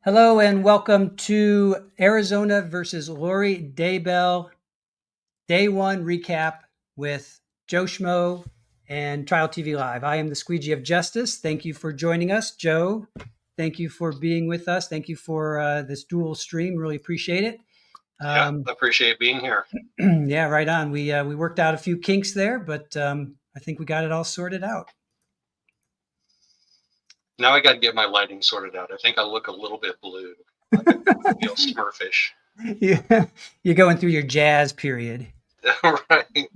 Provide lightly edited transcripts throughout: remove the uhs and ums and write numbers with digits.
Hello and welcome to Arizona versus Lori Daybell Day 1 recap with Joe Schmoe and Trial TV Live. I am the Squeegee of Justice. Thank you for joining us, Joe. Thank you for being with us. Thank you for this dual stream. Really appreciate it. Yeah, appreciate being here. Yeah, right on. We worked out a few kinks there, but I think we got it all sorted out. Now I got to get my lighting sorted out. I think I look a little bit blue. I feel smurfish. Yeah, you're going through your jazz period, Right.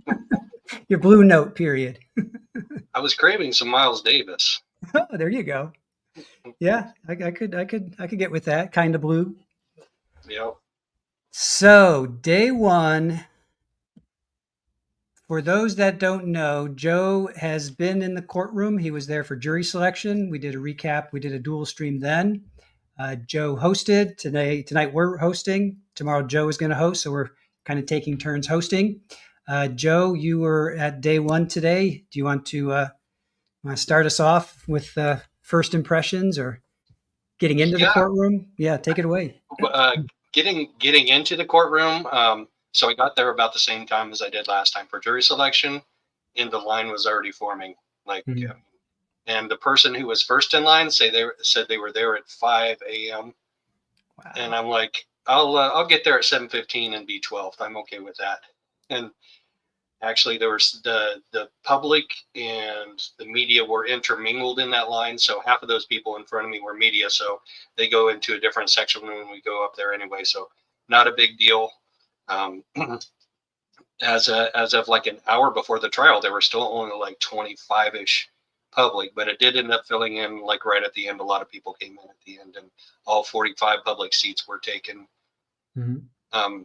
your blue note period. I was craving some Miles Davis. Oh, there you go. Yeah, I could get with that kind of blue. Yep. So day one, for those that don't know, Joe has been in the courtroom. He was there for jury selection. We did a recap. We did a dual stream then. Joe hosted today. Tonight we're hosting. Tomorrow Joe is going to host. So we're kind of taking turns hosting. Joe, you were at day one today. Do you want to start us off with first impressions or getting into the courtroom? Yeah, take it away. Getting into the courtroom. So I got there about the same time as I did last time for jury selection, and the line was already forming. And the person who was first in line said they were there at 5 a.m. Wow. And I'm like, I'll get there at 7:15 and be 12th. I'm okay with that. And actually, there was the public and the media were intermingled in that line. So half of those people in front of me were media. So they go into a different section when we go up there anyway. So not a big deal. As of like an hour before the trial, there were still only like 25-ish public, but it did end up filling in like right at the end. A lot of people came in at the end, and all 45 public seats were taken. Mm-hmm.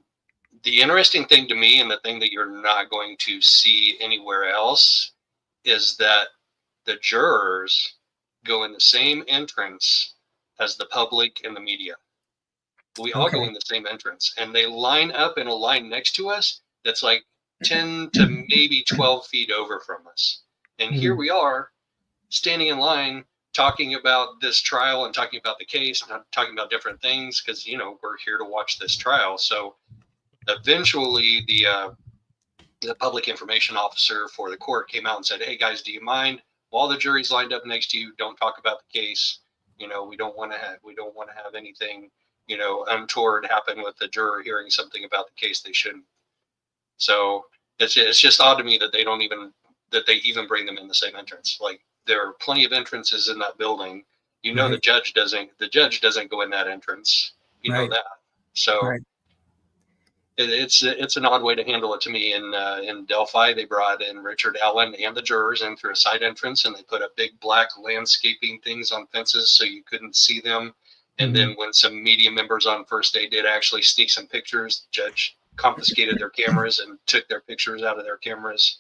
The interesting thing to me, and the thing that you're not going to see anywhere else, is that the jurors go in the same entrance as the public and the media. We all go in the same entrance, and they line up in a line next to us that's like 10 to maybe 12 feet over from us. And here we are standing in line talking about this trial and talking about the case and talking about different things because, we're here to watch this trial. So eventually the public information officer for the court came out and said, "Hey guys, do you mind while the jury's lined up next to you, don't talk about the case. We don't want to have anything, untoward happen with the juror hearing something about the case they shouldn't." So it's just odd to me that they even bring them in the same entrance. Like, there are plenty of entrances in that building. Right. The judge doesn't go in that entrance. You know that. So right. It's an odd way to handle it to me. In Delphi, they brought in Richard Allen and the jurors in through a side entrance, and they put up big black landscaping things on fences so you couldn't see them. And then when some media members on first day did actually sneak some pictures, the judge confiscated their cameras and took their pictures out of their cameras.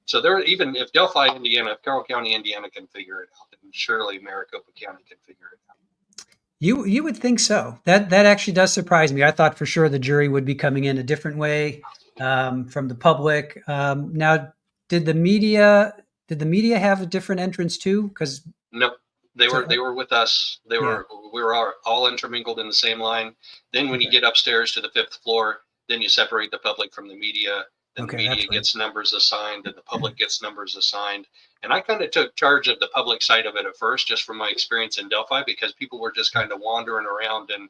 So even if Delphi, Indiana, if Carroll County, Indiana can figure it out, then surely Maricopa County can figure it out. You would think so. That actually does surprise me. I thought for sure the jury would be coming in a different way from the public. Now, did the media have a different entrance too? Because no, they were with us. We were all intermingled in the same line. Then when you get upstairs to the 5th floor, then you separate the public from the media. Then the media gets numbers assigned, and the public gets numbers assigned. And I kind of took charge of the public side of it at first, just from my experience in Delphi, because people were just kind of wandering around. And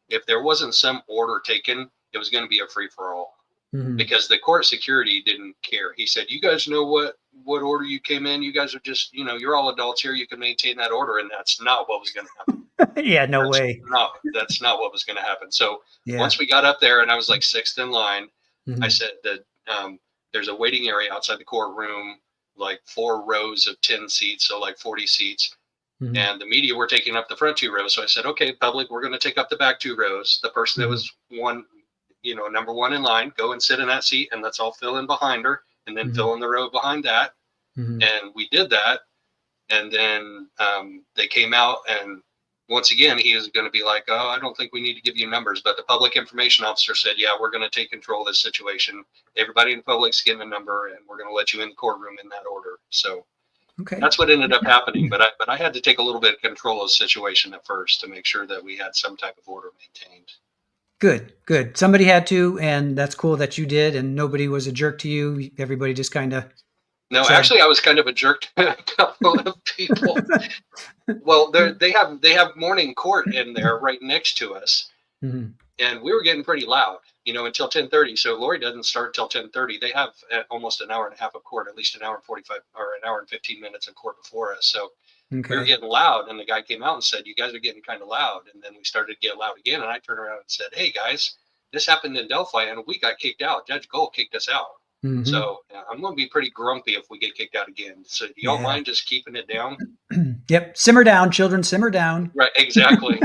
if there wasn't some order taken, it was going to be a free-for-all. Mm-hmm. Because the court security didn't care. He said, "You guys know what order you came in. You guys are just, you're all adults here. You can maintain that order." And that's not what was going to happen. Yeah, no way. That's not what was going to happen. So once we got up there and I was like 6th in line, I said that there's a waiting area outside the courtroom, like 4 rows of 10 seats, so like 40 seats. Mm-hmm. And the media were taking up the front 2 rows. So I said, "Okay, public, we're going to take up the back 2 rows. The person that was number 1 in line, go and sit in that seat, and let's all fill in behind her, and then fill in the row behind that." Mm-hmm. And we did that. And then they came out, and once again, he is going to be like, "Oh, I don't think we need to give you numbers." But the public information officer said, "Yeah, we're going to take control of this situation. Everybody in the public's getting a number, and we're going to let you in the courtroom in that order." So Okay. That's what ended up happening. But I had to take a little bit of control of the situation at first to make sure that we had some type of order maintained. Good. Somebody had to, and that's cool that you did, and nobody was a jerk to you. Everybody just kind of. No, actually, I was kind of a jerk to a couple of people. Well, they have morning court in there right next to us, mm-hmm. and we were getting pretty loud, until 10:30. So Lori doesn't start till 10:30. They have almost an hour and a half of court, at least an hour and 45 or an hour and 15 minutes of court before us. So we were getting loud, and the guy came out and said, "You guys are getting kind of loud." And then we started to get loud again, and I turned around and said, "Hey guys, this happened in Delphi, and we got kicked out. Judge Gold kicked us out." Mm-hmm. So I'm going to be pretty grumpy if we get kicked out again. So do y'all mind just keeping it down? Yep. Simmer down, children. Simmer down. Right. Exactly.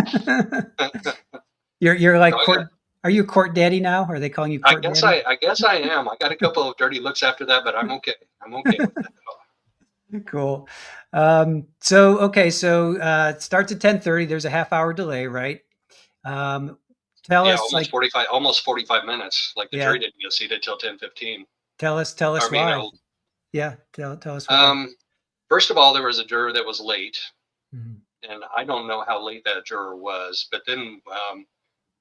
You're like court. Are you a court daddy now? Are they calling you court daddy? I guess I am. I got a couple of dirty looks after that, but I'm okay. I'm okay with that. Cool. So it starts at 10:30. There's a half-hour delay, right? Tell us, almost 45 minutes. Like the jury didn't get seated till 10:15. Tell us why. Tell us why. First of all, there was a juror that was late, mm-hmm. and I don't know how late that juror was. But then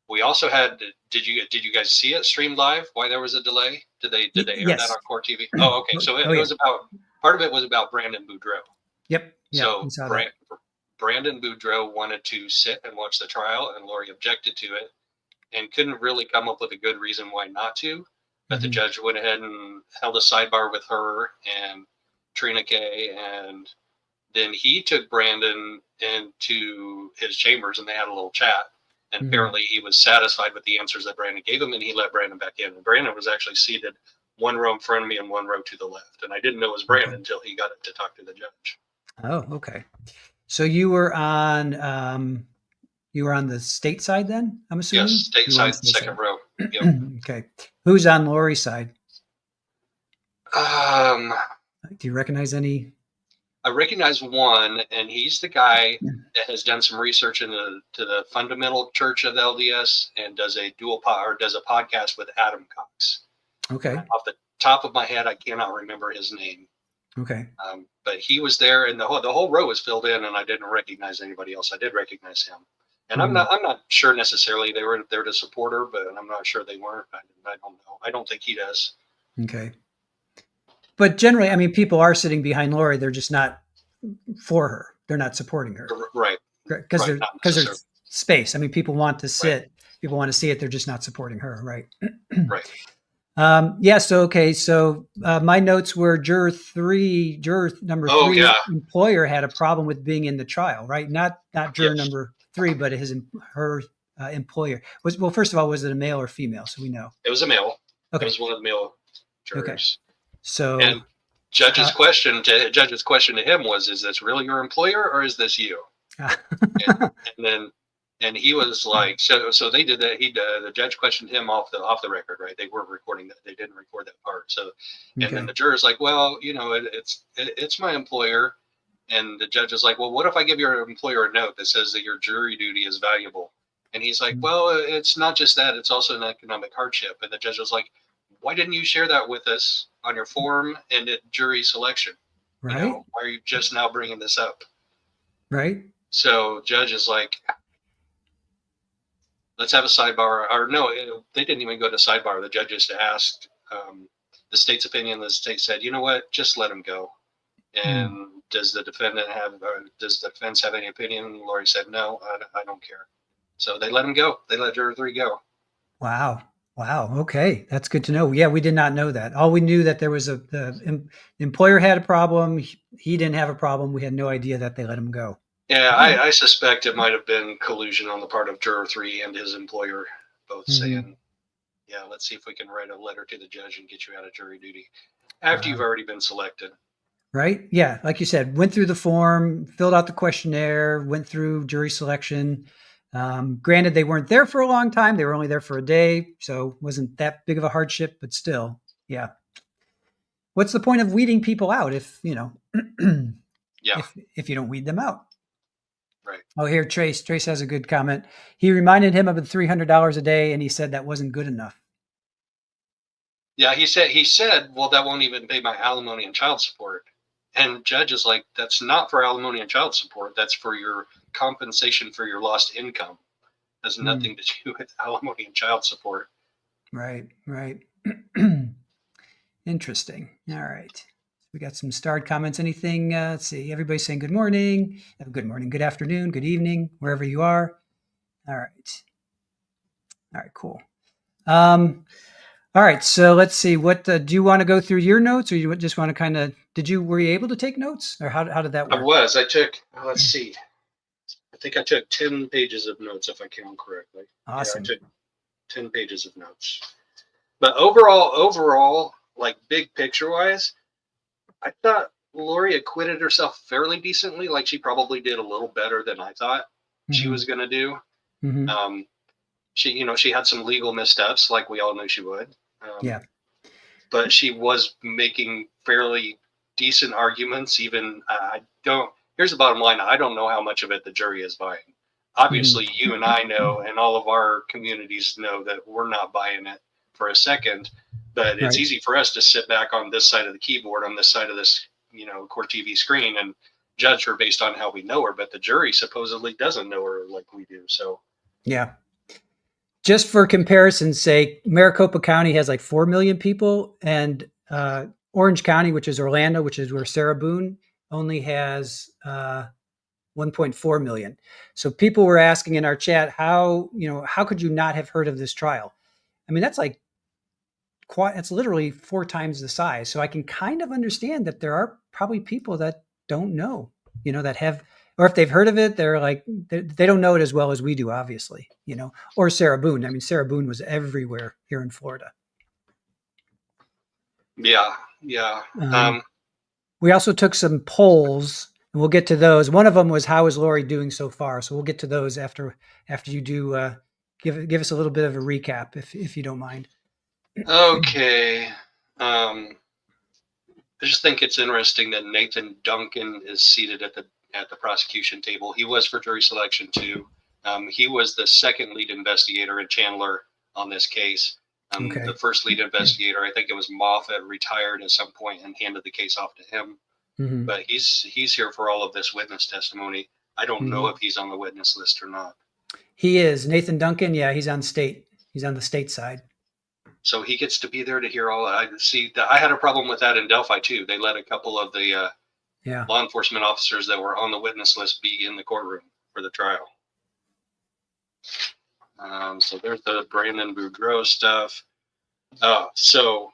we also had. Did you guys see it streamed live? Why there was a delay? Did they air that on Court TV? Oh, okay. So it was about part of it was about Brandon Boudreaux. Yep. So Brandon Boudreaux wanted to sit and watch the trial, and Lori objected to it, and couldn't really come up with a good reason why not to. But the judge went ahead and held a sidebar with her and Trina Kay, and then he took Brandon into his chambers and they had a little chat. And apparently he was satisfied with the answers that Brandon gave him, and he let Brandon back in. And Brandon was actually seated one row in front of me and one row to the left. And I didn't know it was Brandon until he got to talk to the judge. Oh, okay. So you were on the state side then, I'm assuming? Yes, state side, second row. Yep. Okay. Who's on Lori's side? Do you recognize any? I recognize one, and he's the guy that has done some research into the fundamental church of LDS and does a podcast with Adam Cox. Okay. Off the top of my head, I cannot remember his name. Okay. But he was there, and the whole row was filled in, and I didn't recognize anybody else. I did recognize him. And I'm not sure necessarily they were there to support her, but I'm not sure they weren't. I don't know. I don't think he does. Okay. But generally, I mean, people are sitting behind Lori. They're just not for her. They're not supporting her. Right. Because there's space. I mean, people want to sit. Right. People want to see it. They're just not supporting her. Right. Right. So my notes were juror number 3, employer had a problem with being in the trial, right? Not juror number 3, but her employer first of all, was it a male or female? So we know it was a male. Okay. It was one of the male jurors. Okay. So and judge's question to him was, "Is this really your employer or is this you?" and he was like, so they did that. The judge questioned him off the record, right? They weren't recording that. They didn't record that part. So, and then the juror's like, "Well, it's my employer." And the judge is like, "Well, what if I give your employer a note that says that your jury duty is valuable?" And he's like, "Well, it's not just that. It's also an economic hardship." And the judge was like, "Why didn't you share that with us on your form and at jury selection? Right. Why are you just now bringing this up?" Right. So judge is like, "Let's have a sidebar." Or no, they didn't even go to sidebar. The judge just asked the state's opinion. The state said, "You know what? Just let him go." And does the defense have any opinion? Lori said, "No, I don't care." So they let him go. They let juror 3 go. Wow. Okay. That's good to know. Yeah, we did not know that. All we knew that there was the employer had a problem. He didn't have a problem. We had no idea that they let him go. Yeah, I suspect it might have been collusion on the part of juror 3 and his employer, both saying, "Yeah, let's see if we can write a letter to the judge and get you out of jury duty after you've already been selected." Right? Yeah, like you said, went through the form, filled out the questionnaire, went through jury selection. Granted, they weren't there for a long time. They were only there for a day, so wasn't that big of a hardship, but still, yeah. What's the point of weeding people out if you don't weed them out? Right. Oh, here, Trace has a good comment. He reminded him of the $300 a day, and he said that wasn't good enough. Yeah, he said, "Well, that won't even pay my alimony and child support." And judge is like, that's not for alimony and child support. That's for your compensation for your lost income. Has nothing to do with alimony and child support. Right. Interesting. All right. We got some starred comments. Anything? Let's see. Everybody's saying good morning, good afternoon, good evening, wherever you are. All right. Cool. All right. So let's see. What do you want to go through your notes, or you just want to kind of? Were you able to take notes, or how did that work? I took. Let's see. I think I took 10 pages of notes, if I count correctly. Awesome. Yeah, I took 10 pages of notes. But overall, like big picture wise, I thought Lori acquitted herself fairly decently. Like she probably did a little better than I thought she was going to do. She had some legal missteps, like we all knew she would. Yeah. But she was making fairly decent arguments. Even here's the bottom line. I don't know how much of it the jury is buying. Obviously, you and I know, and all of our communities know that we're not buying it for a second. But it's easy for us to sit back on this side of the keyboard, on this side of this, Court TV screen, and judge her based on how we know her. But the jury supposedly doesn't know her like we do. So, yeah. Just for comparison's sake, Maricopa County has like 4 million people, and Orange County, which is Orlando, which is where Sarah Boone, only has 1.4 million. So people were asking in our chat, how could you not have heard of this trial? I mean, that's like it's literally 4 times the size. So I can kind of understand that there are probably people that don't know, that have, or if they've heard of it, they're like, they don't know it as well as we do, obviously, or Sarah Boone. I mean, Sarah Boone was everywhere here in Florida. Yeah. We also took some polls, and we'll get to those. One of them was, how is Lori doing so far? So we'll get to those after you do give us a little bit of a recap, if you don't mind. Okay. I just think it's interesting that Nathan Duncan is seated at the prosecution table. He was for jury selection too. He was the second lead investigator in Chandler on this case. The first lead investigator, I think it was Moffat, retired at some point and handed the case off to him. But he's here for all of this witness testimony. I don't know if he's on the witness list or not. He is. Nathan Duncan, yeah, he's on the state side. So he gets to be there to hear all. I see that. I had a problem with that in Delphi too. They let a couple of the law enforcement officers that were on the witness list be in the courtroom for the trial. So there's the Brandon Boudreaux stuff. So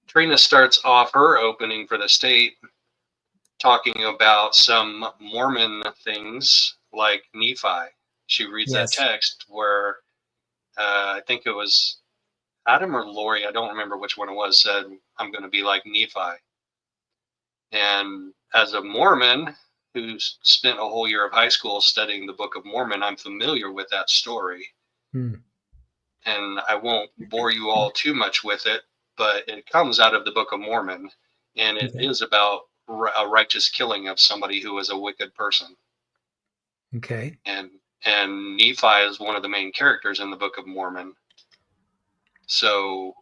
Trina starts off her opening for the state talking about some Mormon things like Nephi. She reads that text where I think it was Adam or Lori, I don't remember which one it was, said, I'm going to be like Nephi. And as a Mormon who's spent a whole year of high school studying the Book of Mormon, I'm familiar with that story. And I won't bore you all too much with it, but it comes out of the Book of Mormon, and it is about a righteous killing of somebody who was a wicked person. Okay. And Nephi is one of the main characters in the Book of Mormon. So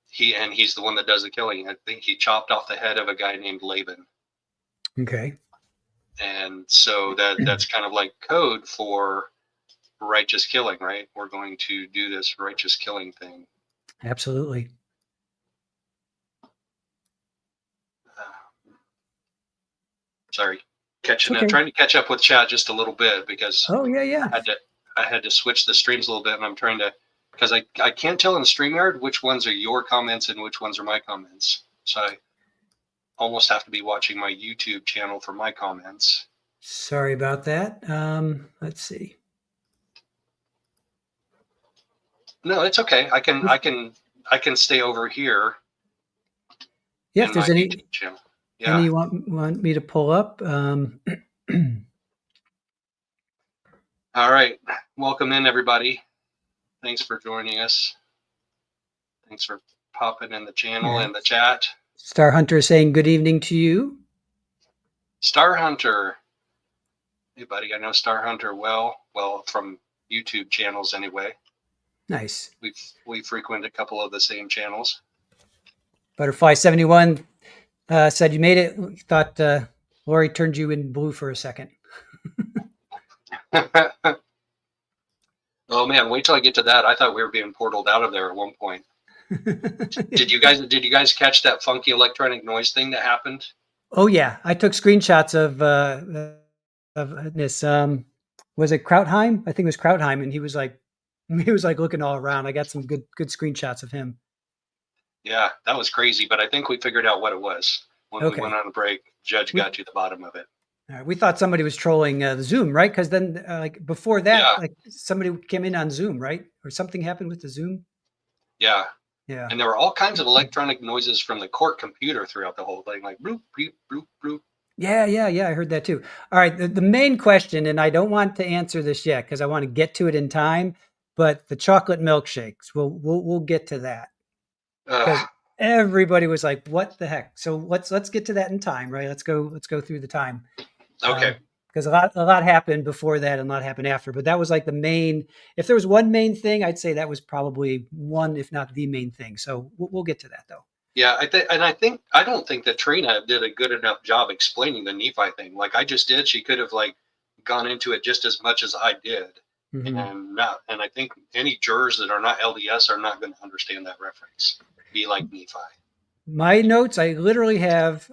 he's the one that does the killing. I think he chopped off the head of a guy named Laban. Okay. And so that's kind of like code for righteous killing, right? We're going to do this righteous killing thing. Absolutely. Sorry, trying to catch up with chat just a little bit because I had to switch the streams a little bit, and I'm trying to, because I can't tell in StreamYard which ones are your comments and which ones are my comments. So I almost have to be watching my YouTube channel for my comments. Sorry about that. Let's see. No, it's okay. I can stay over here. Yeah, if there's any YouTube channel. Any you want me to pull up? All right. Welcome in, everybody. Thanks for joining us. Thanks for popping in the channel and the chat. Star Hunter is saying good evening to you. Star Hunter. Hey, buddy. I know Star Hunter well from YouTube channels anyway. Nice. We frequent a couple of the same channels. Butterfly 71. Said you made it. Thought Lori turned you in blue for a second. Oh man, wait till I get to that. I thought we were being portaled out of there at one point. Did you guys catch that funky electronic noise thing that happened? Oh yeah, I took screenshots of this. Was it Krautheim? I think it was Krautheim, and he was like looking all around. I got some good screenshots of him. Yeah, that was crazy, but I think we figured out what it was when Okay. we went on a break. Judge got to the bottom of it. We thought somebody was trolling the Zoom, right? Because then, like before that, Yeah. like somebody came in on Zoom, right? Or something happened with the Zoom. Yeah. Yeah. And there were all kinds of electronic noises from the court computer throughout the whole thing, like bloop, bloop, bloop, bloop. Yeah. I heard that too. All right. The main question, and I don't want to answer this yet because I want to get to it in time, but the chocolate milkshakes, we'll get to that. Because everybody was like, "What the heck?" So let's get to that in time, right? Let's go through the time. Okay. Because a lot happened before that and a lot happened after, but that was like the main. If there was one main thing, I'd say that was probably one, if not the main thing. So we'll get to that though. Yeah, I don't think that Trina did a good enough job explaining the Nephi thing. Like I just did. She could have like gone into it just as much as I did, and I think any jurors that are not LDS are not going to understand that reference. Be like Nephi. My notes, I literally have.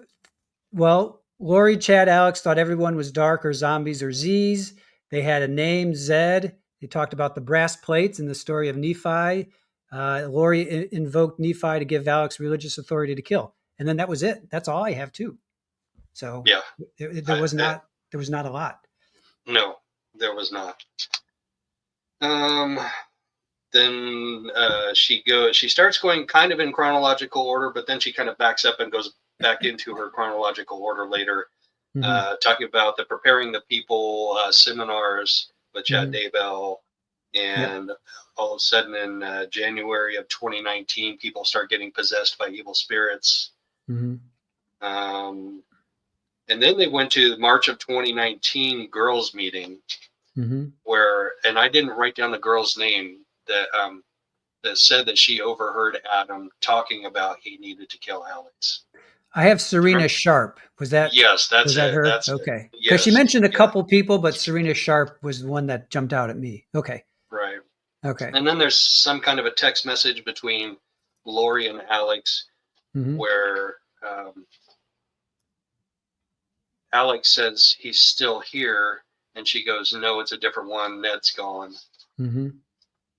Well, Lori, Chad, Alex thought everyone was dark or zombies or Z's. They had a name, Zed. They talked about the brass plates and the story of Nephi. Lori invoked Nephi to give Alex religious authority to kill. And then that was it. That's all I have too. So yeah, there was not a lot. No, there was not. Then she starts going kind of in chronological order, but then she kind of backs up and goes back into her chronological order later, talking about the preparing the people seminars with Chad Daybell, and all of a sudden in January of 2019, people start getting possessed by evil spirits. And then they went to March of 2019 girls meeting, where, and I didn't write down the girl's name that said that she overheard Adam talking about he needed to kill Alex. I have Serena Sharp. Was that? Yes, that's it. Her? That's okay. Because she mentioned a couple people, but Serena Sharp was the one that jumped out at me. Okay. Right. Okay. And then there's some kind of a text message between Lori and Alex where Alex says he's still here, and she goes, "No, it's a different one. Ned's gone."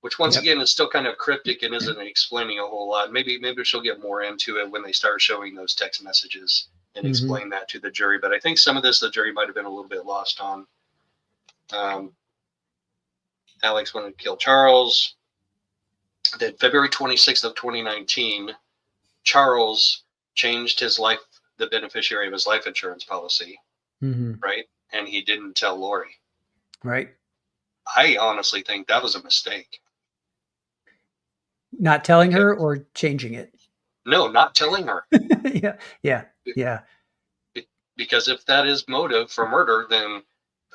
Which once again is still kind of cryptic and isn't explaining a whole lot. Maybe she'll get more into it when they start showing those text messages and explain that to the jury. But I think some of this the jury might have been a little bit lost on. Alex wanted to kill Charles. Then February 26th of 2019, Charles changed the beneficiary of his life insurance policy, right? And he didn't tell Lori. Right. I honestly think that was a mistake. Not telling her or changing it? No, not telling her. Yeah. Because if that is motive for murder, then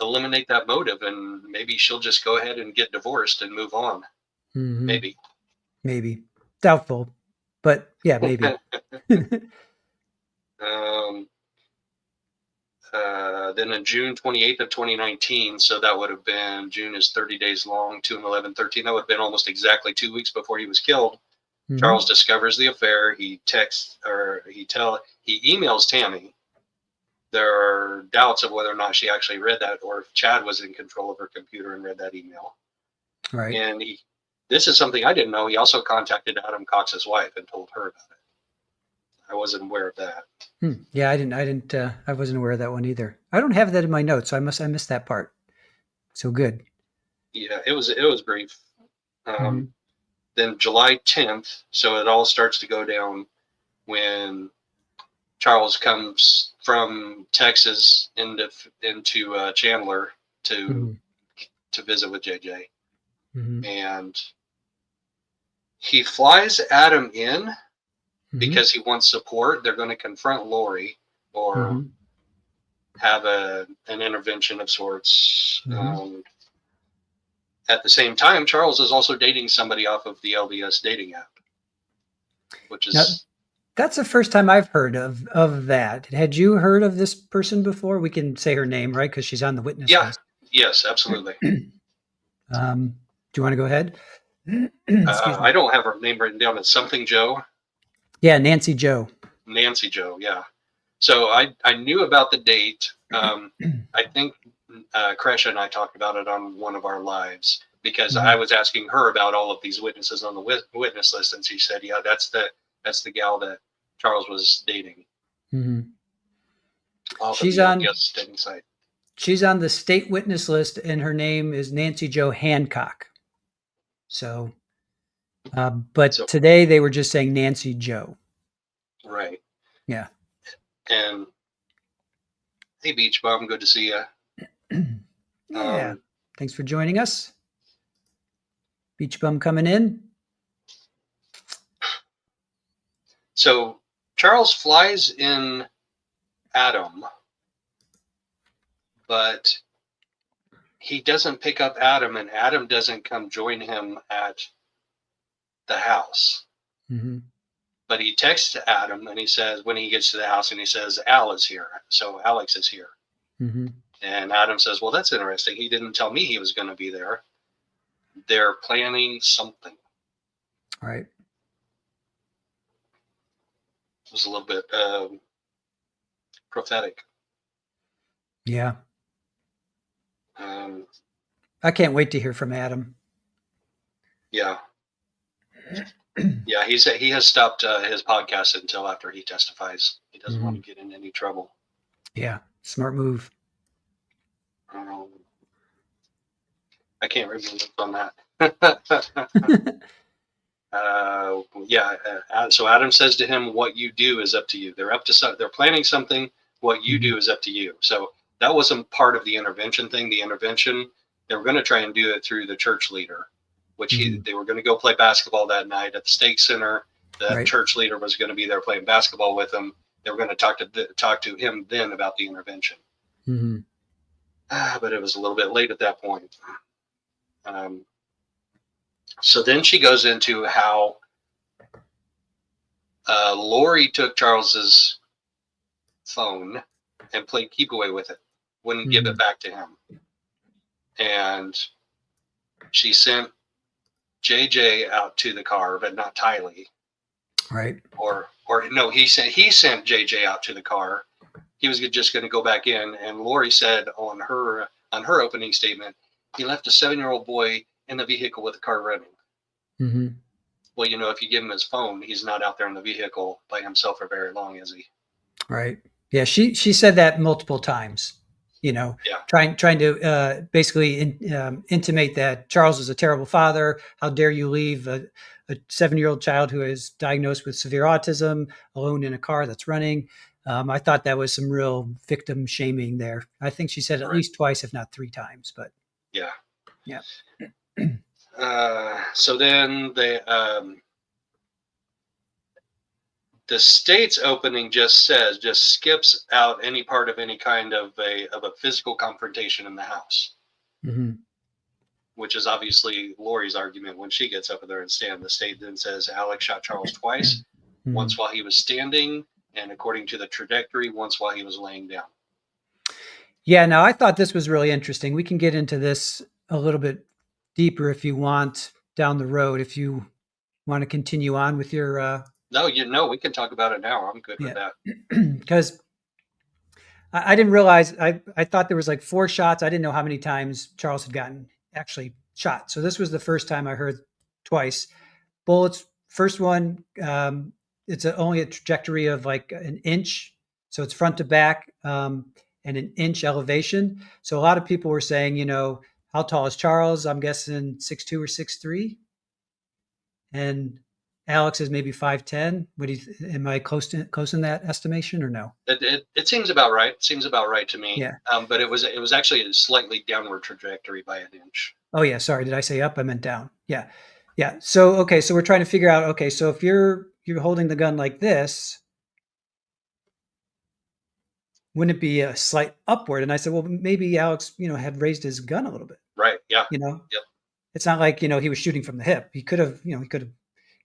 eliminate that motive and maybe she'll just go ahead and get divorced and move on. Maybe. Doubtful, but yeah, maybe. Then on June 28th of 2019, so that would have been, June is 30 days long, 2 and 11, 13. That would have been almost exactly 2 weeks before he was killed. Charles discovers the affair. He emails Tammy. There are doubts of whether or not she actually read that, or if Chad was in control of her computer and read that email. Right. And this is something I didn't know. He also contacted Adam Cox's wife and told her about it. I wasn't aware of that. Yeah, I wasn't aware of that one either. I don't have that in my notes, so I missed that part. So good. Yeah, it was brief. Then July 10th, so it all starts to go down when Charles comes from Texas into Chandler to visit with JJ. And he flies Adam in because he wants support. They're going to confront Lori or have an intervention of sorts. At the same time, Charles is also dating somebody off of the LDS dating app, which is That's the first time I've heard of that. Had you heard of this person before? We can say her name, right? Because she's on the witness Yeah. list. Yes, absolutely. Do you want to go ahead? Excuse me. I don't have her name written down. It's something Joe. Yeah, Nancy Joe. Nancy Joe. Yeah. So I knew about the date. I think Kresha and I talked about it on one of our lives because I was asking her about all of these witnesses on the witness list, and she said, "Yeah, that's the gal that Charles was dating." Mm-hmm. Off She's of on. the dating site. She's on the state witness list, and her name is Nancy Joe Hancock. So, but So today they were just saying Nancy Joe. right. Yeah. And hey, Beach Bum, good to see you. Yeah. Thanks for joining us. Beach Bum coming in. So Charles flies in Adam, but he doesn't pick up Adam, and Adam doesn't come join him at the house. Mm-hmm. But he texts Adam, and he says, when he gets to the house, and he says, Al is here. So Alex is here. Mm-hmm. And Adam says, well, that's interesting. He didn't tell me he was going to be there. They're planning something. All right. It was a little bit prophetic. Yeah. I can't wait to hear from Adam. Yeah. Yeah, he has stopped his podcast until after he testifies. He doesn't want to get in any trouble. Yeah, smart move. I can't remember on that. So Adam says to him, "What you do is up to you." They're planning something. What you do is up to you. So that wasn't part of the intervention thing. The intervention, they were going to try and do it through the church leader, which they were going to go play basketball that night at the Stake Center. The church leader was going to be there playing basketball with them. They were going to talk to him then about the intervention. Mm-hmm. But it was a little bit late at that point. So then she goes into how Lori took Charles's phone and played keep away with it, wouldn't give it back to him. And she sent JJ out to the car, but not Tylee. Right. Or no, he sent JJ out to the car. He was just going to go back in, and Lori said on her opening statement, he left a 7-year-old boy in the vehicle with the car running. Mm-hmm. Well, if you give him his phone, he's not out there in the vehicle by himself for very long, is he? Right. Yeah. She said that multiple times. Trying to basically intimate that Charles is a terrible father. How dare you leave a 7-year-old child who is diagnosed with severe autism alone in a car that's running? I thought that was some real victim shaming there. I think she said at least twice, if not 3 times. But yeah. Yeah. So then the state's opening just skips out any part of any kind of a physical confrontation in the house, which is obviously Lori's argument when she gets up there and stand. The state then says Alex shot Charles twice, once while he was standing, and according to the trajectory, once while he was laying down. Yeah, now I thought this was really interesting. We can get into this a little bit deeper if you want down the road, if you want to continue on with your... No, we can talk about it now. I'm good with that. Because I didn't realize, I thought there was like 4 shots. I didn't know how many times Charles had gotten actually shot. So this was the first time I heard twice. Bullets, first one, it's only a trajectory of like an inch. So it's front to back and an inch elevation. So a lot of people were saying, how tall is Charles? I'm guessing 6'2" or 6'3". And Alex is maybe 5'10". Am I close in that estimation or no? It seems about right. It seems about right to me. Yeah. But it was actually a slightly downward trajectory by an inch. Oh yeah. Sorry. Did I say up? I meant down. Yeah. Yeah. So, okay. So we're trying to figure out, okay, so if you're holding the gun like this, wouldn't it be a slight upward? And I said, well, maybe Alex, had raised his gun a little bit. Right. Yeah. Yep. It's not like, he was shooting from the hip. He could have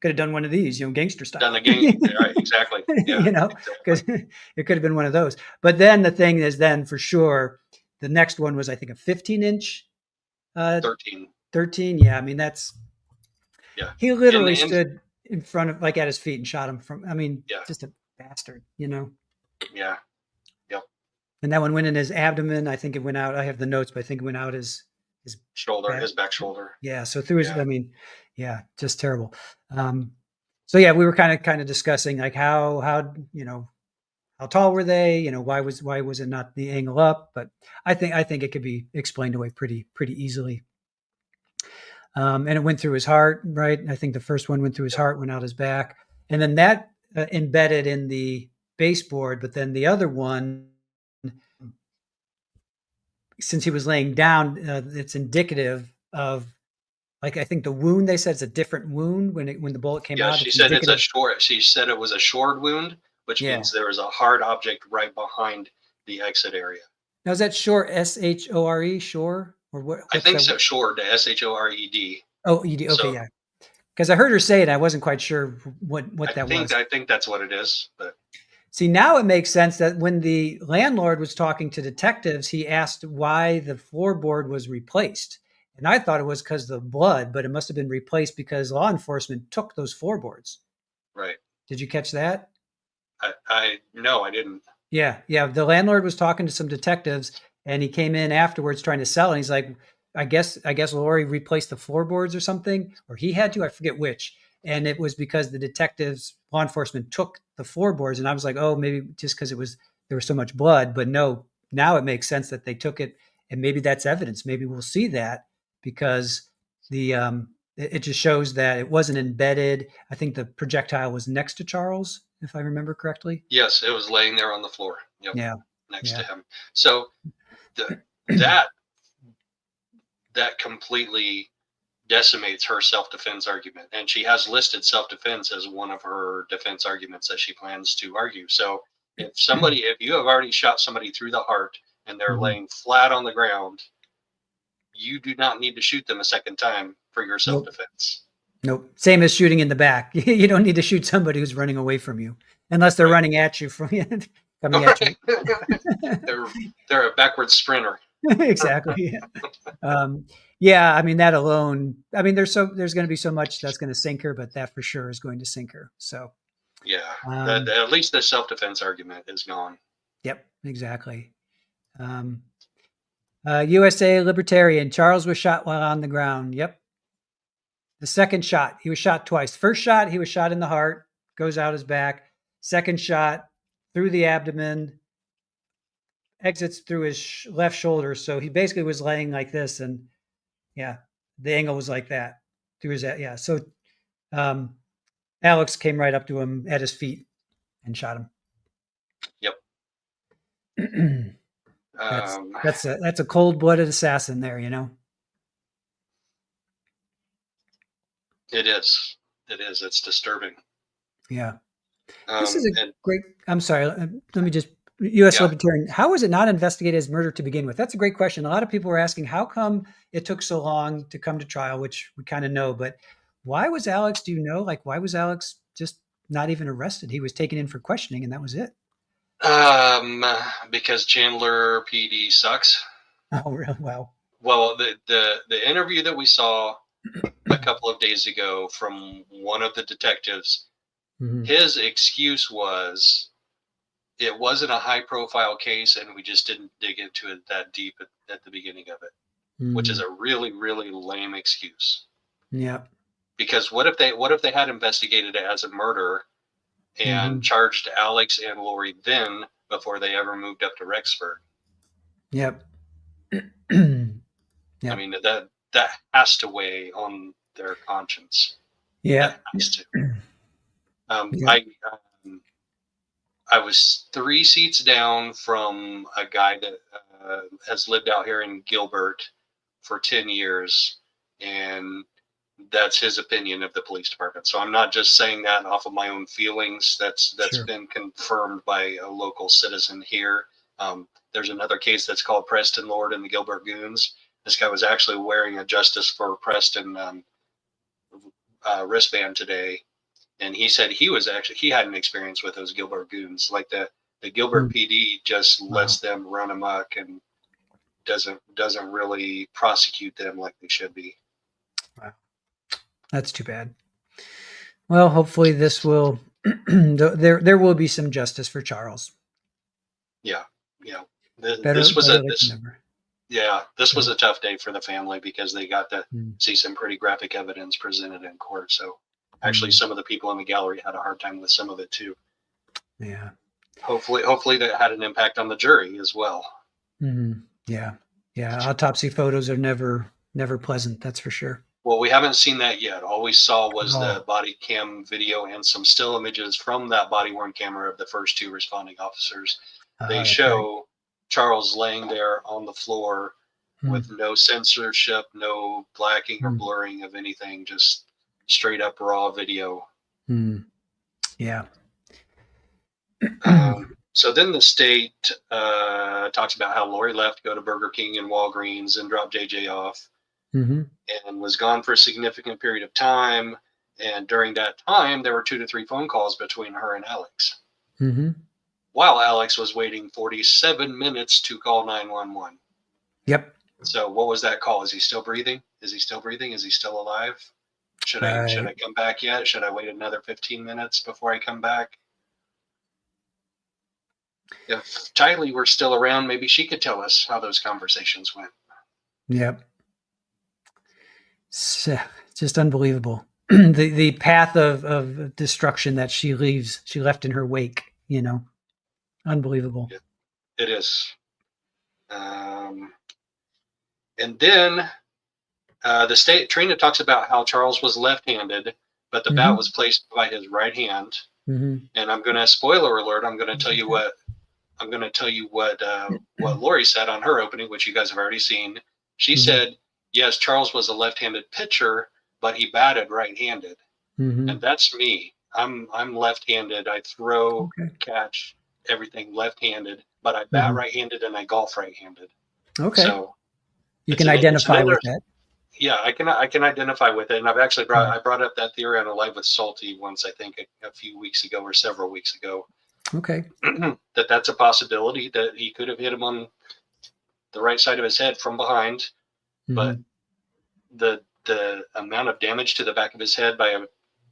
could have done one of these, gangster style. Done the game, right? Exactly. Yeah, because it could have been one of those. But then the thing is, then for sure, the next one was, I think, a 15-inch. 13. 13. Yeah, I mean that's. Yeah. He literally And stood in front of, like, at his feet and shot him from. I mean, yeah. just a bastard, Yeah. Yep. And that one went in his abdomen. I think it went out. I have the notes, but I think it went out his shoulder, back. his back shoulder. Yeah. So through his. I mean, yeah, just terrible. So yeah, we were kind of discussing like how how tall were they? Why was it not the angle up? But I think it could be explained away pretty easily. And it went through his heart, right? I think the first one went through his heart, went out his back, and then that embedded in the baseboard. But then the other one, since he was laying down, it's indicative of, like, I think the wound, they said it's a different wound when the bullet came out. She said it's a short. She said it was a shored wound, which means there was a hard object right behind the exit area. Now, is that shore, SHORE, shore, or what? I think so. Shored, SHORED. Oh, ED. Okay, so, yeah. Because I heard her say it, I wasn't quite sure what that was. I think that's what it is. But see, now it makes sense that when the landlord was talking to detectives, he asked why the floorboard was replaced. And I thought it was because of the blood, but it must have been replaced because law enforcement took those floorboards. Right. Did you catch that? No, I didn't. Yeah. The landlord was talking to some detectives, and he came in afterwards trying to sell, and he's like, I guess Lori replaced the floorboards or something, or he had to, I forget which. And it was because the detectives, law enforcement, took the floorboards. And I was like, oh, maybe just because there was so much blood. But no, now it makes sense that they took it, and maybe that's evidence. Maybe we'll see that, because it just shows that it wasn't embedded. I think the projectile was next to Charles, if I remember correctly. Yes, it was laying there on the floor. Yep. Yeah. Next to him. So that completely decimates her self-defense argument, and she has listed self-defense as one of her defense arguments that she plans to argue. So if you have already shot somebody through the heart and they're laying flat on the ground, you do not need to shoot them a second time for your self-defense. Nope. Same as shooting in the back. You don't need to shoot somebody who's running away from you, unless they're running at you coming at you. They're a backward sprinter. Exactly. Yeah. I mean, that alone, I mean, there's going to be so much that's going to sink her, but that for sure is going to sink her. So yeah, at least the self-defense argument is gone. Yep, exactly. USA Libertarian, Charles was shot while on the ground. Yep. The second shot, he was shot twice. First shot, he was shot in the heart, goes out his back. Second shot through the abdomen, exits through his left shoulder. So he basically was laying like this, and yeah, the angle was like that through his, yeah. So Alex came right up to him at his feet and shot him. Yep. That's a cold-blooded assassin there, It is. It's disturbing. Yeah. This is a great. I'm sorry. Let me just. U.S. Libertarian. How was it not investigated as murder to begin with? That's a great question. A lot of people were asking, how come it took so long to come to trial, which we kind of know, but why was Alex? Do you know? Like, why was Alex just not even arrested? He was taken in for questioning, and that was it. Because Chandler PD sucks. Oh, really? Wow. Well, the interview that we saw a couple of days ago from one of the detectives, his excuse was it wasn't a high-profile case, and we just didn't dig into it that deep at the beginning of it, which is a really, really lame excuse. Yeah. Because what if they had investigated it as a murder and charged Alex and Lori then before they ever moved up to Rexford? Yep. Yep. I mean, that has to weigh on their conscience. Yeah. That has to. I was 3 seats down from a guy that has lived out here in Gilbert for 10 years, and that's his opinion of the police department. So I'm not just saying that off of my own feelings. That's been confirmed by a local citizen here. There's another case that's called Preston Lord and the Gilbert Goons. This guy was actually wearing a Justice for Preston wristband today And he said he had an experience with those Gilbert goons. Like the Gilbert PD just lets them run amok and doesn't really prosecute them like they should be. Wow. That's too bad. Well, hopefully this will there will be some justice for Charles. Yeah. This was a tough day for the family because they got to see some pretty graphic evidence presented in court. So actually some of the people in the gallery had a hard time with some of it too. Yeah. Hopefully that had an impact on the jury as well. Mm-hmm. Yeah. Autopsy photos are never pleasant. That's for sure. Well, we haven't seen that yet. All we saw was the body cam video and some still images from that body worn camera of the first two responding officers. They show Charles laying there on the floor with no censorship, no blacking or blurring of anything, just straight up raw video. Yeah. So then the state talks about how Lori left to go to Burger King and Walgreens and drop JJ off and was gone for a significant period of time. And during that time, there were 2 to 3 phone calls between her and Alex. While Alex was waiting 47 minutes to call 911. Yep. So what was that call? Is he still breathing? Is he still breathing? Is he still alive? Should I come back yet? Should I wait another 15 minutes before I come back? If Tylee were still around, maybe she could tell us how those conversations went. Yep. It's just unbelievable. the path of destruction that she left in her wake, unbelievable. It is. And then the state, Trina talks about how Charles was left-handed, but the bat was placed by his right hand. And I'm going to, spoiler alert, I'm going to tell you what Lori said on her opening, which you guys have already seen. She said, yes, Charles was a left-handed pitcher, but he batted right-handed. And that's me. I'm left-handed. I throw, catch, everything left-handed, but I bat right-handed and I golf right-handed. Okay. So you can identify with that. Yeah, I can identify with it. And I've actually brought up that theory on a live with Salty once, I think a few weeks ago or several weeks ago. Okay. That's a possibility that he could have hit him on the right side of his head from behind, but the amount of damage to the back of his head by a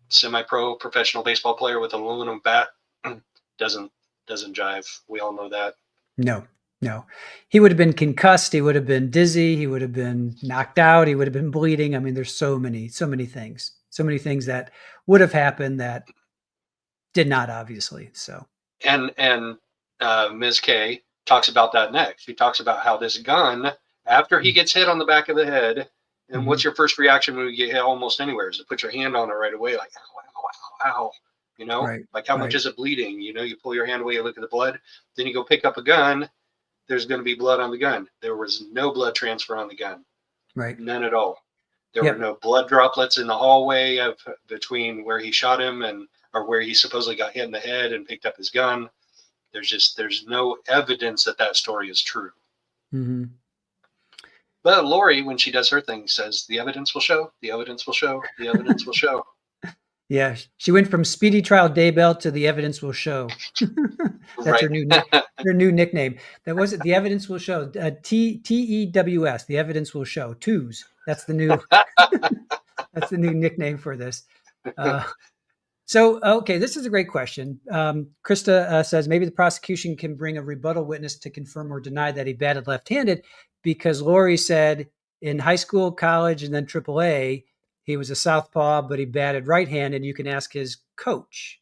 semi-pro professional baseball player with an aluminum bat doesn't jive. We all know that. No. He would have been concussed. He would have been dizzy. He would have been knocked out. He would have been bleeding. I mean, there's so many things that would have happened that did not, obviously. So. And Ms. K talks about that next. She talks about how this gun, after he gets hit on the back of the head, and what's your first reaction when you get hit almost anywhere? Is to put your hand on it right away, like, ow, like how much is it bleeding? You pull your hand away, you look at the blood, then you go pick up a gun, there's going to be blood on the gun. There was no blood transfer on the gun. Right. None at all. There were no blood droplets in the hallway between where he shot him or where he supposedly got hit in the head and picked up his gun. There's no evidence that story is true. But Lori, when she does her thing, says the evidence will show, the evidence will show, the evidence will show. Yeah, she went from Speedy Trial Daybell to the evidence will show. That's her new nickname. That was it. The evidence will show. TEWS. The evidence will show. Twos. That's the new. That's the new nickname for this. Okay, this is a great question. Krista says maybe the prosecution can bring a rebuttal witness to confirm or deny that he batted left-handed, because Lori said in high school, college, and then AAA, he was a southpaw, but he batted right-handed. You can ask his coach,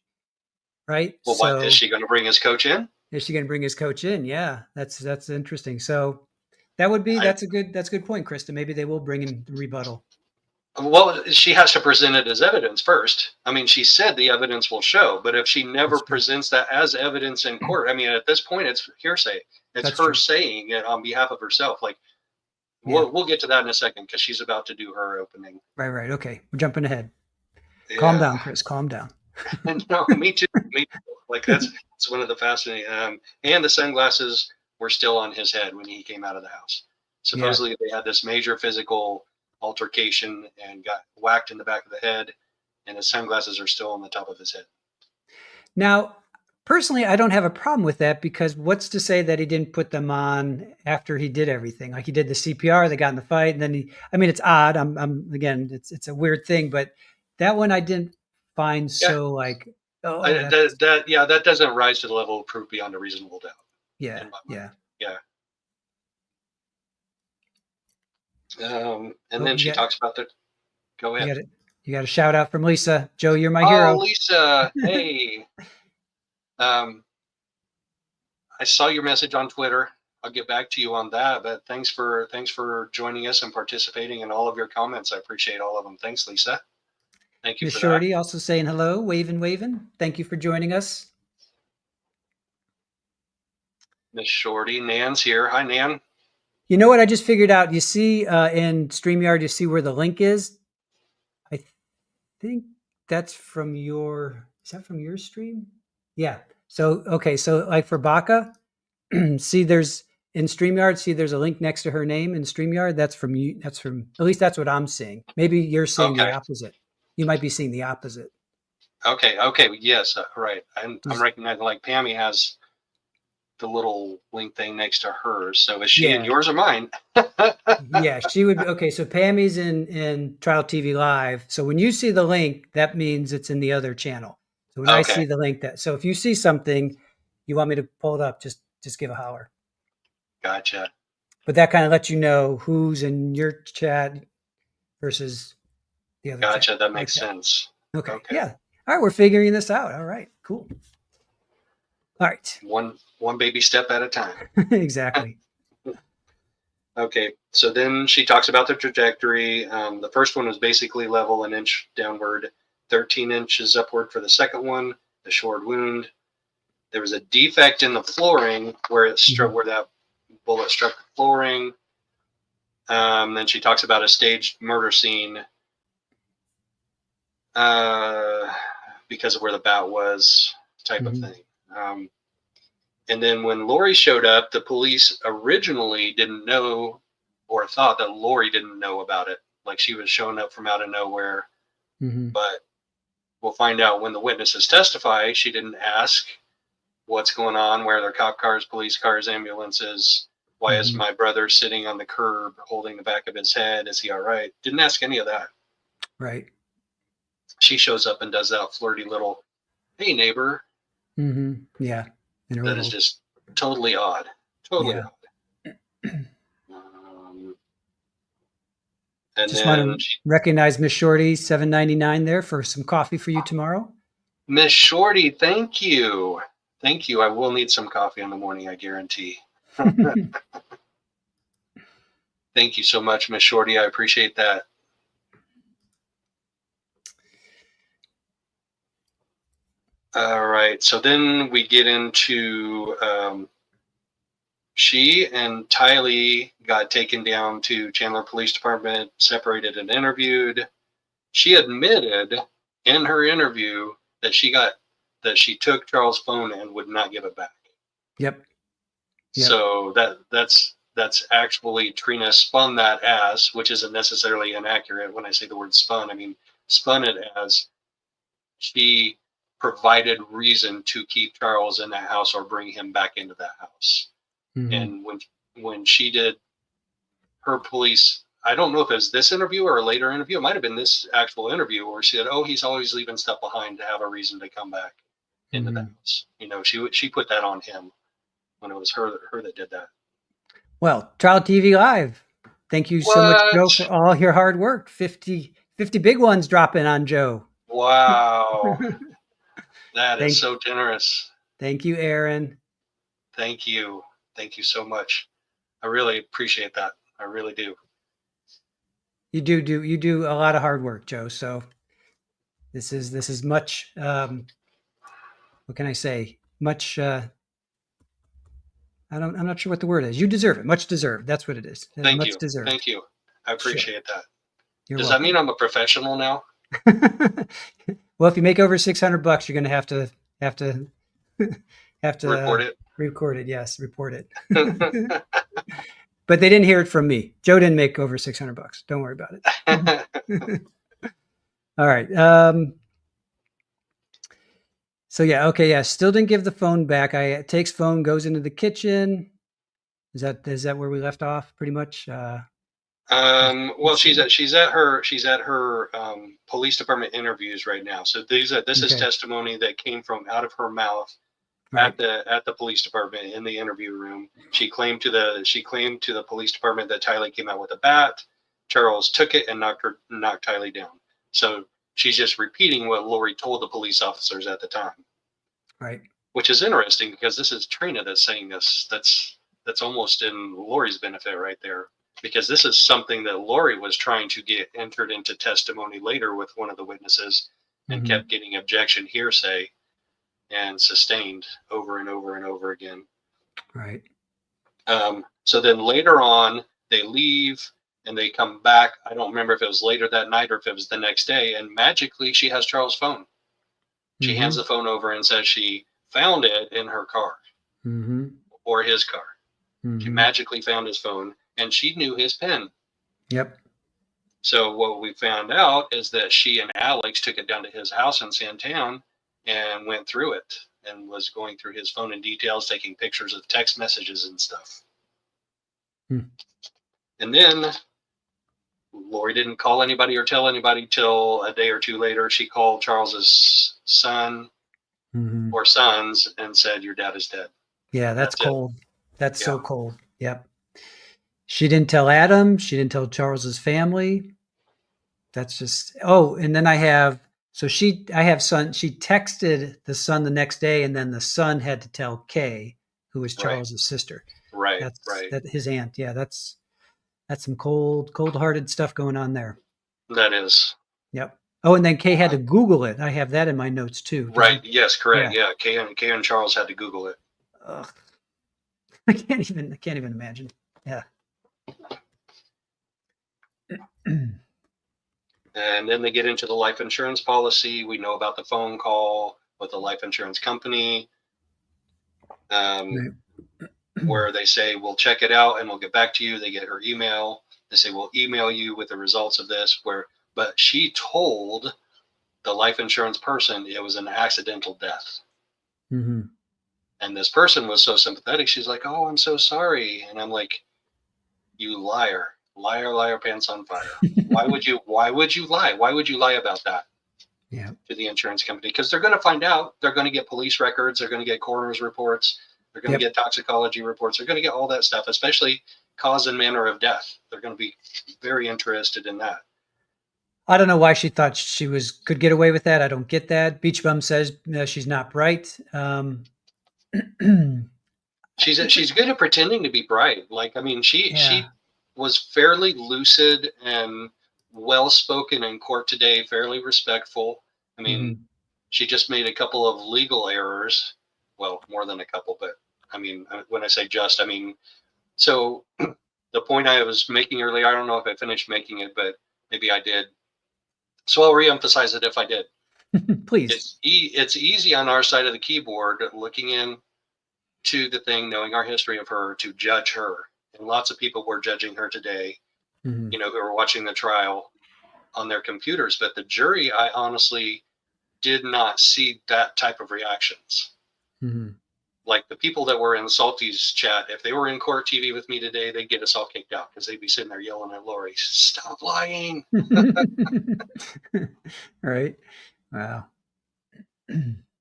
right? Well, is she going to bring his coach in? Is she going to bring his coach in? Yeah, that's interesting. So that's a good point, Krista. Maybe they will bring in the rebuttal. Well, she has to present it as evidence first. I mean, she said the evidence will show, but if she never presents that as evidence in court, I mean, at this point, it's hearsay. It's her saying it on behalf of herself. Like, we'll get to that in a second because she's about to do her opening. Right. Okay, we're jumping ahead. Yeah. Calm down, Chris. Calm down. No, me too. Like that's one of the fascinating. And the sunglasses were still on his head when he came out of the house. Supposedly, they had this major physical altercation and got whacked in the back of the head, and his sunglasses are still on the top of his head. Now, personally, I don't have a problem with that because what's to say that he didn't put them on after he did everything? Like he did the CPR, they got in the fight, and then I mean, it's odd. I'm again, it's a weird thing, but that one I didn't find so like, that doesn't rise to the level of proof beyond a reasonable doubt. Yeah. Yeah. And then she talks about the. Go ahead. You got a shout out from Lisa. Joe, you're my hero. Oh, Lisa, hey. I saw your message on Twitter. I'll get back to you on that. But thanks for joining us and participating in all of your comments. I appreciate all of them. Thanks, Lisa. Thank you. Miss Shorty also saying hello, waving. Thank you for joining us. Miss Shorty, Nan's here. Hi, Nan. You know what I just figured out? You see in StreamYard, you see where the link is? I think that's from your, is that from your stream? Yeah. So, okay. So like for Baca, see there's in StreamYard, see there's a link next to her name in StreamYard. That's from you. That's from, at least that's what I'm seeing. Maybe you're seeing the opposite. You might be seeing the opposite. Okay. Yes. Right. I'm recognizing like Tammy has the little link thing next to hers. So is she in yours or mine? Yeah, she would be. Okay, so Pammy's in Trial TV Live. So when you see the link, that means it's in the other channel. So when I see the link, so if you see something, you want me to pull it up, just give a holler. Gotcha. But that kind of lets you know who's in your chat versus the other. Gotcha. Chat. That makes sense. Okay. Yeah. All right, we're figuring this out. All right. Cool. All right. One baby step at a time. Exactly. Okay, so then she talks about the trajectory. The first one was basically level, an inch downward, 13 inches upward for the second one, the short wound. There was a defect in the flooring where it struck, where that bullet struck the flooring. Then she talks about a staged murder scene because of where the bat was, type of thing. And then when Lori showed up, the police originally didn't know or thought that Lori didn't know about it. Like she was showing up from out of nowhere. But we'll find out when the witnesses testify, she didn't ask what's going on, where are there cop cars, police cars, ambulances? Why is my brother sitting on the curb holding the back of his head? Is he all right? Didn't ask any of that. Right. She shows up and does that flirty little, hey, neighbor. Yeah. That is just totally odd. Totally odd. And just then want to recognize Miss Shorty, $7.99 there for some coffee for you tomorrow. Miss Shorty, thank you. Thank you. I will need some coffee in the morning, I guarantee. Thank you so much, Miss Shorty. I appreciate that. All right, so then we get into she and Tylee got taken down to Chandler Police Department, separated and interviewed. She admitted in her interview that she took Charles' phone and would not give it back. Yep. So that's actually Trina spun that as, which isn't necessarily inaccurate. When I say the word spun, I mean spun it as she provided reason to keep Charles in that house or bring him back into that house. And when she did her police, I don't know if it was this interview or a later interview, it might have been this actual interview where she said, oh, he's always leaving stuff behind to have a reason to come back into the house. You know, she put that on him when it was her that did that. Well, Trial TV Live. Thank you so much, Joe, for all your hard work. 50 big ones dropping on Joe. Wow. That is so generous. Thank you, Aaron. Thank you. Thank you so much. I really appreciate that. I really do. You do a lot of hard work, Joe. So this is much, what can I say? Much, I'm not sure what the word is. You deserve it. Much deserved. That's what it is. Thank much you. Deserved. Thank you. I appreciate that. Does that mean I'm a professional now? Well, if you make over $600, you're going to have to report it. Record it. Yes. Report it. But they didn't hear it from me. Joe didn't make over $600. Don't worry about it. All right. So yeah, okay, yeah. Still didn't give the phone back. Takes phone, goes into the kitchen. Is that where we left off? Pretty much. Well, she's at her police department interviews right now. So this is Okay. testimony that came from out of her mouth Right. at the police department in the interview room. She claimed to the police department that Tylee came out with a bat. Charles took it and knocked Tylee down. So she's just repeating what Lori told the police officers at the time, Right. which is interesting because this is Trina that's saying this. That's almost in Lori's benefit right there, because this is something that Lori was trying to get entered into testimony later with one of the witnesses and Mm-hmm. kept getting objection hearsay and sustained over and over and over again. Right. So then later on, they leave and they come back. I don't remember if it was later that night or if it was the next day. And magically, she has Charles' phone. She Mm-hmm. hands the phone over and says she found it in her car Mm-hmm. or his car. Mm-hmm. She magically found his phone and she knew his PIN. Yep. So what we found out is that she and Alex took it down to his house in Santan and went through it and was going through his phone in details, taking pictures of text messages and stuff. Hmm. And then Lori didn't call anybody or tell anybody till a day or two later. She called Charles's son Mm-hmm. or sons and said, "Your dad is dead." Yeah, that's That's it. cold. That's so Yeah. cold. Yep. She didn't tell Adam. She didn't tell Charles's family. That's just, and then I have son. She texted the son the next day, and then the son had to tell Kay, who was Right. Charles's sister. Right. That his aunt. Yeah, that's some cold-hearted stuff going on there. That is. Yep. Oh, and then Kay had to Google it. I have that in my notes too. Right. Yes, correct. Yeah. Yeah. Kay and Charles had to Google it. Ugh. I can't even imagine. Yeah. And then they get into the life insurance policy. We know about the phone call with the life insurance company, where they say, "We'll check it out and we'll get back to you." They get her email. They say, "We'll email you with the results of this." But she told the life insurance person it was an accidental death. Mm-hmm. And this person was so sympathetic. She's like, "Oh, I'm so sorry." And I'm like, "You liar. Liar, pants on fire." Why would you lie? Why would you lie about that? Yeah. To the insurance company? Because they're going to find out. They're going to get police records. They're going to get coroner's reports. They're going to get toxicology reports. They're going to get all that stuff, especially cause and manner of death. They're going to be very interested in that. I don't know why she thought she could get away with that. I don't get that. Beach Bum says she's not bright. She's good at pretending to be bright. Like, I mean, she was fairly lucid and well-spoken in court today, fairly respectful. I mean, she just made a couple of legal errors. Well, more than a couple, but I mean, when I say just, I mean, so the point I was making earlier, I don't know if I finished making it, but maybe I did. So I'll reemphasize it if I did. Please. It's easy on our side of the keyboard looking in to the thing, knowing our history of her, to judge her. And lots of people were judging her today, who were watching the trial on their computers. But the jury, I honestly did not see that type of reactions. Like the people that were in Salty's chat, if they were in court TV with me today, they'd get us all kicked out because they'd be sitting there yelling at Lori, "Stop lying." Right. Wow.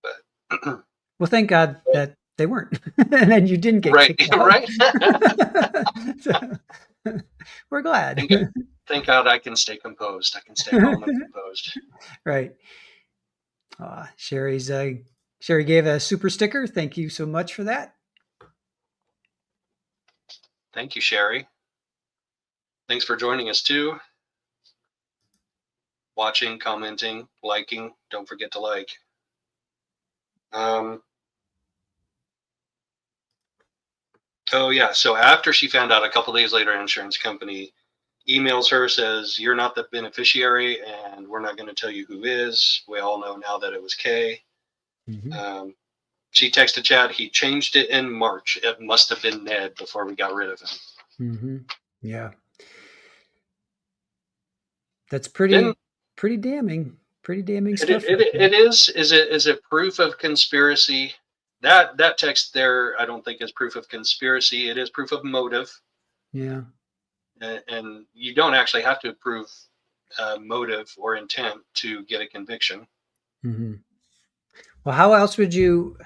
But well, thank God that they weren't, and then you didn't get kicked out. Right. So, we're glad. Thank God I can stay composed. I can stay calm and composed. Right. Sherry gave a super sticker. Thank you so much for that. Thank you, Sherry. Thanks for joining us too. Watching, commenting, liking. Don't forget to like. Oh yeah. So after she found out, a couple days later, an insurance company emails her, says, "You're not the beneficiary, and we're not going to tell you who is." We all know now that it was Kay. She texted Chad. He changed it in March. It must have been Ned before we got rid of him. Yeah. That's pretty damning. pretty damning stuff. It is. Is it proof of conspiracy? That text there, I don't think is proof of conspiracy. It is proof of motive. Yeah. And you don't actually have to prove motive or intent to get a conviction. Mm-hmm. Well, how else would you?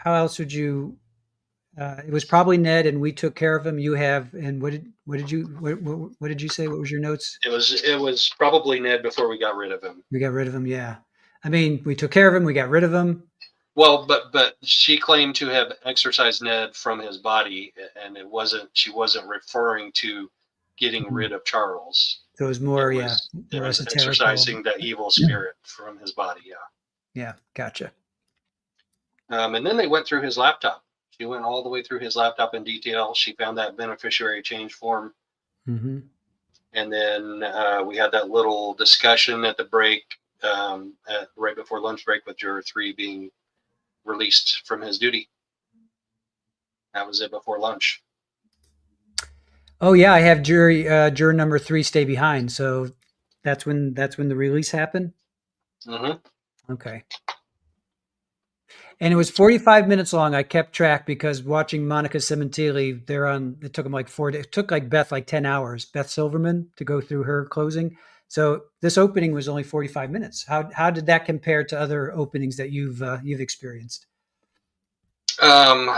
It was probably Ned, and we took care of him. You have, and what did you say? What was your notes? It was probably Ned before we got rid of him. We got rid of him. Yeah, I mean, we took care of him. We got rid of him. Well, but she claimed to have exorcised Ned from his body, and she wasn't referring to getting rid of Charles. So it was more, it was exorcising that evil spirit from his body. Yeah. Yeah, gotcha. And then they went through his laptop. She went all the way through his laptop in detail. She found that beneficiary change form. Mm-hmm. And then we had that little discussion at the break, right before lunch break, with juror 3 being released from his duty. That was it before lunch. Oh yeah, I have juror number 3 stay behind. So that's when the release happened. Mm-hmm. Okay. And it was 45 minutes long. I kept track because watching Monica Simontilli, it took them like 4 days. It took like Beth like 10 hours, Beth Silverman, to go through her closing. So this opening was only 45 minutes. How did that compare to other openings that you've experienced? The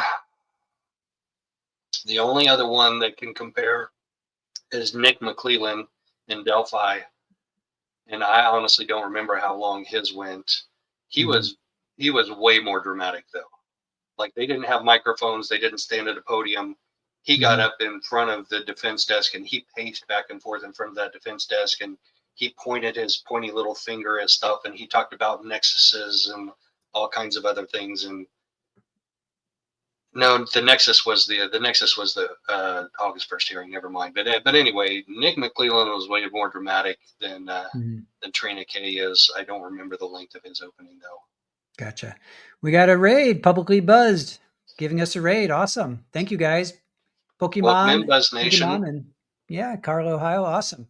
only other one that can compare is Nick McClellan in Delphi. And I honestly don't remember how long his went. He was way more dramatic though. Like, they didn't have microphones. They didn't stand at a podium. He got up in front of the defense desk and he paced back and forth in front of that defense desk, and he pointed his pointy little finger at stuff, and he talked about nexuses and all kinds of other things. And no, the nexus was the August 1st hearing. Never mind. But anyway, Nick McClellan was way more dramatic than Trina K is. I don't remember the length of his opening though. Gotcha. We got a raid, Publicly Buzzed, giving us a raid. Awesome. Thank you guys. Pokemon, Buzz Nation. Pokemon, and yeah, Carlo, Ohio. Awesome.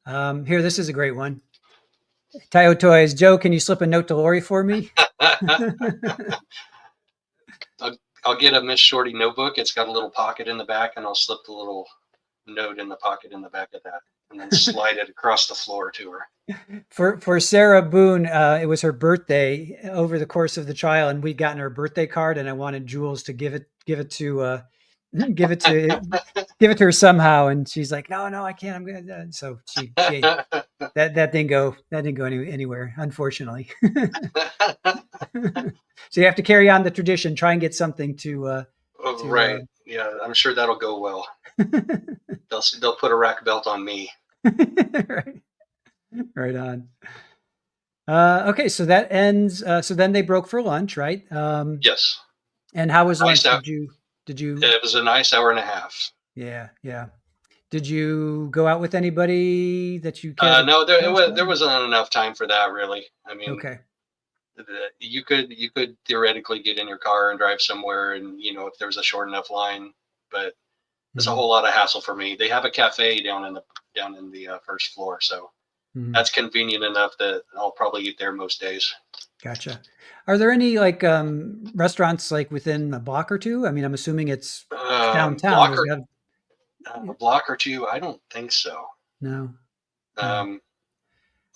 Here, this is a great one. Tayo Toys. Joe, can you slip a note to Lori for me? I'll get a Miss Shorty notebook. It's got a little pocket in the back, and I'll slip the little note in the pocket in the back of that, and then slide it across the floor to her. For Sarah Boone, it was her birthday over the course of the trial, and we'd gotten her birthday card, and I wanted Jules to give it to her somehow, and she's like, no, I can't. I'm gonna. So she that didn't go anywhere, unfortunately. So you have to carry on the tradition. Try and get something to right. Yeah, I'm sure that'll go well. They'll put a rack belt on me. Right on. Okay, so that ends. So then they broke for lunch, right? Yes. And how was lunch? Did you? It was a nice hour and a half. Yeah. Did you go out with anybody that you? No, there wasn't enough time for that, really. I mean, okay. You could theoretically get in your car and drive somewhere, and if there was a short enough line, but it's a whole lot of hassle for me. They have a cafe down in the first floor, so that's convenient enough that I'll probably eat there most days. Gotcha. Are there any restaurants like within a block or two? I mean, I'm assuming it's downtown. A block or two? I don't think so. No.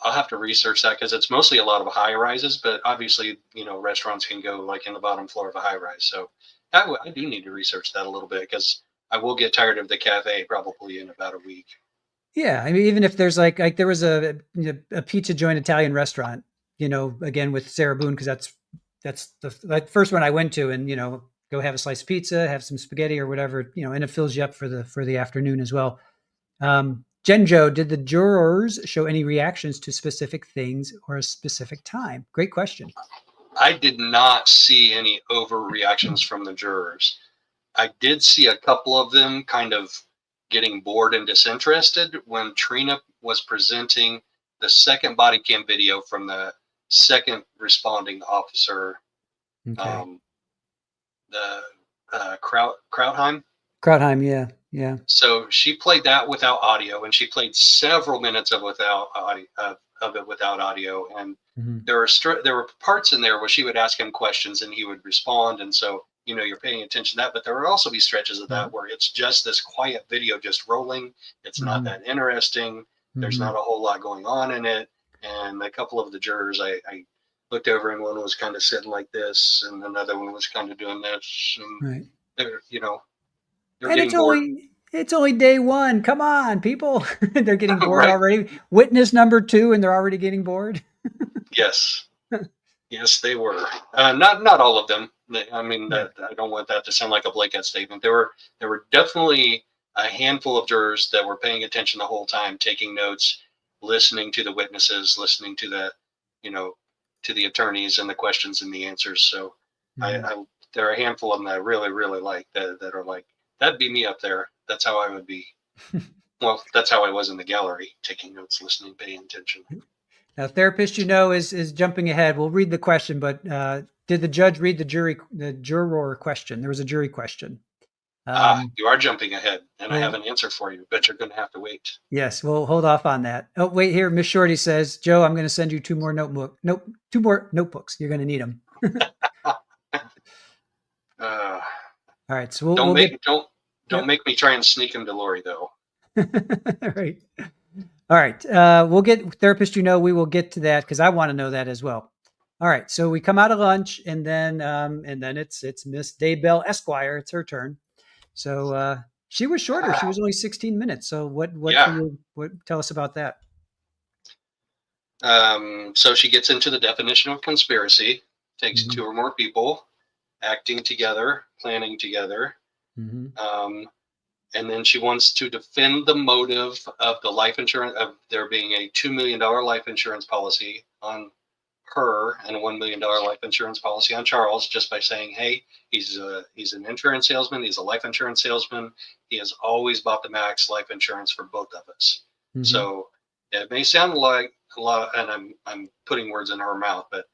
I'll have to research that because it's mostly a lot of high rises, but obviously, restaurants can go like in the bottom floor of a high rise. So I do need to research that a little bit because I will get tired of the cafe probably in about a week. Yeah. I mean, even if there's like there was a pizza joint Italian restaurant, again with Sarah Boone, because that's the first one I went to, and, go have a slice of pizza, have some spaghetti or whatever, and it fills you up for the afternoon as well. Genjo, did the jurors show any reactions to specific things or a specific time? Great question. I did not see any overreactions from the jurors. I did see a couple of them kind of getting bored and disinterested when Trina was presenting the second body cam video from the second responding officer, okay. Krautheim. Krautheim, yeah. So she played that without audio, and she played several minutes of without audio, of it without audio. And Mhm. there were parts in there where she would ask him questions and he would respond. And so, you're paying attention to that, but there would also be stretches of that Right. where it's just this quiet video just rolling. It's not Mhm. that interesting. There's not Mhm. a whole lot going on in it. And a couple of the jurors, I looked over, and one was kind of sitting like this, and another one was kind of doing this. And Right. they're And getting bored. it's only day one. Come on, people. They're getting bored Right? already. Witness number 2, and they're already getting bored. Yes. Yes, they were. Not all of them. I mean, Yeah. that I don't want that to sound like a blanket statement. There were definitely a handful of jurors that were paying attention the whole time, taking notes, listening to the witnesses, listening to you know, to the attorneys and the questions and the answers. So, Mhm. there are a handful of them that I really, really like that are like, that'd be me up there. That's how I would be. Well, that's how I was in the gallery, taking notes, listening, paying attention. Now, therapist, is jumping ahead. We'll read the question, but did the judge read the juror question? There was a jury question. You are jumping ahead, and I have Well, an answer for you, but you're going to have to wait. yes, we'll hold off on that. Oh, wait here. Miss Shorty says, Joe, I'm going to send you 2 more Nope, 2 more notebooks. You're going to need them. Uh, All right. So we'll don't get, make don't don't yep. make me try and sneak him to Lori though. Right. All right. We'll get therapist, we will get to that because I want to know that as well. All right. So we come out of lunch and then it's Miss Daybell Esquire. It's her turn. So she was shorter. She was only 16 minutes. So Yeah. what tell us about that? So she gets into the definition of conspiracy. Takes Mm-hmm. 2 or more people acting together, planning together. Mm-hmm. Um, and then she wants to defend the motive of the life insurance, of there being a $2 million life insurance policy on her and a $1 million life insurance policy on Charles, just by saying, hey, he's an insurance salesman, he's a life insurance salesman, he has always bought the max life insurance for both of us. Mm-hmm. So it may sound like a lot, and I'm putting words in her mouth, but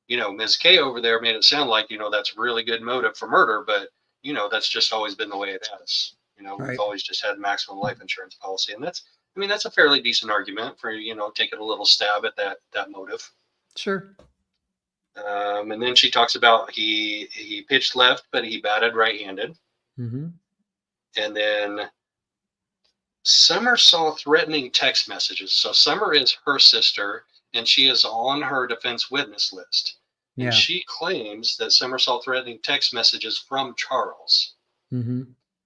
Ms. K over there made it sound like that's really good motive for murder, but that's just always been the way it has. We've Right. always just had maximum life insurance policy, and that's a fairly decent argument for taking a little stab at that motive. Sure. And then she talks about he pitched left, but he batted right-handed. Mm-hmm. And then Summer saw threatening text messages. So Summer is her sister, and she is on her defense witness list. And Yeah. she claims that Summer saw threatening text messages from Charles. Mm-hmm.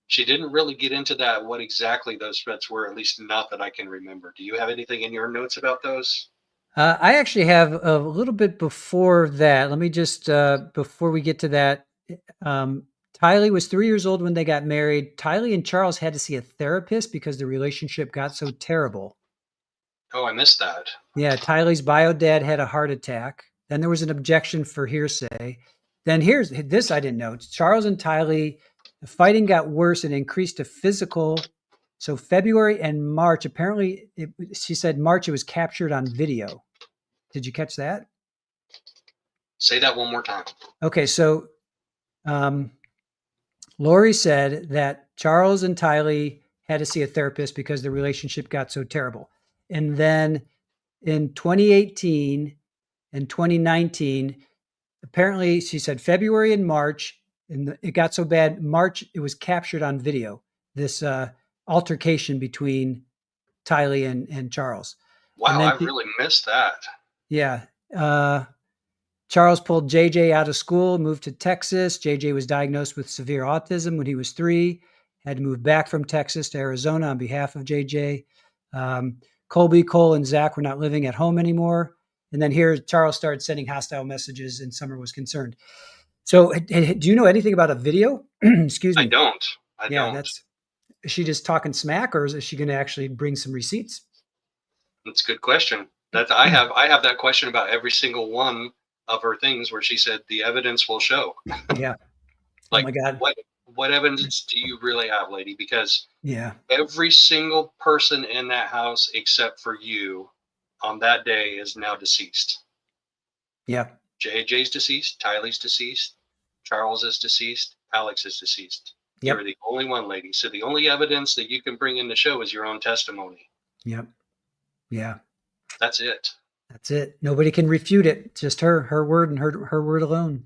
She didn't really get into that, what exactly those threats were, at least not that I can remember. Do you have anything in your notes about those? I actually have a little bit before that. Let me just before we get to that. Um, Tylee was 3 years old when they got married. Tylee and Charles had to see a therapist because the relationship got so terrible. Oh, I missed that. Yeah, Tylee's bio dad had a heart attack. Then there was an objection for hearsay. Then here's this I didn't know. Charles and Tylee, the fighting got worse and increased to physical. So February and March, apparently, she said March it was captured on video. Did you catch that? Say that one more time. Okay, so um, Lori said that Charles and Tylee had to see a therapist because the relationship got so terrible. And then in 2018 and 2019, apparently she said February and March, and it got so bad, March, it was captured on video, this altercation between Tylee and Charles. And Wow, then, I really missed that. yeah, Charles pulled JJ out of school, moved to Texas. JJ was diagnosed with severe autism when he was 3, had to move back from Texas to Arizona on behalf of JJ. Colby, Cole, and Zach were not living at home anymore. And then here, Charles started sending hostile messages, and Summer was concerned. So, do you know anything about a video? Excuse I me. don't. I Yeah, don't. is she just talking smack, or is she going to actually bring some receipts? That's a good question. That I have that question about every single one of her things where she said the evidence will show. Yeah. Oh Like my God. what evidence do you really have, lady? Because Yeah. every single person in that house except for you on that day is now deceased. Yeah. JJ's deceased, Tylee's deceased, Charles is deceased, Alex is deceased. You're Yep. the only one, lady. So the only evidence that you can bring in the show is your own testimony. Yep. Yeah. That's it. That's it. Nobody can refute it. Just her word and her word alone.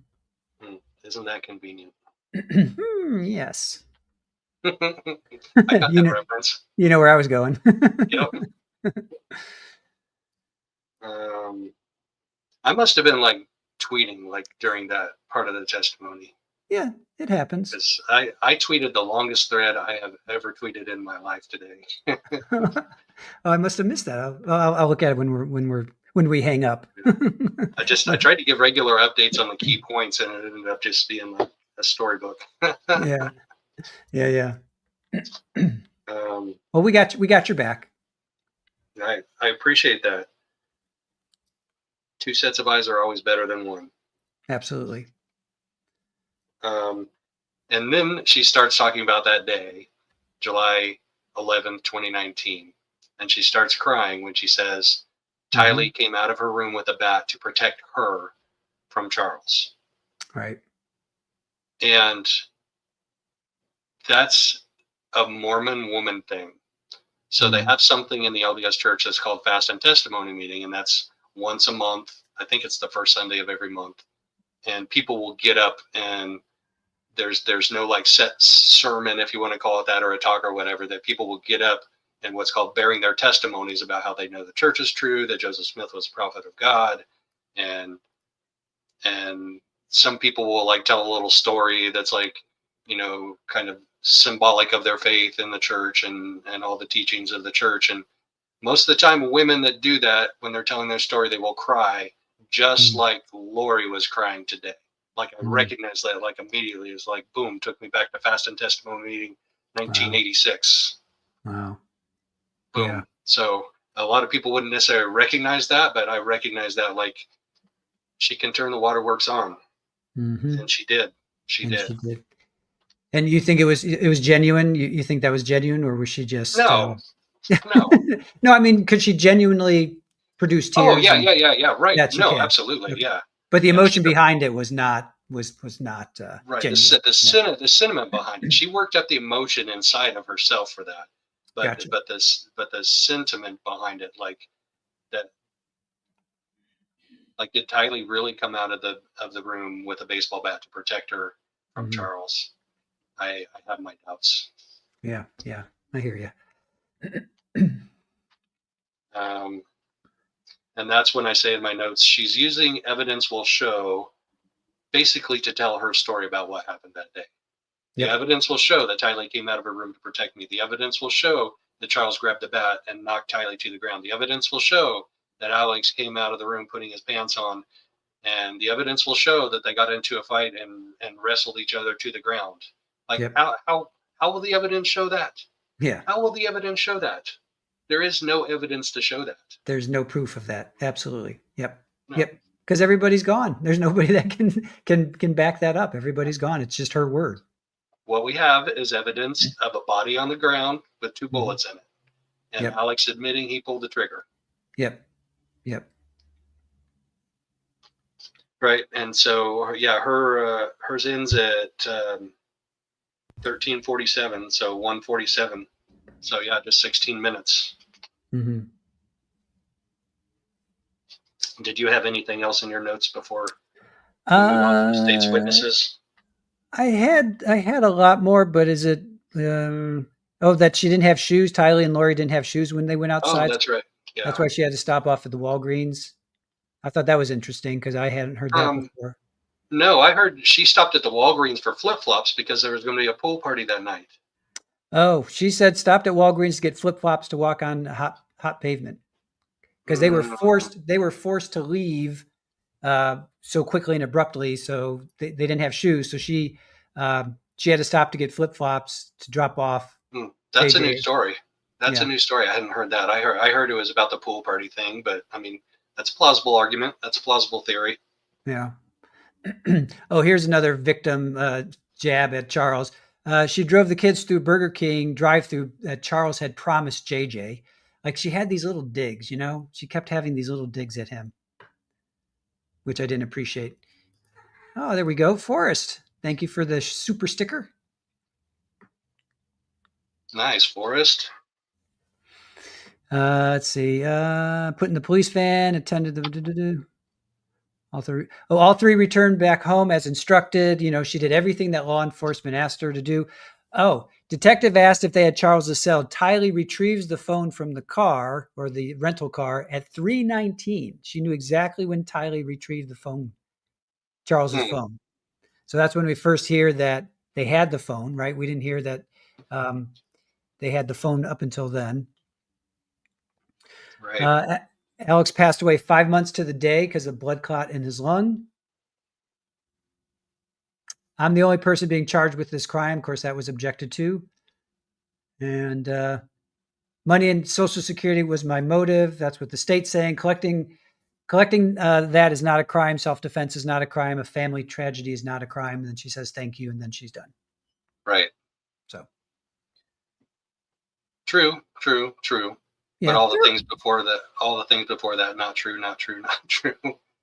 Isn't that convenient? Yes. I got that reference. You know where I was going. Yep. I must have been like tweeting like during that part of the testimony. Yeah, it happens. Because I tweeted the longest thread I have ever tweeted in my life today. Oh, I must have missed that. I'll look at it when we hang up. I tried to give regular updates on the key points, and it ended up just being like a storybook. Yeah. Well, we got your back. I appreciate that. Two sets of eyes are always better than one. Absolutely. And then she starts talking about that day, July 11th, 2019. And she starts crying when she says, Tylee came out of her room with a bat to protect her from Charles. Right. And that's a Mormon woman thing. So they have something in the LDS church that's called Fast and Testimony Meeting, and that's once a month. I think it's the first Sunday of every month. And people will get up, and there's no like set sermon, if you want to call it that, or a talk or whatever, that people will get up and what's called bearing their testimonies about how they know the church is true, that Joseph Smith was a prophet of God. And some people will like tell a little story that's like, kind of symbolic of their faith in the church and all the teachings of the church. And most of the time, women that do that, when they're telling their story, they will cry, just like Lori was crying today. Like I recognized that like immediately. It's like, boom, took me back to Fast and Testimony Meeting, 1986. Wow. Boom. Yeah. So a lot of people wouldn't necessarily recognize that, but I recognize that like she can turn the waterworks on. And she did. She did. And you think it was genuine? You think that was genuine, or was she just no? No, I mean, could she genuinely produce tears? Oh yeah. Right. No, absolutely, okay. Yeah. But the emotion behind it was not right. Genuine. The sentiment behind it. She worked up the emotion inside of herself for that. But the sentiment behind it, like that. Like, did Tylee really come out of the room with a baseball bat to protect her from Charles? I have my doubts. Yeah, I hear you. And that's when I say in my notes, she's using evidence will show basically to tell her story about what happened that day. The evidence will show that Tylee came out of her room to protect me. The evidence will show that Charles grabbed the bat and knocked Tylee to the ground. The evidence will show that Alex came out of the room putting his pants on. And the evidence will show that they got into a fight and wrestled each other to the ground. Like, how will the evidence show that? Yeah. How will the evidence show that? There is no evidence to show that. There's no proof of that. Absolutely. Yep. No. Yep. Because everybody's gone. There's nobody that can back that up. Everybody's gone. It's just her word. What we have is evidence of a body on the ground with 2 bullets in it. And Alex admitting he pulled the trigger. Yep. Right. And so, hers ends at 13:47. So 1:47. So just 16 minutes. Did you have anything else in your notes before we move on to state's witnesses? I had a lot more, but is it that she didn't have shoes? Tylee and Lori didn't have shoes when they went outside. Oh, that's right. Yeah. That's why she had to stop off at the Walgreens. I thought that was interesting because I hadn't heard that before. No, I heard she stopped at the Walgreens for flip-flops because there was going to be a pool party that night. Oh, she said stopped at Walgreens to get flip-flops to walk on hot pavement because they were forced to leave so quickly and abruptly. So they didn't have shoes. So she had to stop to get flip-flops to drop off. That's a new story. That's a new story. I hadn't heard that. I heard it was about the pool party thing, but I mean, that's a plausible argument. That's a plausible theory. Yeah. Oh, here's another victim jab at Charles. She drove the kids through Burger King drive-through that Charles had promised JJ. Like she had these little digs, she kept having these little digs at him, which I didn't appreciate. Oh, there we go. Forrest. Thank you for the super sticker. Nice, Forrest. Let's see. Put in the police van, attended the. All three returned back home as instructed. She did everything that law enforcement asked her to do. Oh, detective asked if they had Charles's cell. Tylee retrieves the phone from the car or the rental car at 3:19. She knew exactly when Tylee retrieved the phone, Charles's Hmm, phone. So that's when we first hear that they had the phone, right? We didn't hear that they had the phone up until then. right. Uh, Alex passed away 5 months to the day because of blood clot in his lung. I'm the only person being charged with this crime. Of course, that was objected to. And money and Social Security was my motive. That's what the state's saying. Collecting that is not a crime. Self-defense is not a crime. A family tragedy is not a crime. And then she says thank you, and then she's done. Right. So True, true, true. But yeah, all the things before that, not true, not true, not true.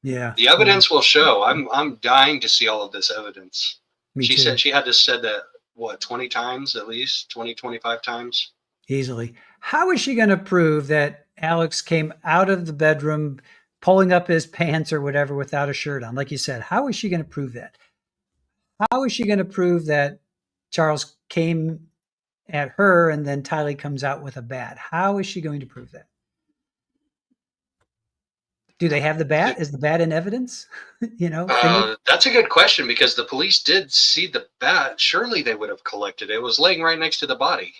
yeah, The evidence will show. I'm dying to see all of this evidence. me She too. said she had to said that what 20 times at least 20, 25 times. Easily. How is she going to prove that Alex came out of the bedroom pulling up his pants or whatever without a shirt on? Like you said, how is she going to prove that? How is she going to prove that Charles came at her and then Tylee comes out with a bat? How is she going to prove that? Do they have the bat? Is the bat in evidence? Finger. That's a good question because the police did see the bat. Surely they would have collected it. It was laying right next to the body.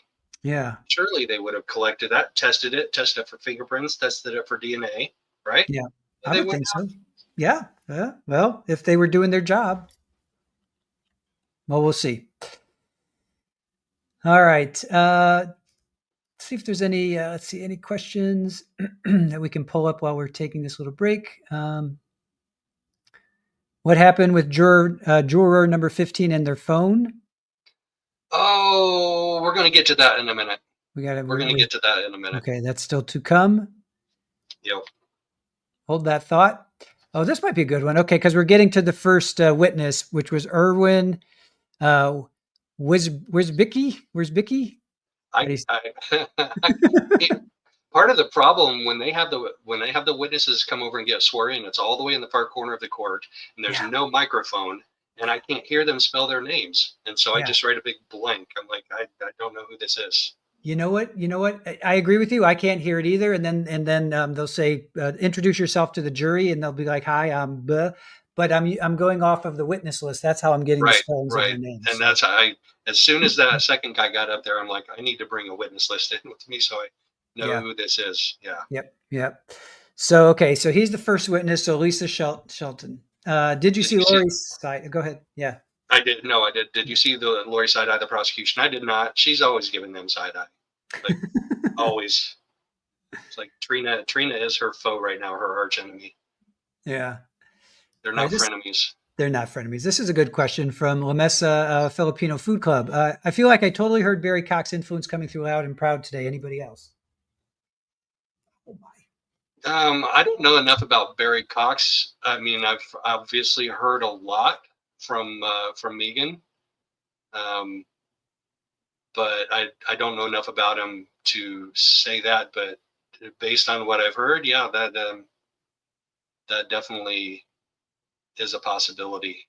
Yeah. Surely they would have collected that, tested it for fingerprints, tested it for DNA, right? Yeah. I They would would think have. so. Yeah. Well, if they were doing their job. Well, we'll see. All right. See if there's any let's see any questions that we can pull up while we're taking this little break. What happened with juror number 15 and their phone? Oh, we're going to get to that in a minute. We got We're going to to get to that in a minute. okay, that's still to come. Yep. Hold that thought. Oh, this might be a good one. Okay, because we're getting to the first witness, which was Irwin. Where's Bicky? Where's Bicky? I, part of the problem when they have the witnesses come over and get sworn in, it's all the way in the far corner of the court, and there's Yeah, no microphone, and I can't hear them spell their names, and so I yeah. just write a big blank. I'm like, I don't know who this is. You know what? You know what? I agree with you. I can't hear it either. And then they'll say, "Introduce yourself to the jury," and they'll be like, "Hi, I'm blah," but I'm going off of the witness list. That's how I'm getting the Right, spellings of their right, names. and So, that's how as soon as that second guy got up there, I'm like, I need to bring a witness list in with me so I know yeah, who this is. Yeah, yep. So okay, so he's the first witness. So Lisa Shelton. Did you did see you see? Lori's side? Go ahead. Yeah, I did. No, I did. Did you see the Lori side eye, the prosecution? I did not. She's always giving them side eye, like always. It's like Trina. Trina is her foe right now, her arch enemy. yeah. They're All right, not this frenemies. they're not frenemies. This is a good question from La Mesa Filipino Food Club. I feel like I totally heard Barry Cox influence coming through loud and proud today. Anybody else? Oh my. I don't know enough about Barry Cox. I mean, I've obviously heard a lot from Megan, um, but I don't know enough about him to say that. But based on what I've heard, yeah, that definitely is a possibility.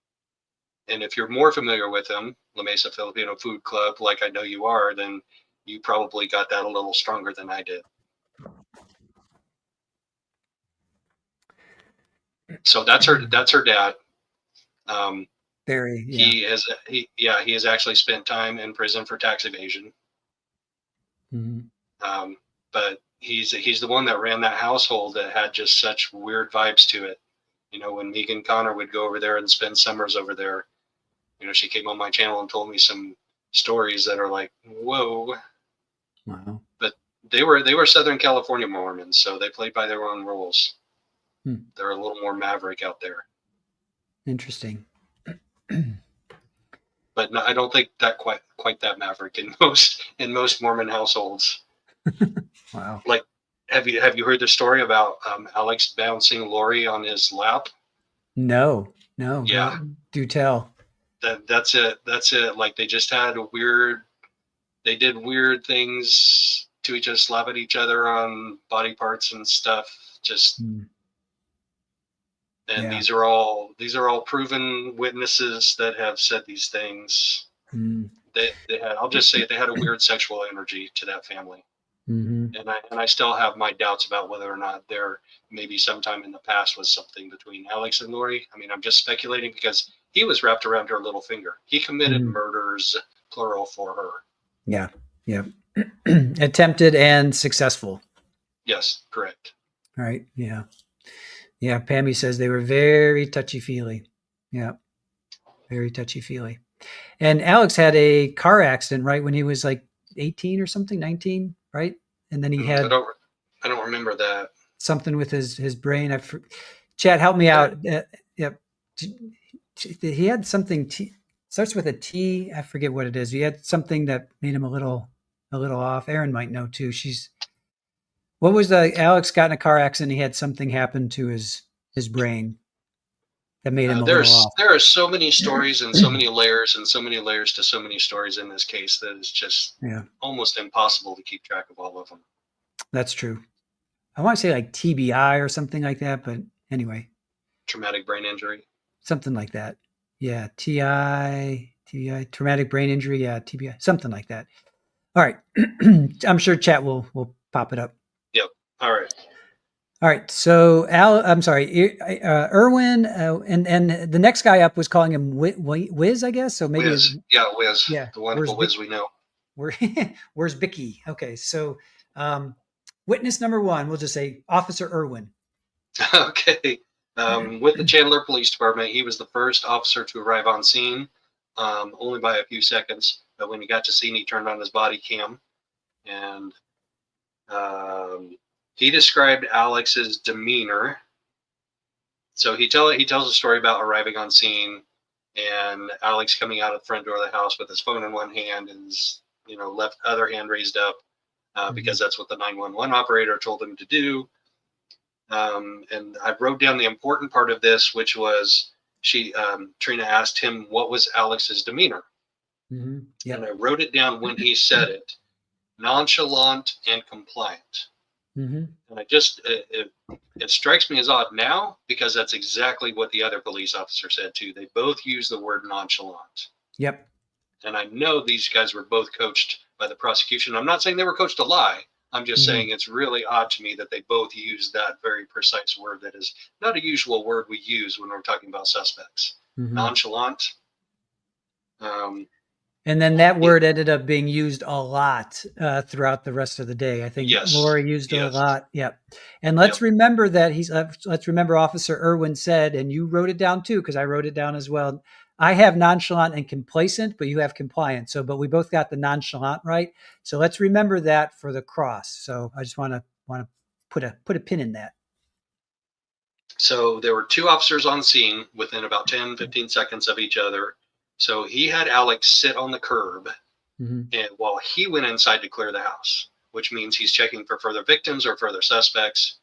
And if you're more familiar with him, La Mesa Filipino Food Club, like I know you are, then you probably got that a little stronger than I did. So that's her dad. Um, Barry, yeah. he has actually spent time in prison for tax evasion. Mhm. But he's the one that ran that household that had just such weird vibes to it. You know, when Megan Connor would go over there and spend summers over there, you know, she came on my channel and told me some stories that are like, whoa. Wow. But they were Southern California Mormons, so they played by their own rules. Hmm. They're a little more maverick out there. Interesting. But no, I don't think that quite that maverick in most Mormon households. Wow. Like, have you heard the story about Alex bouncing Lori on his lap? No, no. Yeah, Do tell. that's it. Like they just had they did weird things to each other, slap at each other on body parts and stuff. Just and these are all proven witnesses that have said these things. They had, I'll just say, they had a weird sexual energy to that family. And I still have my doubts about whether or not there maybe sometime in the past was something between Alex and Lori. I mean, I'm just speculating because he was wrapped around her little finger. He committed murders, plural, for her. Yeah. Yeah. Attempted and successful. Yes, correct. Right. Yeah. Yeah. Pammy says they were very touchy-feely. Yeah. Very touchy-feely. And Alex had a car accident, right, when he was like 18 or something, 19, right? And then he had I don't remember that. something with his brain. Chad, help me out. Yep. He had something starts with a T. I forget what it is. He had something that made him a little off. Aaron might know too. What was Alex got in a car accident? He had something happen to his brain that made him a little off. There are so many stories and so many layers to so many stories in this case that is just almost impossible to keep track of all of them. That's true. I want to say like TBI or something like that, but anyway. Traumatic brain injury. Something like that. Yeah. TBI, traumatic brain injury. Yeah. TBI, something like that. All right. I'm sure chat will pop it up. Yep. All right. All right. So I'm sorry, Erwin, and the next guy up was calling him Wiz, I guess. So maybe Wiz. Wiz. Yeah. The wonderful Wiz we know. Where's Bicky? Okay. So witness number one, we'll just say Officer Erwin. Okay. With the Chandler Police Department, he was the first officer to arrive on scene, only by a few seconds. But when he got to scene, he turned on his body cam, and he described Alex's demeanor. So he tells a story about arriving on scene and Alex coming out of the front door of the house with his phone in one hand and his left other hand raised up because that's what the 911 operator told him to do. And I wrote down the important part of this, which was Trina asked him what was Alex's demeanor. And I wrote it down when he said it: nonchalant and compliant. And it strikes me as odd now because that's exactly what the other police officer said too. They both use the word nonchalant. Yep. And I know these guys were both coached by the prosecution. I'm not saying they were coached to lie. I'm just saying it's really odd to me that they both use that very precise word that is not a usual word we use when we're talking about suspects. Nonchalant. And then that word ended up being used a lot throughout the rest of the day. I think Lori used it a lot. Yep. And let's remember that let's remember Officer Erwin said, and you wrote it down too, because I wrote it down as well. I have nonchalant and complacent, but you have compliant. But we both got the nonchalant right. So let's remember that for the cross. So I just want to put a pin in that. So there were two officers on scene within about 10, 15 seconds of each other. So he had Alex sit on the curb and while he went inside to clear the house, which means he's checking for further victims or further suspects.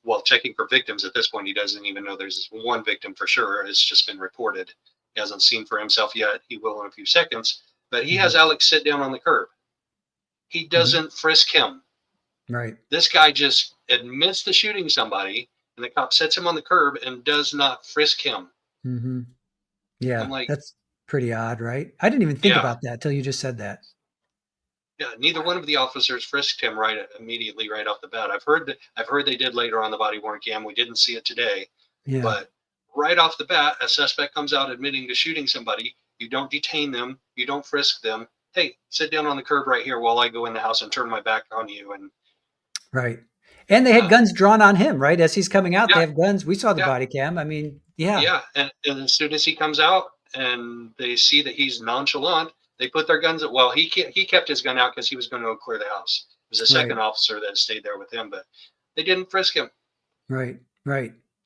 Well, checking for victims at this point, he doesn't even know there's one victim for sure. It's just been reported. He hasn't seen for himself yet. He will in a few seconds. But he has Alex sit down on the curb. He doesn't frisk him. Right. This guy just admits to shooting somebody, and the cop sets him on the curb and does not frisk him. Yeah, that's pretty odd, right? I didn't even think about that till you just said that. Yeah, neither one of the officers frisked him immediately right off the bat. I've heard they did later on the body worn cam. We didn't see it today, but right off the bat, a suspect comes out admitting to shooting somebody. You don't detain them. You don't frisk them. Hey, sit down on the curb right here while I go in the house and turn my back on you. And right. And they had guns drawn on him, right? As he's coming out, they have guns. We saw the body cam. I mean, Yeah. And as soon as he comes out and they see that he's nonchalant, they put their guns at, well, he kept his gun out because he was going to clear the house. It was a second officer that stayed there with him, but they didn't frisk him. Right.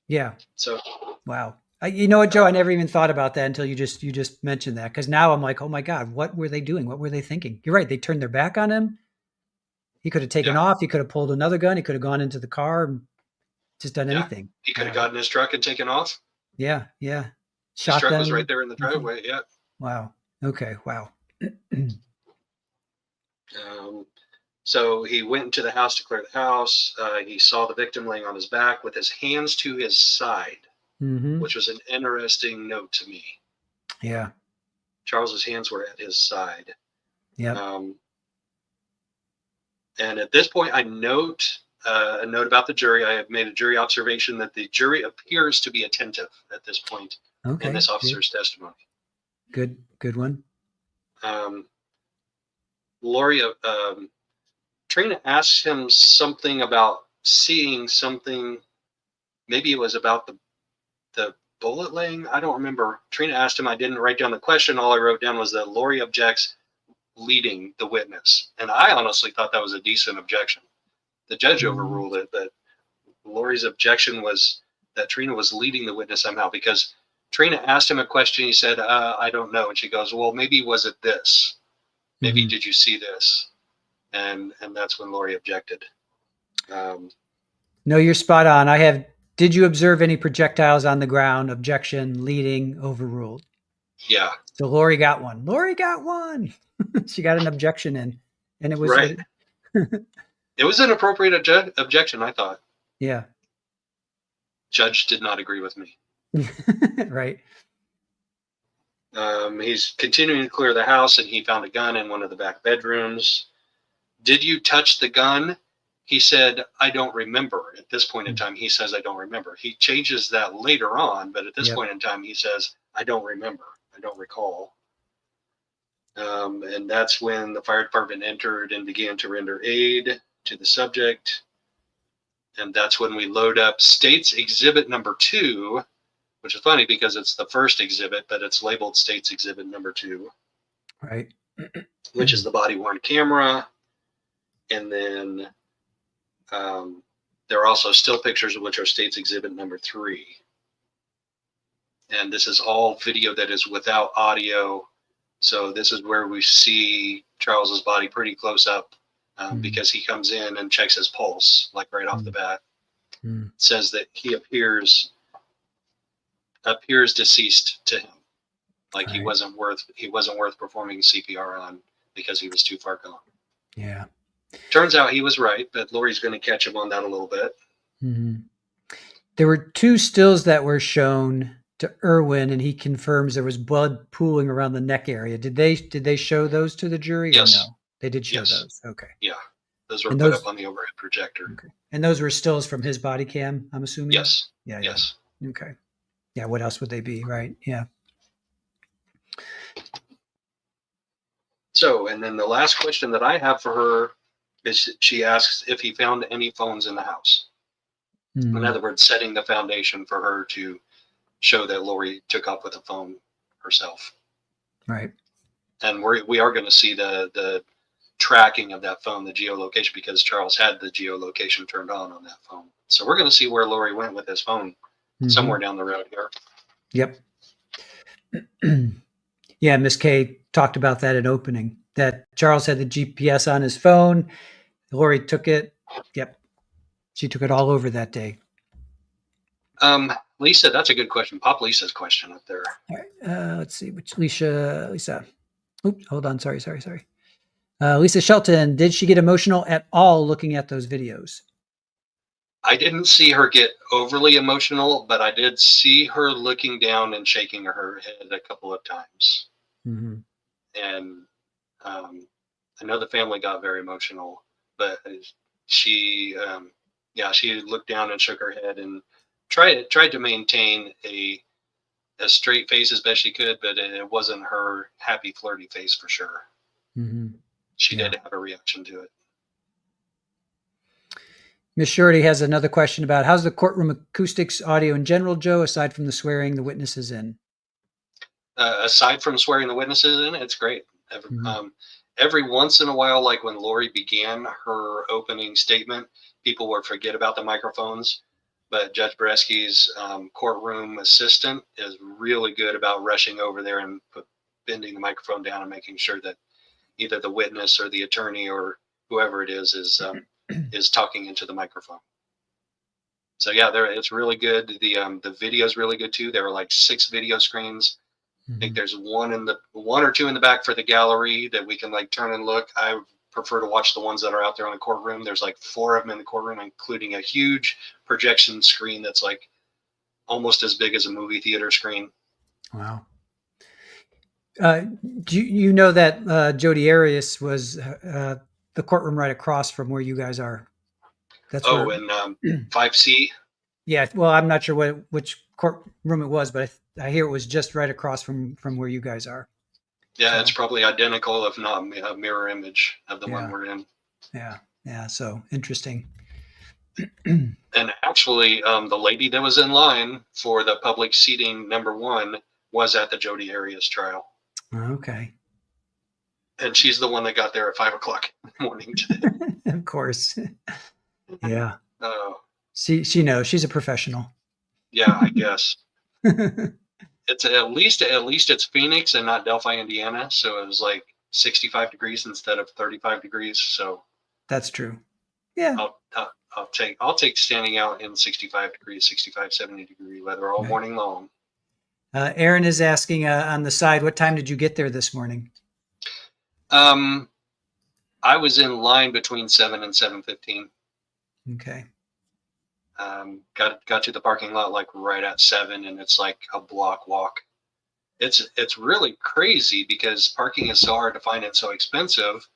Yeah. So, wow. You know what, Joe? I never even thought about that until you just mentioned that. Because now I'm like, oh my God, what were they doing? What were they thinking? You're right. They turned their back on him. He could have taken off. He could have pulled another gun. He could have gone into the car and just done anything. He could have gotten his truck and taken off. Yeah. His truck was right there in the driveway. Yeah. Wow. Okay. Wow. So he went into the house to clear the house. He saw the victim laying on his back with his hands to his side, which was an interesting note to me. Yeah. Charles's hands were at his side. Yeah. And at this point, I note a note about the jury. I have made a jury observation that the jury appears to be attentive at this point in this officer's testimony. Good one. Lori, Trina asked him something about seeing something. Maybe it was about the bullet laying. I don't remember. Trina asked him. I didn't write down the question. All I wrote down was that Lori objects leading the witness. And I honestly thought that was a decent objection. The judge overruled it, but Lori's objection was that Trina was leading the witness somehow, because Trina asked him a question. He said, I don't know. And she goes, well, maybe was it this? Maybe did you see this? And that's when Lori objected. No, you're spot on. I have, did you observe any projectiles on the ground? Objection, leading, overruled. Yeah. So Lori got one. Lori got one. She got an objection in. And it was right. It was an appropriate objection, I thought. Yeah. Judge did not agree with me. Right. He's continuing to clear the house, and he found a gun in one of the back bedrooms. Did you touch the gun? He said, I don't remember. At this point in time, he says, I don't remember. He changes that later on, but at this point in time, he says, I don't remember. I don't recall. And that's when the fire department entered and began to render aid to the subject. And that's when we load up State's Exhibit number 2, which is funny because it's the first exhibit, but it's labeled State's Exhibit number 2. Right. Which is the body-worn camera. And then there are also still pictures, which are State's Exhibit number 3. And this is all video that is without audio. So this is where we see Charles's body pretty close up, because he comes in and checks his pulse, like right off the bat. Says that he appears deceased to him, like he wasn't worth performing CPR on because he was too far gone. Yeah. Turns out he was right, but Lori's going to catch him on that a little bit. There were 2 stills that were shown to Irwin, and he confirms there was blood pooling around the neck area. Did they show those to the jury? Yes. Or no? They did show those. Okay. Yeah. Those were put up on the overhead projector. Okay. And those were stills from his body cam, I'm assuming? Yes. Yeah. Yes. Okay. Yeah. What else would they be? Right. Yeah. So, and then the last question that I have for her is, she asks if he found any phones in the house. In other words, setting the foundation for her to show that Lori took off with a phone herself. Right. And we are going to see the tracking of that phone, the geolocation, because Charles had the geolocation turned on that phone. So we're going to see where Lori went with his phone somewhere down the road here. Yep. Yeah, Miss K talked about that in opening, that Charles had the GPS on his phone. Lori took it. Yep. She took it all over that day. Lisa, that's a good question. Pop Lisa's question up there. All right. Let's see which Lisa. Oops, hold on. Sorry. Lisa Shelton, did she get emotional at all looking at those videos? I didn't see her get overly emotional, but I did see her looking down and shaking her head a couple of times. And I know the family got very emotional, but she looked down and shook her head and tried to maintain a straight face as best she could, but it wasn't her happy, flirty face for sure. She did have a reaction to it. Miss Shorty has another question about how's the courtroom acoustics, audio in general, Joe, aside from the swearing the witnesses in? Aside from swearing the witnesses in, it's great. Every once in a while, like when Lori began her opening statement, people would forget about the microphones. But Judge Bresky's courtroom assistant is really good about rushing over there and bending the microphone down and making sure that either the witness or the attorney or whoever it is talking into the microphone. So yeah, it's really good. The video is really good too. There were like 6 video screens. I think there's one or two in the back for the gallery that we can like turn and look. I prefer to watch the ones that are out there in the courtroom. There's like 4 of them in the courtroom, including a huge projection screen that's like almost as big as a movie theater screen. Wow. Do you know that Jodi Arias was the courtroom right across from where you guys are? That's where. And 5C. Yeah. Well, I'm not sure which courtroom it was, but I hear it was just right across from where you guys are. Yeah, So, it's probably identical, if not a mirror image of the one we're in. Yeah. Yeah. So interesting. And actually, the lady that was in line for the public seating #1 was at the Jodi Arias trial. Okay. And she's the one that got there at 5 o'clock in the morning today. Of course. Yeah. Oh, She knows. She's a professional. yeah, I guess. It's at least it's Phoenix and not Delphi, Indiana. So it was like 65 degrees instead of 35 degrees. So That's true. Yeah. I'll take standing out in 65 degrees, 65, 70 degree weather all morning long. Aaron is asking on the side, what time did you get there this morning? I was in line between 7 and 7:15. Okay. Got to the parking lot like right at 7, and it's like a block walk. It's really crazy because parking is so hard to find and so expensive.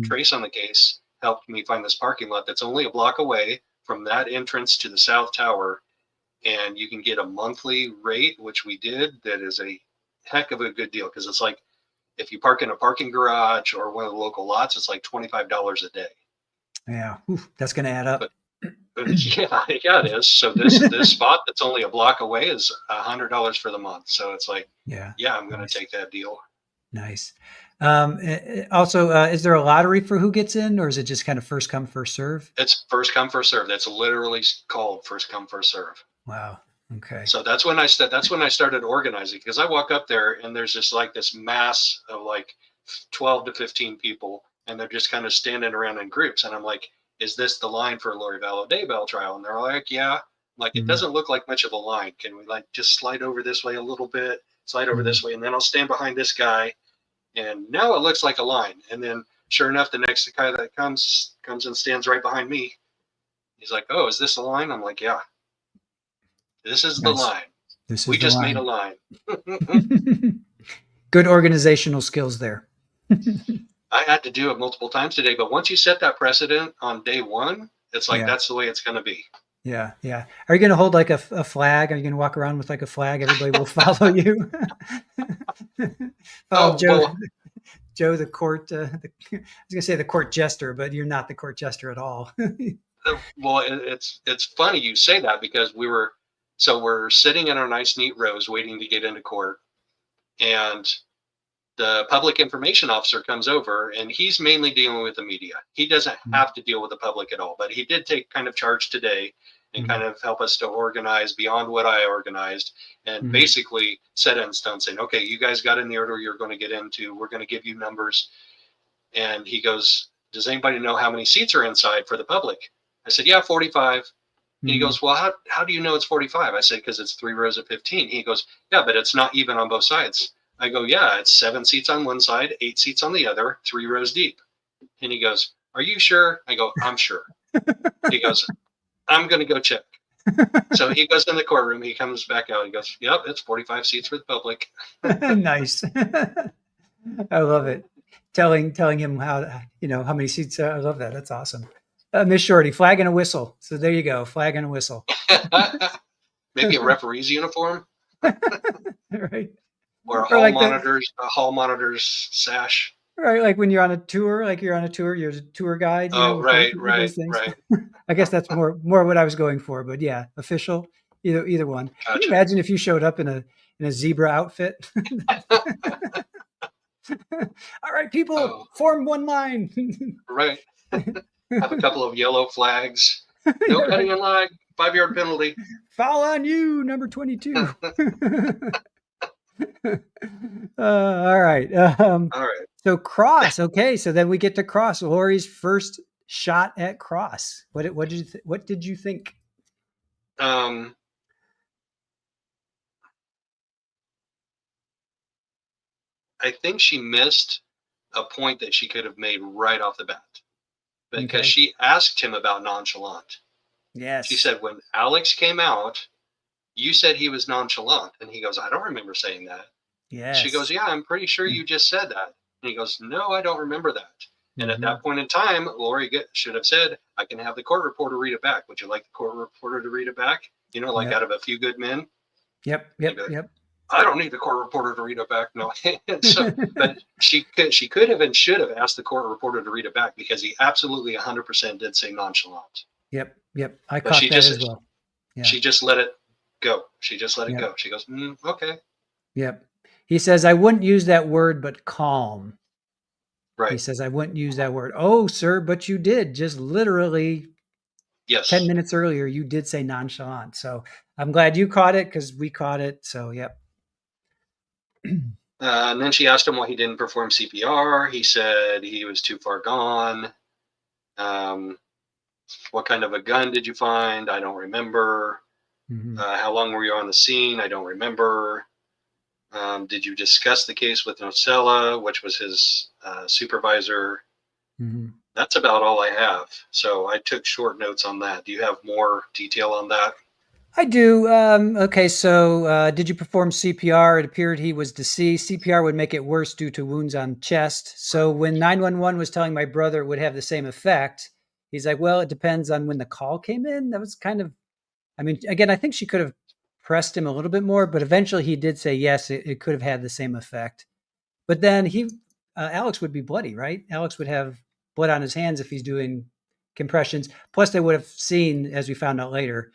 Trace on the case helped me find this parking lot that's only a block away from that entrance to the South Tower, and you can get a monthly rate, which we did. That is a heck of a good deal because it's like if you park in a parking garage or one of the local lots, it's like $25 a day. Yeah, that's going to add up. Yeah, it is. So this spot that's only a block away is $100 for the month. So it's like, yeah, I'm going to take that deal. Nice. Also, is there a lottery for who gets in, or is it just kind of first come, first serve? It's first come, first serve. That's literally called first come, first serve. Wow. Okay. So that's when I started organizing, because I walk up there and there's just like this mass of like 12 to 15 people, and they're just kind of standing around in groups, and I'm like, is this the line for Lori Vallow Daybell trial? And they're like, yeah. I'm like, it doesn't look like much of a line. Can we like just slide over this way a little bit, slide over this way, and then I'll stand behind this guy. And now it looks like a line. And then sure enough, the next guy that comes and stands right behind me. He's like, oh, is this a line? I'm like, yeah, this is the line. We just made a line. Good organizational skills there. I had to do it multiple times today, but once you set that precedent on day one, it's like, that's the way it's going to be. Yeah. Yeah. Are you going to hold like a flag? Are you going to walk around with like a flag? Everybody will follow you. Follow Joe. Well, Joe, the court. I was going to say the court jester, but you're not the court jester at all. Well, it's funny you say that, because we're sitting in our nice neat rows waiting to get into court, and the public information officer comes over, and he's mainly dealing with the media. He doesn't have to deal with the public at all, but he did take kind of charge today and kind of help us to organize beyond what I organized, and basically set it in stone, saying, okay, you guys got in the order you're going to get into. We're going to give you numbers. And he goes, does anybody know how many seats are inside for the public? I said, yeah, 45. And he goes, well, how do you know it's 45? I said, because it's 3 rows of 15. He goes, yeah, but it's not even on both sides. I go, yeah, it's 7 seats on one side, 8 seats on the other, 3 rows deep. And he goes, are you sure? I go, I'm sure. He goes, I'm going to go check. So he goes in the courtroom. He comes back out. He goes, yep, it's 45 seats for the public. Nice. I love it. Telling him how many seats. I love that. That's awesome. Miss Shorty, flag and a whistle. So there you go. Flag and a whistle. Maybe a referee's uniform. Right. Or a hall monitor's sash. Right, like when you're on a tour, you're a tour guide. Right. I guess that's more what I was going for, but yeah, official, either one. Gotcha. Can you imagine if you showed up in a zebra outfit? All right, people, form one line. Right. Have a couple of yellow flags. No cutting in line. 5-yard penalty. Foul on you, number 22. All right. All right. So cross. Okay. So then we get to cross. Lori's first shot at cross. What did you think? I think she missed a point that she could have made right off the bat, because Okay. she asked him about nonchalant. Yes. She said, when Alex came out, you said he was nonchalant. And he goes, I don't remember saying that. She goes, Yes. yeah, I'm pretty sure you just said that. And he goes, no, I don't remember that. And at Mm-hmm. that point in time, Lori should have said, I can have the court reporter read it back. Would you like the court reporter to read it back? You know, like Yep. out of A Few Good Men. Yep. Like, Yep. I don't need the court reporter to read it back. No. So, but she could have and should have asked the court reporter to read it back, because he absolutely 100% did say nonchalant. Yep. I But caught that as well. Yeah. she just let it go. She just let it Yep. go. She goes, okay. Yep. He says, I wouldn't use that word, but calm. Right. He says, I wouldn't use that word. Oh, sir, but you did. Just literally Yes. 10 minutes earlier, you did say nonchalant. So I'm glad you caught it, because we caught it. So, yep. And then she asked him why he didn't perform CPR. He said he was too far gone. What kind of a gun did you find? I don't remember. Mm-hmm. How long were you on the scene? I don't remember. Did you discuss the case with Nocella, which was his supervisor? Mm-hmm. That's about all I have. So I took short notes on that. Do you have more detail on that? I do. Okay, so did you perform CPR? It appeared he was deceased. CPR would make it worse due to wounds on chest. So when 911 was telling my brother it would have the same effect, he's like, well, it depends on when the call came in. That was kind of, I mean, again, I think she could have pressed him a little bit more, but eventually he did say, yes, it could have had the same effect. But then Alex would be bloody, right? Alex would have blood on his hands if he's doing compressions. Plus they would have seen, as we found out later,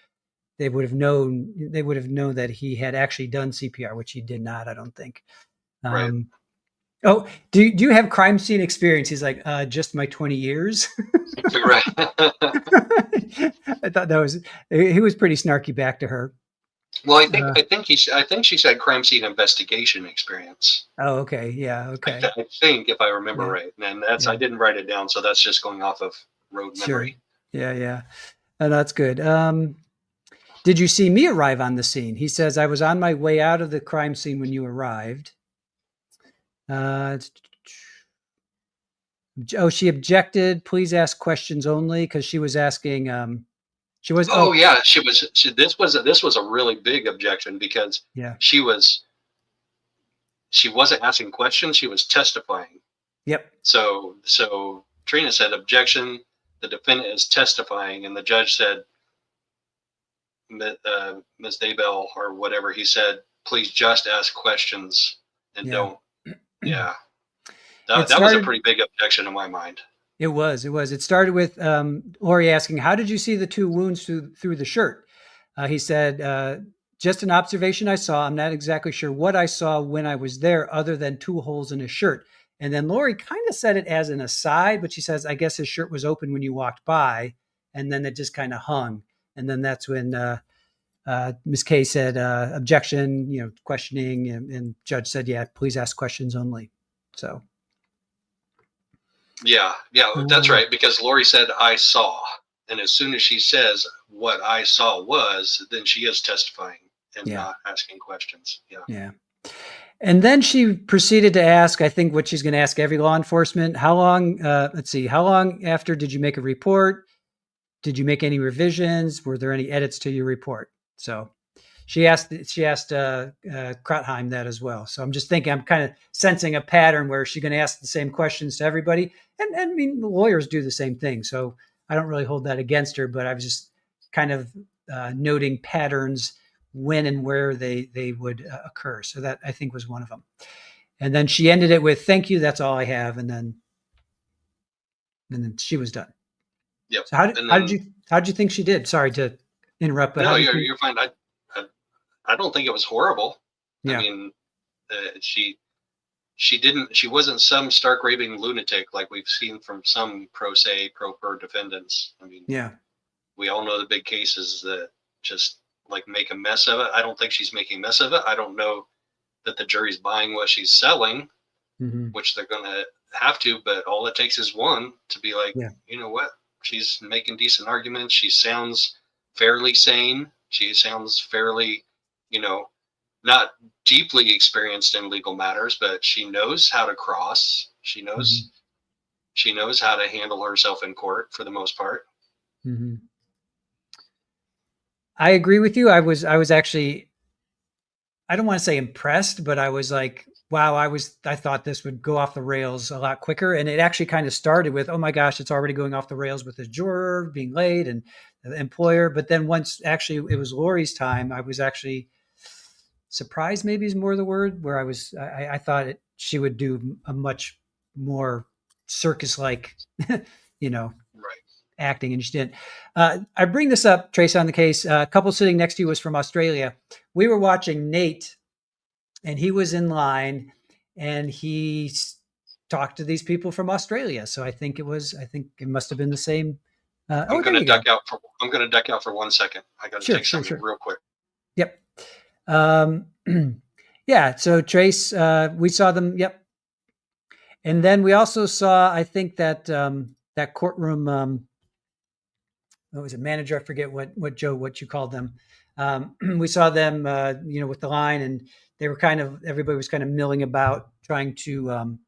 they would have known that he had actually done CPR, which he did not, I don't think. Right. Oh, do you have crime scene experience? He's like, just my 20 years. Right. I thought he was pretty snarky back to her. Well, I think she said crime scene investigation experience. Oh, okay. Yeah. Okay. I think, if I remember right. And that's, Yeah. I didn't write it down. So that's just going off of road memory. Sure. Yeah. Oh, that's good. Did you see me arrive on the scene? He says, I was on my way out of the crime scene when you arrived. She objected. Please ask questions only, because she was asking. She was. Oh yeah, she was. This was a really big objection, because she wasn't asking questions. She was testifying. Yep. So Trina said, objection. The defendant is testifying, and the judge said, Ms. Daybell, or whatever he said, please just ask questions and don't. Yeah. That was a pretty big objection in my mind. It was. It started with Lori asking, how did you see the two wounds through the shirt? He said, just an observation I saw. I'm not exactly sure what I saw when I was there, other than two holes in his shirt. And then Lori kind of said it as an aside, but she says, I guess his shirt was open when you walked by, and then it just kind of hung. And then that's when Ms. K said, objection, questioning, and judge said, yeah, please ask questions only. So. Yeah, that's right. Because Lori said, I saw. And as soon as she says what I saw was, then she is testifying and not asking questions. Yeah. And then she proceeded to ask, I think, what she's going to ask every law enforcement. How long after did you make a report? Did you make any revisions? Were there any edits to your report? So she asked Krotheim that as well. So I'm just thinking, I'm kind of sensing a pattern where she's going to ask the same questions to everybody. And I mean, the lawyers do the same thing. So I don't really hold that against her, but I was just kind of noting patterns when and where they would occur. So that, I think, was one of them. And then she ended it with, thank you, that's all I have. And then she was done. Yep. So how did you think she did? Sorry to interrupt, but no, you're fine. I don't think it was horrible. Yeah. I mean, she wasn't some stark raving lunatic like we've seen from some pro per defendants. I mean, we all know the big cases that just like make a mess of it. I don't think she's making a mess of it. I don't know that the jury's buying what she's selling, which they're going to have to, but all it takes is one to be like, you know what? She's making decent arguments. She sounds fairly sane. She sounds fairly, not deeply experienced in legal matters, but she knows how to cross. She knows how to handle herself in court for the most part. Mm-hmm. I agree with you. I was actually, I don't want to say impressed, but I was like, wow, I thought this would go off the rails a lot quicker. And it actually kind of started with, oh my gosh, it's already going off the rails with the juror being late and the employer. But then once actually it was Lori's time, I was actually surprised, maybe is more the word, where I thought she would do a much more circus-like, Right. acting, and she didn't. I bring this up, Trace, on the case. A couple sitting next to you was from Australia. We were watching Nate, and he was in line, and he talked to these people from Australia. So I think it must have been the same. I'm There gonna you go. I'm gonna duck out for 1 second. I gotta take something real quick. Yep. Yeah. So Trace, we saw them. Yep. And then we also saw, I think that that courtroom. What was it, manager? I forget what you called them. We saw them, with the line, and they were everybody was kind of milling about trying to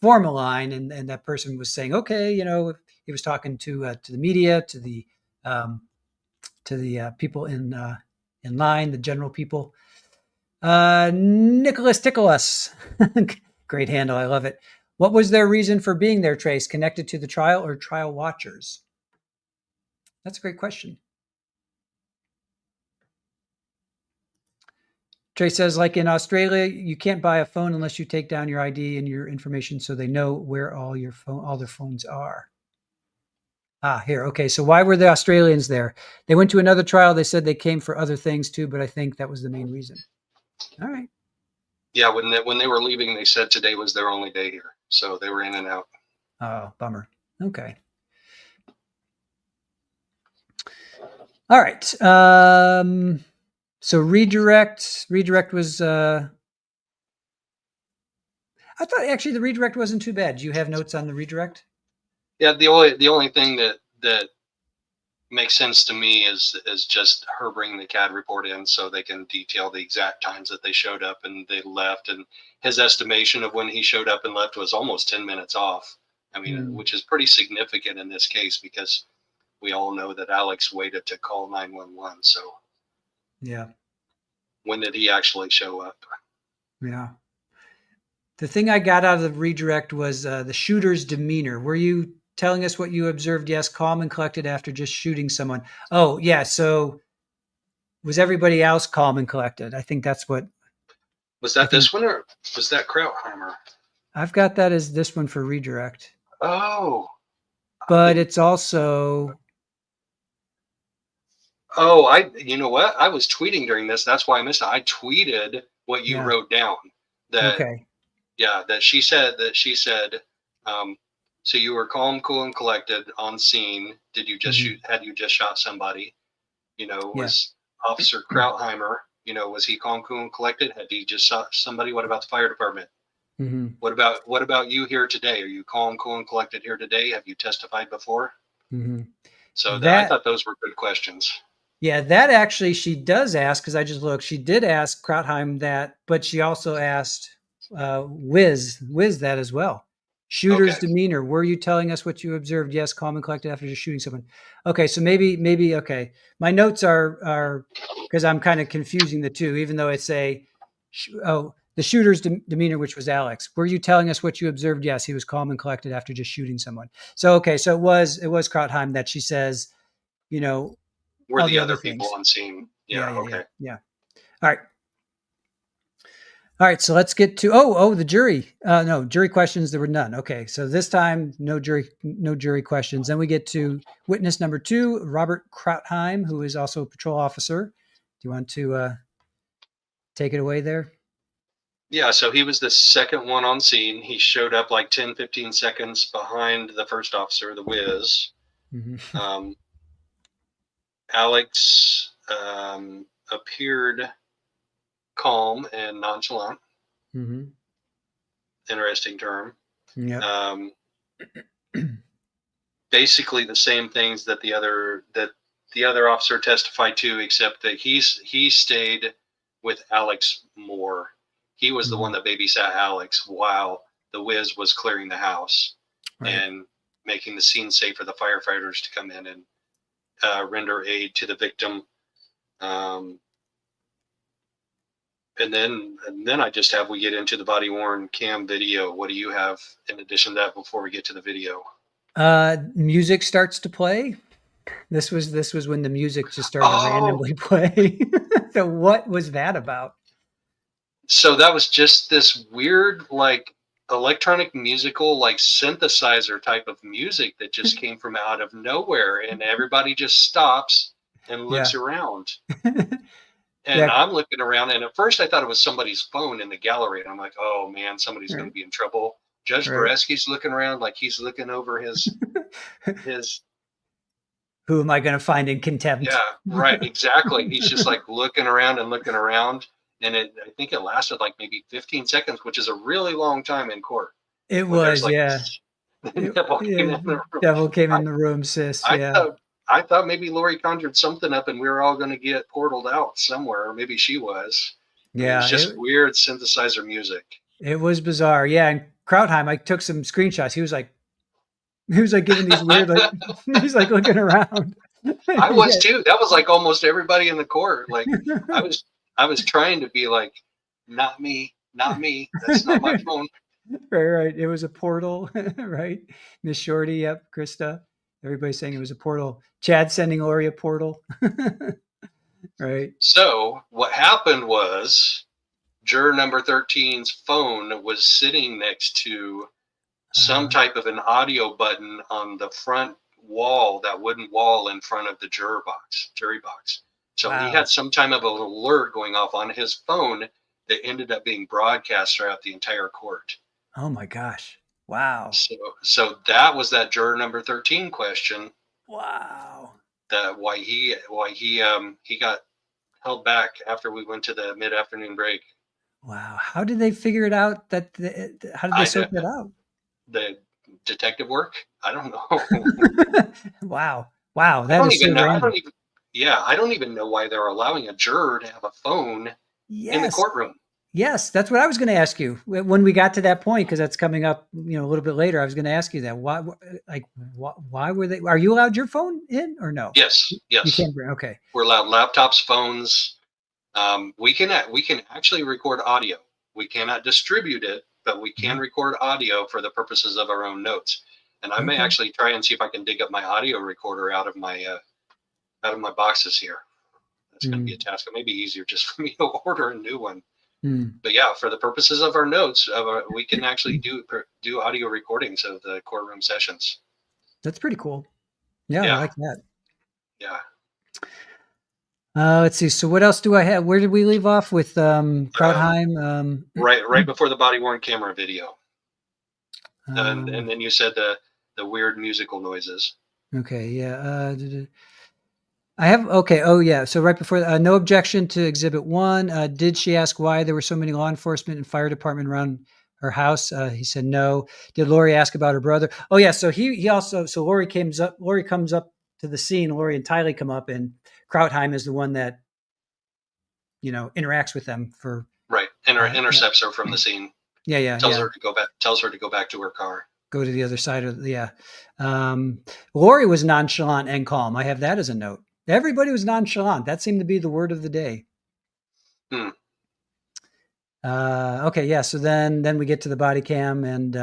form a line, and that person was saying, okay, he was talking to the media, to the people in line, the general people. Nicholas Ticholas, great handle, I love it. What was their reason for being there, Trace? Connected to the trial or trial watchers? That's a great question. Trace says, like in Australia, you can't buy a phone unless you take down your ID and your information so they know where all their phones are. Here. Okay. So why were the Australians there? They went to another trial. They said they came for other things too, but I think that was the main reason. All right. Yeah, when they were leaving, they said today was their only day here, so they were in and out. Oh, bummer. Okay. All right. So redirect was. I thought actually the redirect wasn't too bad. Do you have notes on the redirect? Yeah, the only thing that makes sense to me is just her bringing the CAD report in so they can detail the exact times that they showed up and they left, and his estimation of when he showed up and left was almost 10 minutes off. I mean, which is pretty significant in this case because we all know that Alex waited to call 911. So yeah, when did he actually show up? Yeah. The thing I got out of the redirect was the shooter's demeanor. Were you telling us what you observed? Yes, calm and collected after just shooting someone. Oh, yeah. So was everybody else calm and collected? I think that's what. Was that this one or was that Krautheimer? I've got that as this one for redirect. Oh. But it's also. Oh, you know what? I was tweeting during this. That's why I missed it. I tweeted what you wrote down. Okay. Yeah, that she said, so you were calm, cool, and collected on scene. Did you just shoot? Had you just shot somebody? Was Officer Krautheimer, was he calm, cool, and collected? Had he just shot somebody? What about the fire department? Mm-hmm. What about you here today? Are you calm, cool, and collected here today? Have you testified before? Mm-hmm. So I thought those were good questions. Yeah, that actually she does ask, because I just looked. She did ask Krautheim that, but she also asked Wiz that as well. Shooter's demeanor. Were you telling us what you observed? Yes, calm and collected after just shooting someone. Okay, so maybe okay. My notes are because I'm kind of confusing the two, even though it's the shooter's demeanor, which was Alex. Were you telling us what you observed? Yes, he was calm and collected after just shooting someone. So okay, so it was Krautheim that she says, were all the other people on scene. Yeah. All right. So let's get to the jury. No jury questions. There were none. Okay. So this time, no jury questions. Then we get to witness number 2, Robert Krautheim, who is also a patrol officer. Do you want to take it away there? Yeah. So he was the second one on scene. He showed up like 10, 15 seconds behind the first officer, the Wiz. Mm-hmm. Alex appeared calm and nonchalant. Mm-hmm. Interesting term. Yeah. Basically the same things that the other officer testified to, except that he stayed with Alex more. He was the one that babysat Alex while the whiz was clearing the house Right. and making the scene safe for the firefighters to come in and render aid to the victim. And then I just have we get into the body worn cam video. What do you have in addition to that before we get to the video? Music starts to play. This was when the music just started to Oh, randomly play. So what was that about? so that was just this weird, like, electronic musical, like, synthesizer type of music that just came from out of nowhere, and everybody just stops and looks Yeah. around. And Yeah. I'm looking around, and at first I thought it was somebody's phone in the gallery, and I'm like, oh man, somebody's going to Right. be in trouble. Judge Right. Bareski's looking around like he's looking over his Who am I going to find in contempt? yeah, right, exactly. He's just like looking around and looking around, and I think it lasted like maybe 15 seconds, which is a really long time in court. It When there's was, like yeah. the devil came in the room. Devil came I, in the room, sis. I Yeah. thought I thought maybe Lori conjured something up, and we were all going to get portaled out somewhere, or maybe she was. It was Yeah. just weird synthesizer music. It was bizarre. Yeah. And Krautheim, I took some screenshots. He was like giving these weird, like, he's like looking around. I was Yeah. too. That was like almost everybody in the court. Like I was trying to be like, not me, not me. That's not my phone. Right. It was a portal, right? Miss Shorty, yep, Krista. Everybody's saying it was a portal. Chad sending Lori a portal. Right. So what happened was juror number 13's phone was sitting next to some type of an audio button on the front wall, that wooden wall in front of the jury box. So he Wow. had some type of an alert going off on his phone that ended up being broadcast throughout the entire court. Oh my gosh. Wow. So that was that juror number 13 question. Wow. That why he got held back after we went to the mid-afternoon break. Wow. How did they figure it out? How did they sort that out? The detective work? I don't know. Wow. That is so random. I don't even know why they're allowing a juror to have a phone in the courtroom. Yes, that's what I was going to ask you when we got to that point, because that's coming up, a little bit later. I was going to ask you that. Why were they? Are you allowed your phone in or no? Yes. You can bring. Okay. We're allowed laptops, phones. We can actually record audio. We cannot distribute it, but we can record audio for the purposes of our own notes. And I may actually try and see if I can dig up my audio recorder out of my boxes here. That's going to be a task. It may be easier just for me to order a new one. But yeah, for the purposes of our notes, we can actually do audio recordings of the courtroom sessions. That's pretty cool. Yeah. I like that. Yeah. Let's see. So what else do I have? Where did we leave off with Krautheim? Right before the body worn camera video. And then you said the weird musical noises. Okay. Yeah. I have, okay. Oh yeah. So right before, no objection to Exhibit 1. Did she ask why there were so many law enforcement and fire department around her house? He said no. Did Lori ask about her brother? Oh yeah. So he also, so Lori comes up to the scene. Lori and Tylee come up, and Krautheim is the one that, interacts with them for. Right. Intercepts her from the scene. Yeah. Tells her to go back to her car. Go to the other side of Lori was nonchalant and calm. I have that as a note. Everybody was nonchalant. That seemed to be the word of the day. Okay, yeah. So then we get to the body cam, and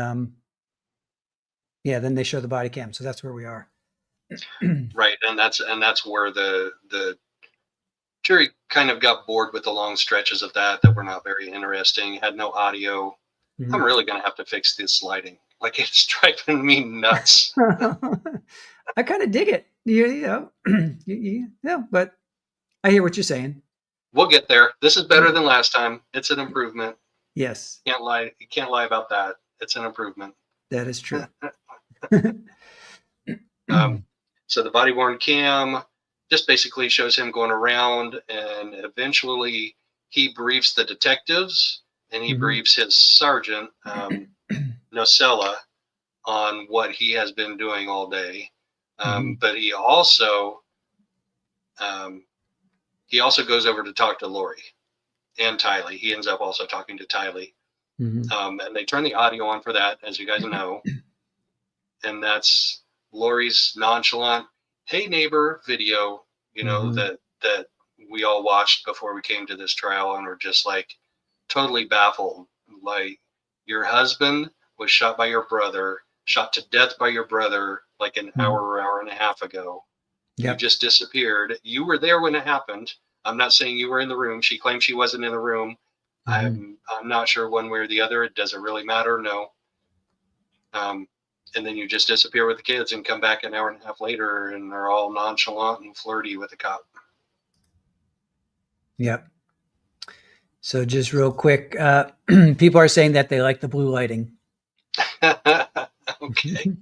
then they show the body cam. So that's where we are. Right, and that's where the jury kind of got bored with the long stretches of that were not very interesting. Had no audio. I'm really gonna have to fix this lighting. Like, it's driving me nuts. I kind of dig it. Yeah, but I hear what you're saying. We'll get there. This is better than last time. It's an improvement. Yes. Can't lie. You can't lie about that. It's an improvement. That is true. So the body worn cam just basically shows him going around, and eventually he briefs the detectives and he briefs his sergeant, Nocella, on what he has been doing all day. But he also goes over to talk to Lori and Tylee. He ends up also talking to Tylee. And they turn the audio on for that, as you guys know. And that's Lori's nonchalant, "Hey neighbor" video, that we all watched before we came to this trial and were just like totally baffled. Like, your husband was shot to death by your brother like an hour and a half ago. Yep. You just disappeared. You were there when it happened. I'm not saying you were in the room. She claims she wasn't in the room. I'm not sure one way or the other. It doesn't really matter. No. And then you just disappear with the kids and come back an hour and a half later and they're all nonchalant and flirty with the cop. Yep. So just real quick, people are saying that they like the blue lighting. Okay.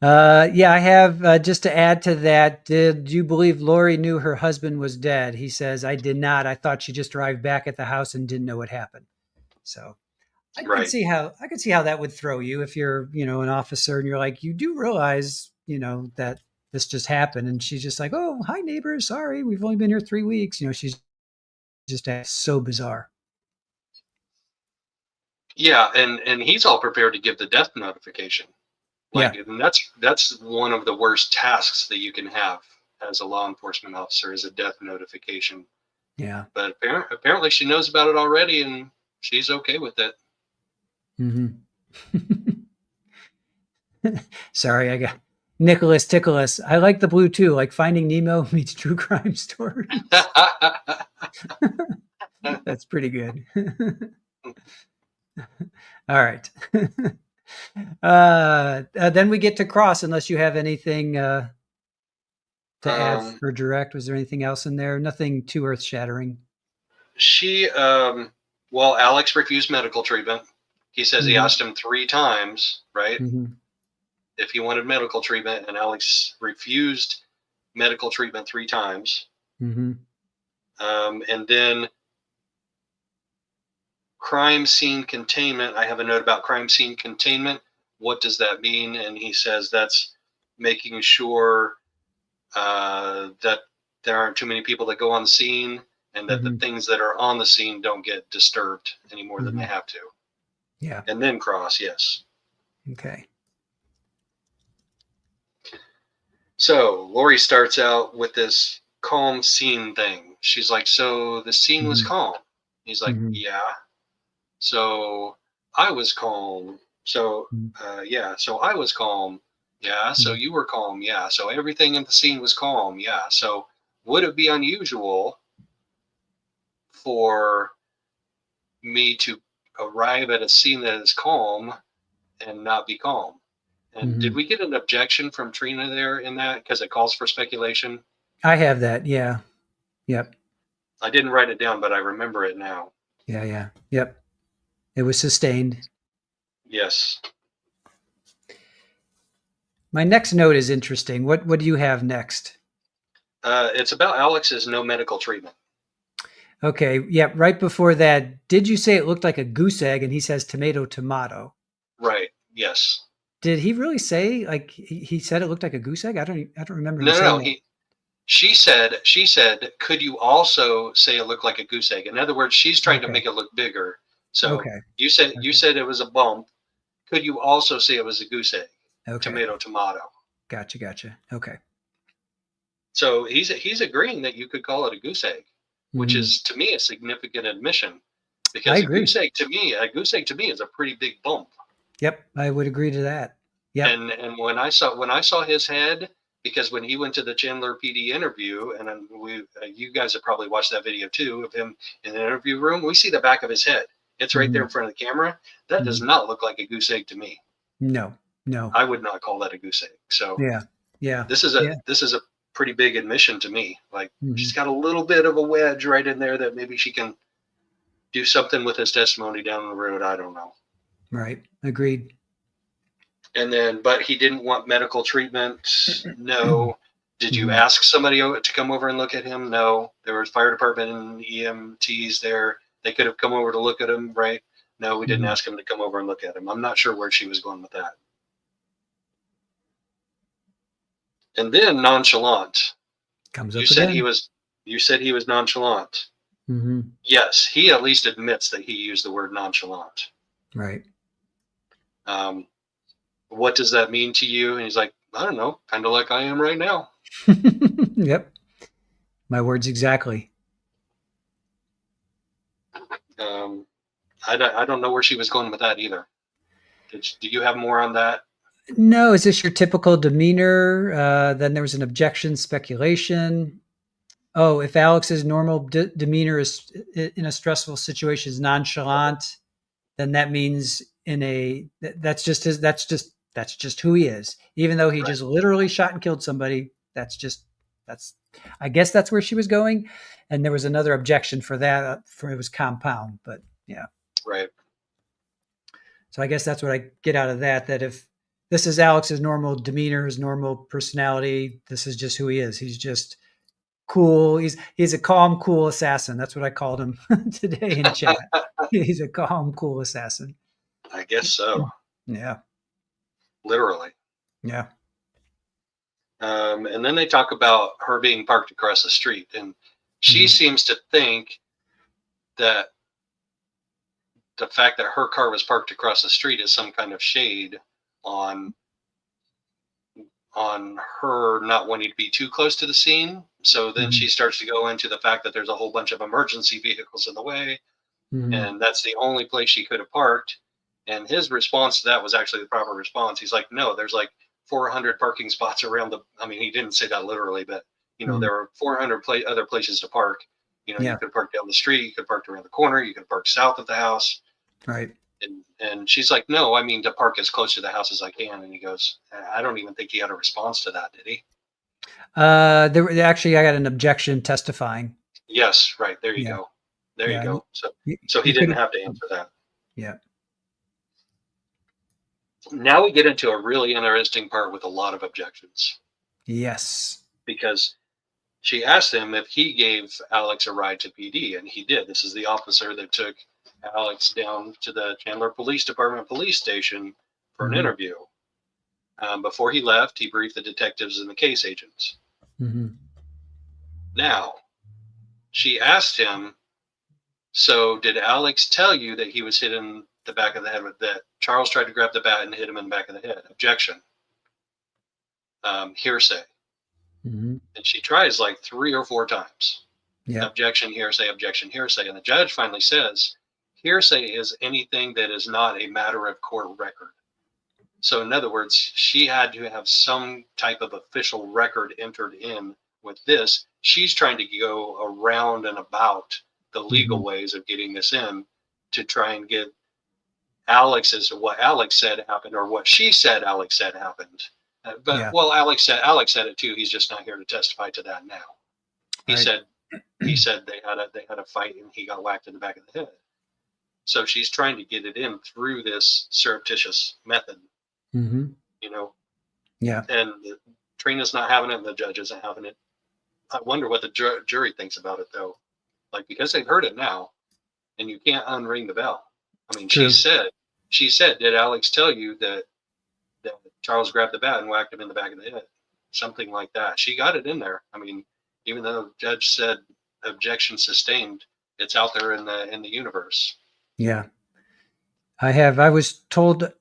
Yeah, I have just to add to that. Did you believe Lori knew her husband was dead? He says, "I did not. I thought she just arrived back at the house and didn't know what happened." So I Right. could see how that would throw you if you're, an officer and you're like, you do realize, that this just happened. And she's just like, "Oh, hi neighbor. Sorry. We've only been here 3 weeks." She's just so bizarre. Yeah. And he's all prepared to give the death notification. Yeah. And that's one of the worst tasks that you can have as a law enforcement officer, is a death notification. Yeah. But apparently she knows about it already and she's okay with it. Sorry, I got Nicholas Ticholas. I like the blue too, like Finding Nemo meets true crime story. That's pretty good. All right. Then we get to cross, unless you have anything to add for direct. Was there anything else in there? Nothing too earth shattering. Alex refused medical treatment. He says he asked him 3 times, right? If he wanted medical treatment, and Alex refused medical treatment 3 times. And then crime scene containment. I have a note about crime scene containment. What does that mean? And he says that's making sure that there aren't too many people that go on the scene, and that the things that are on the scene don't get disturbed any more than they have to. Yeah. And then cross, yes. Okay. So Lori starts out with this calm scene thing. She's like, "So the scene was calm?" He's like, "Yeah." "So I was calm." "So, yeah. So I was calm." "Yeah." "So you were calm?" "Yeah." "So everything in the scene was calm?" "Yeah." "So would it be unusual for me to arrive at a scene that is calm and not be calm?" And did we get an objection from Trina there in that? Because it calls for speculation. I have that. Yeah. Yep. I didn't write it down, but I remember it now. Yeah. Yep. It was sustained. Yes. My next note is interesting. What do you have next? It's about Alex's no medical treatment. Okay. Yeah. Right before that, did you say it looked like a goose egg? And he says tomato, tomato. Right. Yes. Did he really say, like, he said it looked like a goose egg? I don't remember. No. She said, "Could you also say it looked like a goose egg?" In other words, she's trying to make it look bigger. So you said it was a bump. Could you also say it was a goose egg? Tomato, tomato. Gotcha. Okay. So he's agreeing that you could call it a goose egg, which is, to me, a significant admission, because a goose egg to me is a pretty big bump. Yep, I would agree to that. Yeah. And when I saw his head, because when he went to the Chandler PD interview, and then you guys have probably watched that video too of him in the interview room, we see the back of his head. It's right there in front of the camera. That does not look like a goose egg to me. No. I would not call that a goose egg. So yeah. This is a pretty big admission to me. Like, she's got a little bit of a wedge right in there that maybe she can do something with his testimony down the road. I don't know. Right. Agreed. And then, but he didn't want medical treatment. No. Did you ask somebody to come over and look at him? No. There was fire department and EMTs there. They could have come over to look at him, right? No, we didn't ask him to come over and look at him. I'm not sure where she was going with that. And then nonchalant. Comes up You said again. he was nonchalant. Mm-hmm. Yes, he at least admits that he used the word nonchalant. Right. What does that mean to you? And he's like, I don't know, kind of like I am right now. Yep. My words exactly. I don't know where she was going with that either. Do you have more on that? No, is this your typical demeanor? Then there was an objection, speculation. Oh, if Alex's normal demeanor is in a stressful situation is nonchalant, then that means that's just who he is. Even though he Right. just literally shot and killed somebody, that's I guess that's where she was going. And there was another objection for that. For it was compound, but yeah. Right. So I guess that's what I get out of that. That if this is Alex's normal demeanor, his normal personality, this is just who he is. He's just cool. He's a calm, cool assassin. That's what I called him today in chat. He's a calm, cool assassin. I guess so. Yeah. Literally. Yeah. And then they talk about her being parked across the street, and she seems to think that the fact that her car was parked across the street is some kind of shade on her not wanting to be too close to the scene. So then she starts to go into the fact that there's a whole bunch of emergency vehicles in the way, and that's the only place she could have parked. And his response to that was actually the proper response. He's like, no, there's like 400 parking spots around he didn't say that literally, but there were 400 other places to park. You could park down the street, you could park around the corner, you could park south of the house. Right. And she's like, no, I mean to park as close to the house as I can. And he goes, I don't even think he had a response to that, did he? Actually, I got an objection testifying. Yes, right. There you go. There you go. So he didn't have to answer that. Yeah. Now we get into a really interesting part with a lot of objections. Yes. Because she asked him if he gave Alex a ride to PD, and he did. This is the officer that took Alex down to the Chandler Police Department police station for an interview. Before he left, he briefed the detectives and the case agents. Now, she asked him, so did Alex tell you that he was hit in the back of the head with that? Charles tried to grab the bat and hit him in the back of the head. Objection. Hearsay. And she tries like 3 or 4 times. Yeah. Objection, hearsay, objection, hearsay. And the judge finally says, hearsay is anything that is not a matter of court record. So in other words, she had to have some type of official record entered in with this. She's trying to go around and about the legal ways of getting this in to try and get Alex as to what Alex said happened, or what she said Alex said happened. Well, Alex said it too. He's just not here to testify to that now. He said they had a fight and he got whacked in the back of the head. So she's trying to get it in through this surreptitious method. Yeah. And Trina's not having it, and the judge isn't having it. I wonder what the jury thinks about it, though. Like, because they've heard it now, and you can't unring the bell. I mean, she said, did Alex tell you that Charles grabbed the bat and whacked him in the back of the head? Something like that. She got it in there. I mean, even though the judge said objection sustained, it's out there in the universe. Yeah. I was told,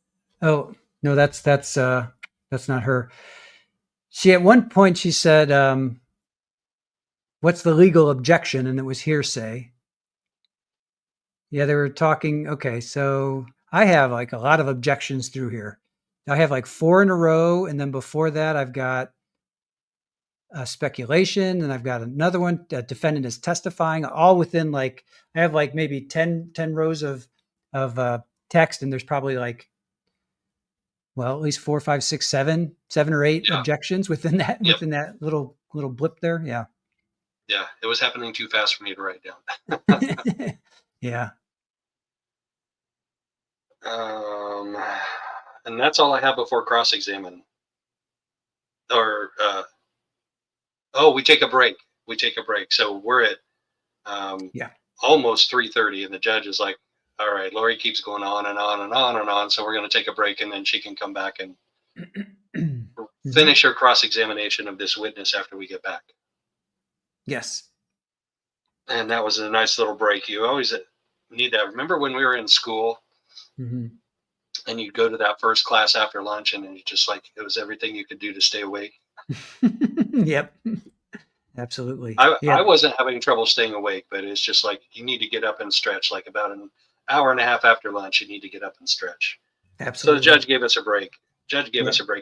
oh no, that's not her. At one point she said, what's the legal objection? And it was hearsay. Yeah, they were talking. Okay, so I have like a lot of objections through here. I have like 4 in a row. And then before that, I've got speculation. And I've got another one. Defendant is testifying, all within I have like maybe 10 rows of text. And there's probably like, well, at least 4, 5, 6, 7 or 8 objections within that, within that little blip there. Yeah. Yeah. It was happening too fast for me to write down. Yeah. And that's all I have before cross-examine. Or, we take a break. So we're at almost 3:30, and the judge is like, all right, Lori keeps going on and on and on and on, so we're going to take a break, and then she can come back and finish her cross-examination of this witness after we get back. Yes. And that was a nice little break. You always need that. Remember when we were in school Mm-hmm. and you'd go to that first class after lunch and you just like, it was everything you could do to stay awake. Yep. Absolutely. I Yep. wasn't having trouble staying awake, but it's just like, you need to get up and stretch, like about an hour and a half after lunch, you need to get up and stretch. So the Absolutely. judge gave us a break. Yep.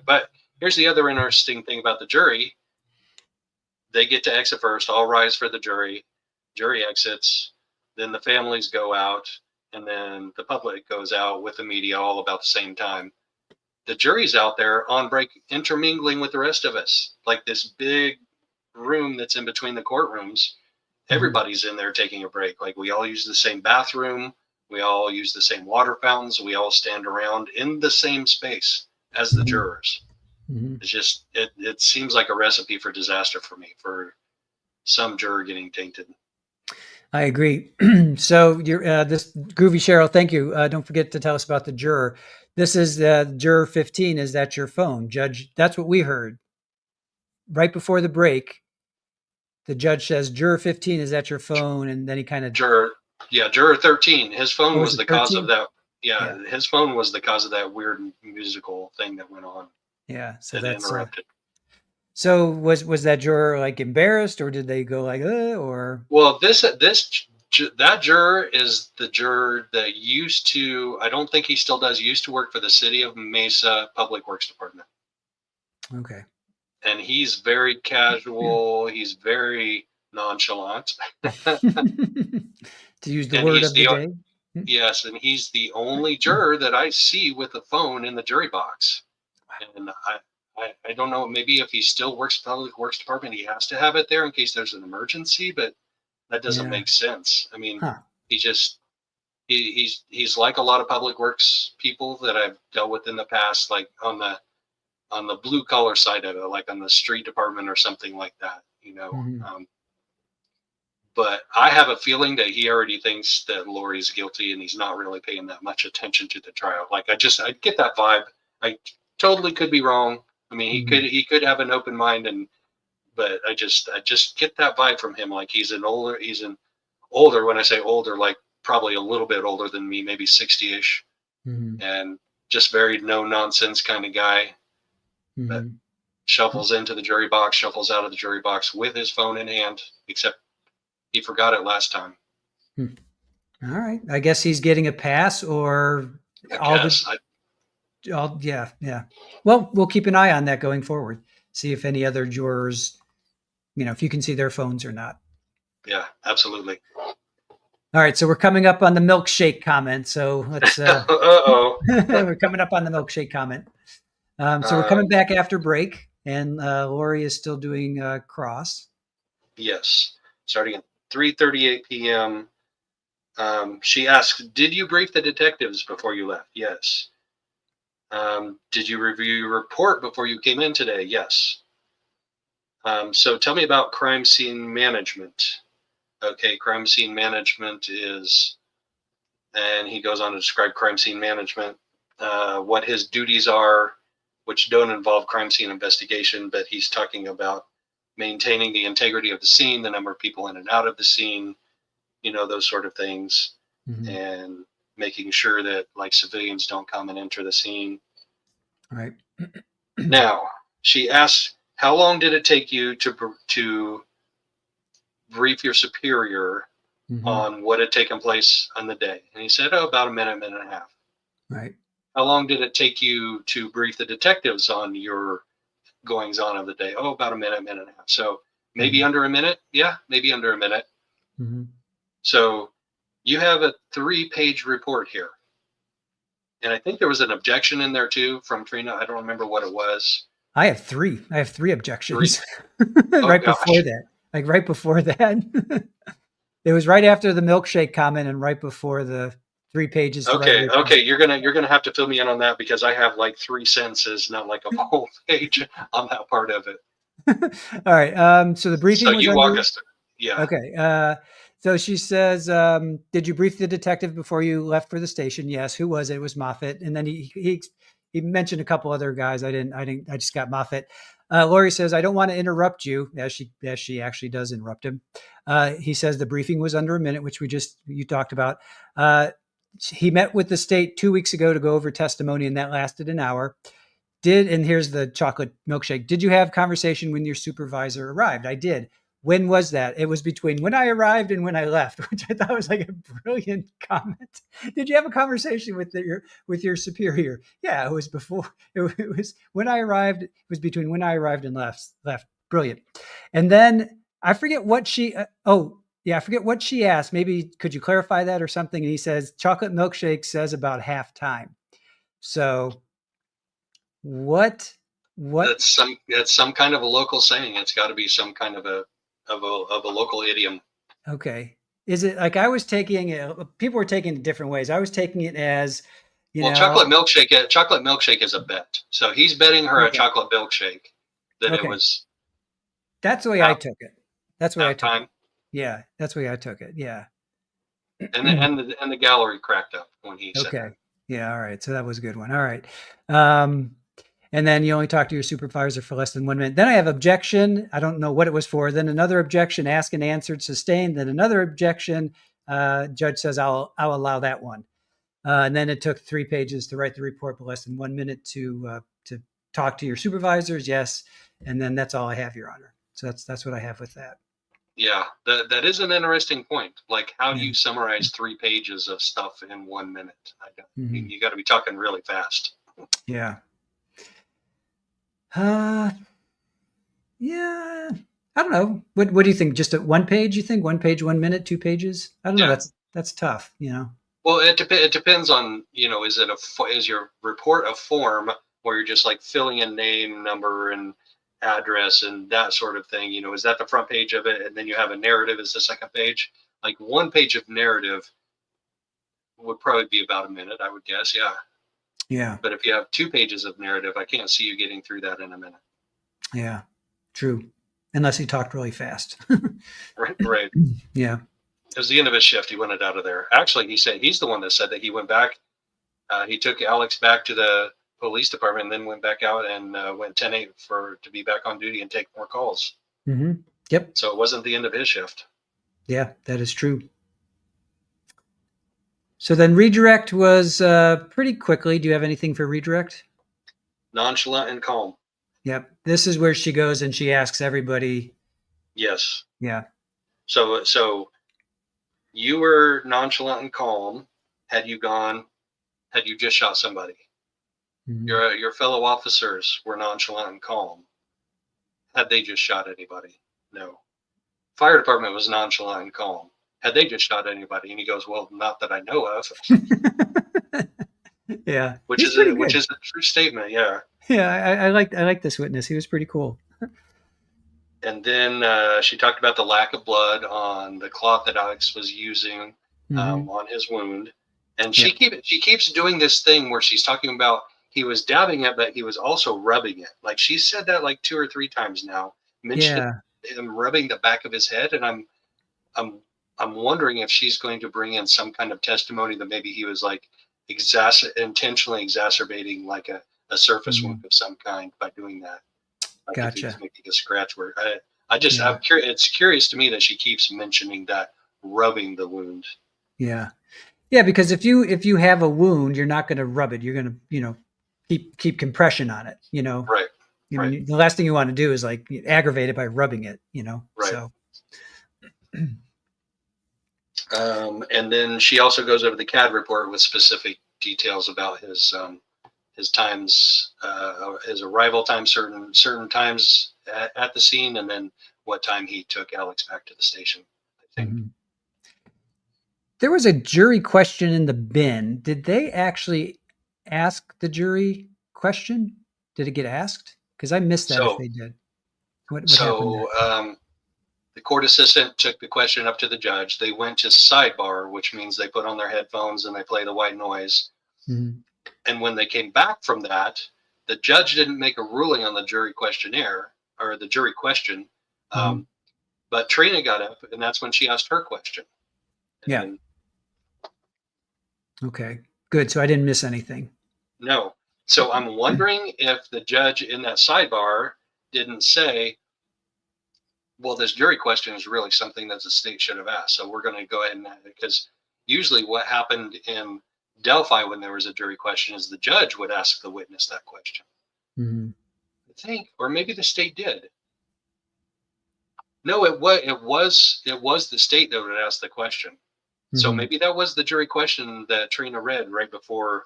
But here's the other interesting thing about the jury. They get to exit first. All rise for the jury. Jury exits. Then the families go out. And then the public goes out with the media all about the same time. The jury's out there on break, intermingling with the rest of us. Like this big room that's in between the courtrooms. Everybody's in there taking a break. Like we all use the same bathroom. We all use the same water fountains. We all stand around in the same space as the jurors. Mm-hmm. It's just, it seems like a recipe for disaster for me, for some juror getting tainted. I agree. So you're this Groovy Cheryl. Thank you. Don't forget to tell us about the juror. This is juror 15. Is that your phone, Judge? That's what we heard right before the break. The judge says, "Juror 15, is that your phone?" And then he kind of Juror 13. His phone was was it the cause 13? of that. Yeah, his phone was the cause of that weird musical thing that went on. Yeah, so that that's interrupted. So was that juror like embarrassed, or did they go like, or? Well, that juror is the juror that used to, I don't think he still does, used to work for the City of Mesa Public Works Department. Okay. And he's very casual. He's very nonchalant. To use the word of the day. Yes, and he's the only juror that I see with a phone in the jury box. And I don't know, maybe if he still works Public Works Department, he has to have it there in case there's an emergency, but that doesn't make sense. I mean, he's like a lot of public works people that I've dealt with in the past, like on the blue collar side of it, like on the street department or something like that, you know. But I have a feeling that he already thinks that Lori's guilty and he's not really paying that much attention to the trial. Like I get that vibe. I totally could be wrong. I mean, he could have an open mind, but I just get that vibe from him. Like he's an older, when I say older, like probably a little bit older than me, maybe 60-ish, and just very no nonsense kind of guy. That shuffles into the jury box, shuffles out of the jury box with his phone in hand, except he forgot it last time. All right. I guess he's getting a pass, or yeah. Well, we'll keep an eye on that going forward. See if any other jurors, if you can see their phones or not. Yeah, absolutely. All right. So we're coming up on the milkshake comment. So let's, we're coming up on the milkshake comment. So we're coming back after break, and Lori is still doing cross. Yes. Starting at 3:38 p.m. She asked, "Did you brief the detectives before you left?" Yes. Did you review your report before you came in today? Yes. So tell me about crime scene management. Okay, crime scene management is, and he goes on to describe crime scene management, what his duties are, which don't involve crime scene investigation, but he's talking about maintaining the integrity of the scene, the number of people in and out of the scene, those sort of things, and making sure that like civilians don't come and enter the scene. All right. Now, she asks, how long did it take you to brief your superior on what had taken place on the day? And he said, about a minute and a half. Right. How long did it take you to brief the detectives on your goings on of the day? About a minute and a half. So maybe under a minute. Yeah, maybe under a minute. So you have a 3-page report here. And I think there was an objection in there too from Trina. I don't remember what it was. I have 3 objections. Right before that. Like right before that. It was right after the milkshake comment and right before the 3 pages. Okay. You're gonna have to fill me in on that, because I have like 3 sentences, not like a whole page on that part of it. All right. So the briefing. So you walk us through. Yeah. Okay. So she says, "Did you brief the detective before you left for the station?" Yes. Who was it? It was Moffat. And then he he mentioned a couple other guys. I just got Moffat. Lori says, I don't want to interrupt you, as she actually does interrupt him. He says the briefing was under a minute, which you talked about. He met with the state 2 weeks ago to go over testimony, and that lasted an hour. And here's the chocolate milkshake. Did you have conversation when your supervisor arrived? I did. When was that? It was between when I arrived and when I left, which I thought was like a brilliant comment. Did you have a conversation with your superior? Yeah, it was before. It was when I arrived. It was between when I arrived and left. Brilliant. And then I forget what she. I forget what she asked. Maybe could you clarify that or something? And he says chocolate milkshake says about halftime. So what? That's some kind of a local saying. It's got to be some kind of a local idiom. Okay. Is it like I was taking it? People were taking it different ways. I was taking it as, chocolate milkshake is a bet. So he's betting her a chocolate milkshake that it was. That's the way I took it. That's the way I took time. it. Yeah, that's the way I took it. Yeah. And the gallery cracked up when he said that. Yeah. All right. So that was a good one. All right. And then you only talk to your supervisor for less than 1 minute. Then I have objection. I don't know what it was for. Then another objection, asked and answered, sustained. Then another objection. Judge says, I'll allow that one. And then it took 3 pages to write the report, but less than 1 minute to talk to your supervisors. Yes. And then that's all I have, Your Honor. So that's what I have with that. Yeah, that is an interesting point. Like, how do you summarize 3 pages of stuff in 1 minute? You got to be talking really fast. Yeah. Yeah. I don't know. What do you think? Just at 1 page? You think 1 page, 1 minute, 2 pages? I don't know. That's tough. Well, it depends on is your report a form where you're just like filling in name, number, and address and that sort of thing? Is that the front page of it, and then you have a narrative as the second page? Like 1 page of narrative would probably be about a minute, I would guess. Yeah. Yeah. But if you have 2 pages of narrative, I can't see you getting through that in a minute. Yeah. True. Unless he talked really fast. Right. Yeah. It was the end of his shift. He wanted out of there. Actually, he's the one that said that he went back. He took Alex back to the police department and then went back out and went 10-8 to be back on duty and take more calls. Mm-hmm. Yep. So it wasn't the end of his shift. Yeah, that is true. So then redirect was pretty quickly. Do you have anything for redirect? Nonchalant and calm. Yep. This is where she goes and she asks everybody. Yes. Yeah. So you were nonchalant and calm. Had you just shot somebody? Mm-hmm. Your fellow officers were nonchalant and calm. Had they just shot anybody? No. Fire department was nonchalant and calm. Had they just shot anybody? And he goes, well, not that I know of. Yeah. Which is a true statement. Yeah. Yeah. I like this witness. He was pretty cool. And then she talked about the lack of blood on the cloth that Alex was using on his wound. And she keeps doing this thing where she's talking about he was dabbing it, but he was also rubbing it. Like she said that like 2 or 3 times now, mentioning him rubbing the back of his head. And I'm wondering if she's going to bring in some kind of testimony that maybe he was like intentionally exacerbating like a surface wound of some kind by doing that. Like gotcha. If he was making a scratch where I'm curious. It's curious to me that she keeps mentioning that rubbing the wound. Yeah. Yeah. Because if you have a wound, you're not going to rub it. You're going to, keep compression on it, Right. I mean, the last thing you want to do is like aggravate it by rubbing it, Right. So. And then she also goes over the CAD report with specific details about his times, his arrival time, certain times at the scene, and then what time he took Alex back to the station, I think. Mm-hmm. There was a jury question in the bin. Did they actually ask the jury question? Did it get asked? Because I missed that if they did. What happened there? The court assistant took the question up to the judge. They went to sidebar, which means they put on their headphones and they play the white noise. Mm-hmm. And when they came back from that, the judge didn't make a ruling on the jury questionnaire or the jury question. Mm-hmm. But Trina got up, and that's when she asked her question. Okay, good. So I didn't miss anything. No. So I'm wondering if the judge in that sidebar didn't say, well, this jury question is really something that the state should have asked. So we're going to go ahead and, because usually what happened in Delphi when there was a jury question is the judge would ask the witness that question. Mm-hmm. I think, or maybe the state did. No, it was the state that would ask the question. Mm-hmm. So maybe that was the jury question that Trina read right before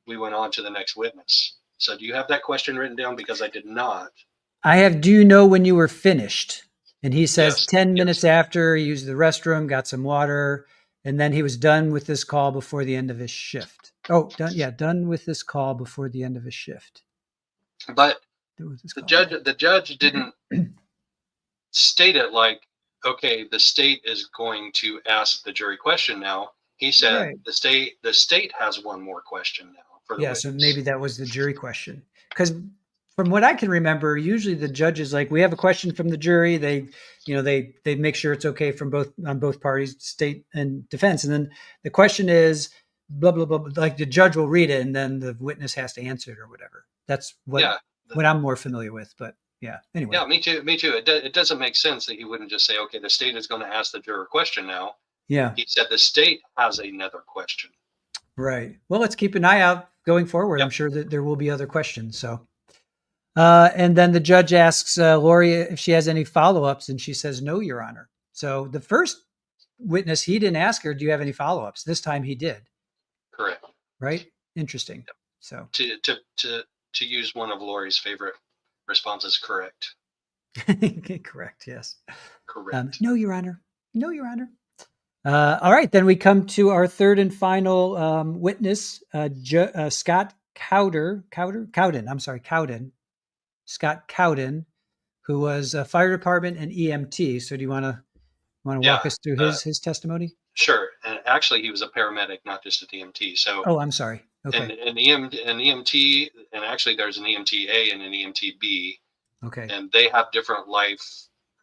we went on to the next witness. So do you have that question written down? Because I did not. I have, do you know when you were finished? And he says Yes, 10 minutes after he used the restroom, got some water, and then he was done with this call before the end of his shift. Oh, done. Yeah. Done with this call before the end of his shift. But the judge didn't state it like, okay, the state is going to ask the jury question now. He said the state has one more question now for the witness. So maybe that was the jury question. Because from what I can remember, usually the judge is like, we have a question from the jury. They make sure it's okay from both parties, state and defense. And then the question is blah, blah, blah. Like the judge will read it and then the witness has to answer it or whatever. That's what I'm more familiar with. But yeah, anyway. Yeah, me too. It doesn't make sense that he wouldn't just say, okay, the state is going to ask the juror question now. Yeah. He said the state has another question. Right. Well, let's keep an eye out going forward. Yep. I'm sure that there will be other questions. So, and then the judge asks Lori if she has any follow-ups, and she says, no, Your Honor. So the first witness, he didn't ask her, do you have any follow-ups? This time he did. Correct. Right. Interesting. Yep. So to use one of Lori's favorite responses, correct. Correct. Yes. Correct. No, Your Honor. No, Your Honor. All right, then we come to our third and final witness, Scott Cowden. Scott Cowden, who was a fire department and EMT. So do you want to walk us through his testimony? Sure. And actually, he was a paramedic, not just an EMT. So. Oh, I'm sorry. Okay. An EMT, and actually there's an EMT-A and an EMT-B. Okay. And they have different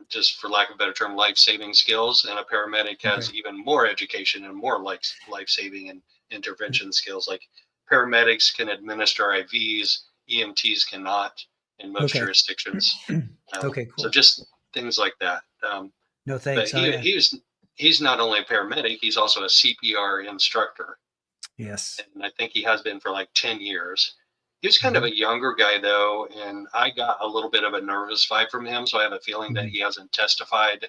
just for lack of a better term, life-saving skills. And a paramedic has even more education and more life-saving and intervention skills. Like paramedics can administer IVs, EMTs cannot in most jurisdictions. Okay, cool. So just things like that. No thanks. But he's not only a paramedic, he's also a CPR instructor. Yes. And I think he has been for like 10 years. He was kind of a younger guy, though, and I got a little bit of a nervous vibe from him. So I have a feeling that he hasn't testified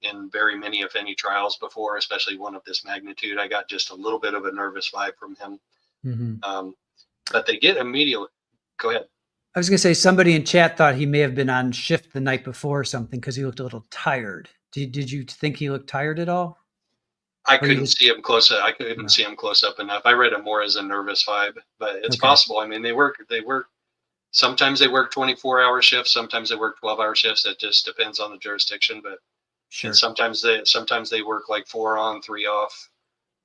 in very many, if any, trials before, especially one of this magnitude. I got just a little bit of a nervous vibe from him. Mm-hmm. But they get immediately. Go ahead. I was going to say somebody in chat thought he may have been on shift the night before or something because he looked a little tired. Did you think he looked tired at all? I couldn't see him close up. I couldn't see him close up enough. I read it more as a nervous vibe, but it's possible. I mean, they work. Sometimes they work 24-hour shifts. Sometimes they work 12-hour shifts. It just depends on the jurisdiction. But sometimes they work like 4 on, 3 off,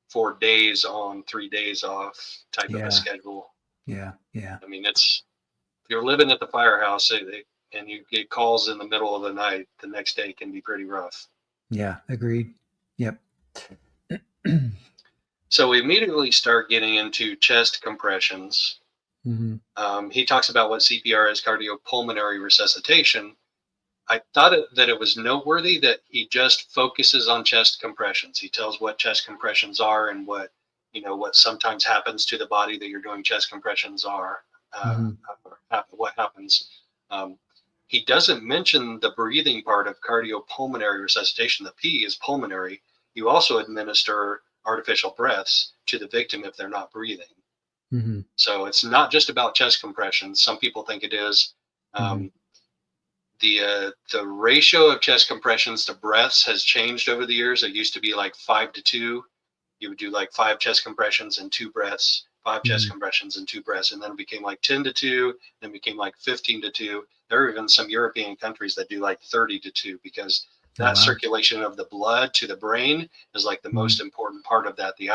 4 days on, 3 days off type of a schedule. Yeah. Yeah. I mean, if you're living at the firehouse and you get calls in the middle of the night, the next day can be pretty rough. Yeah. Agreed. Yep. So we immediately start getting into chest compressions. Mm-hmm. He talks about what CPR is, cardiopulmonary resuscitation. I thought that it was noteworthy that he just focuses on chest compressions. He tells what chest compressions are and what sometimes happens to the body that you're doing chest compressions are, what happens. He doesn't mention the breathing part of cardiopulmonary resuscitation. The P is pulmonary. You also administer artificial breaths to the victim if they're not breathing. Mm-hmm. So it's not just about chest compressions. Some people think it is. The ratio of chest compressions to breaths has changed over the years. It used to be like 5 to 2. You would do like 5 chest compressions and 2 breaths, 5 chest compressions and 2 breaths. And then it became like 10 to 2, then became like 15 to 2. There are even some European countries that do like 30 to 2 because that circulation of the blood to the brain is like the most important part of that. You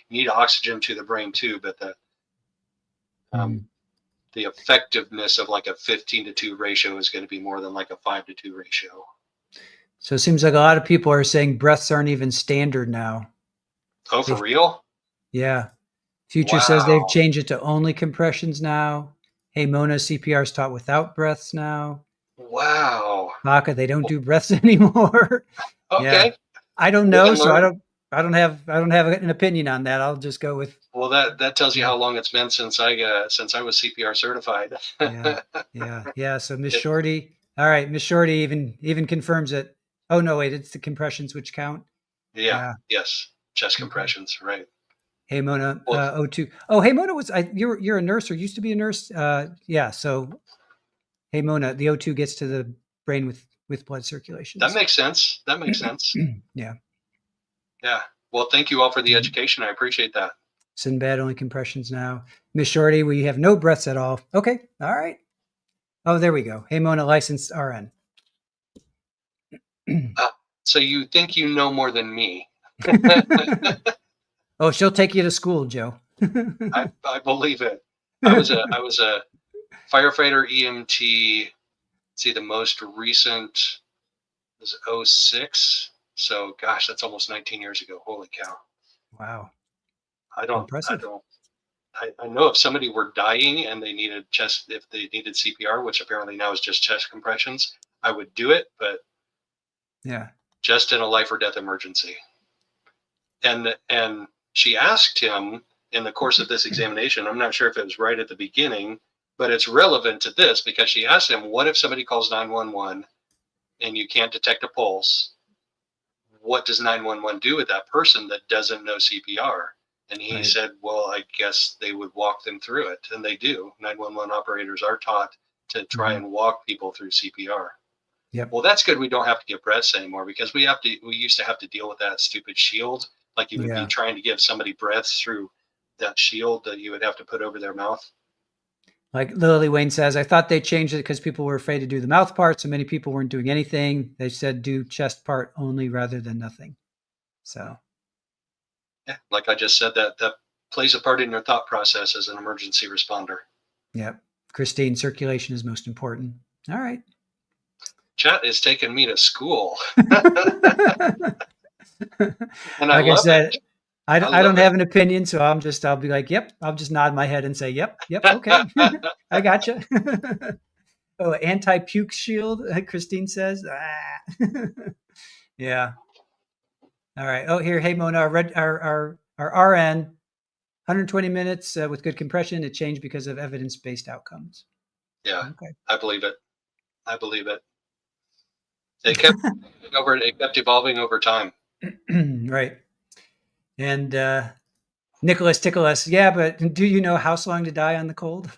need oxygen to the brain too, but the effectiveness of like a 15 to 2 ratio is going to be more than like a 5 to 2 ratio. So it seems like a lot of people are saying breaths aren't even standard now. Oh, for real? Yeah. Future says they've Wow. changed it to only compressions now. Hey, Mona, CPR is taught without breaths now. Wow. Baka, they don't do breaths anymore. Yeah. Okay. I don't Live know, and so learn. I don't have an opinion on that. I'll just go with Well, that tells you yeah. how long it's been since I was CPR certified. Yeah. Yeah. Yeah. So Miss It, Shorty. All right, Miss Shorty even confirms it. Oh no, wait, it's the compressions which count. yeah. Yeah. Yes. Chest Okay. compressions. Right. Hey Mona, Well, O2. Oh, hey Mona was you're a nurse or used to be a nurse. Yeah, so hey Mona, the O2 gets to the brain with blood that circulations. makes sense. That makes sense. Yeah. Yeah. Well, thank you all for the Mhm. education. I appreciate that. Sinbad only compressions now. Miss Shorty, we have no breaths at all. Okay. All right. Oh, there we go. Hey Mona, licensed RN. Uh, so you think you know more than me? Oh, she'll take you to school, Joe. I believe it. I was a firefighter EMT. See, the most recent was '06. So gosh, that's almost 19 years ago. Holy cow. Wow. I don't I Impressive. don't I know if somebody were dying and they needed if they needed CPR, which apparently now is just chest compressions, I would do it, but Yeah. just in a life or death emergency. And she asked him in the course of this examination, I'm not sure if it was right at the beginning, but it's relevant to this because she asked him, what if somebody calls 911 and you can't detect a pulse? What does 911 do with that person that doesn't know CPR? And he Right. said, well, I guess they would walk them through it. And they do. 911 operators are taught to try Mhm. and walk people through CPR. Yep. Well, that's good. We don't have to give breaths anymore because we used to have to deal with that stupid shield. Like you would be Yeah. trying to give somebody breaths through that shield that you would have to put over their mouth. Like Lily Wayne says, I thought they changed it because people were afraid to do the mouth part, so many people weren't doing anything. They said do chest part only rather than nothing. So, Yeah, like I just said, that plays a part in your thought process as an emergency responder. yeah. Christine, circulation is most important. All right. Chat is taking me to school, Like and I I love it. said, I I love don't it. have an opinion, so I'll be like, yep. I'll just nod my head and say, yep, okay. I gotcha. Oh, anti-puke shield, Christine says. Ah. Yeah. All right. Oh, here, hey Mona, our RN, 120 minutes with good compression. It changed because of evidence-based outcomes. Yeah, Okay. I believe it. I believe it. It kept evolving over time. Right. And Nicholas Tickles, yeah, but do you know how long to die on the cold?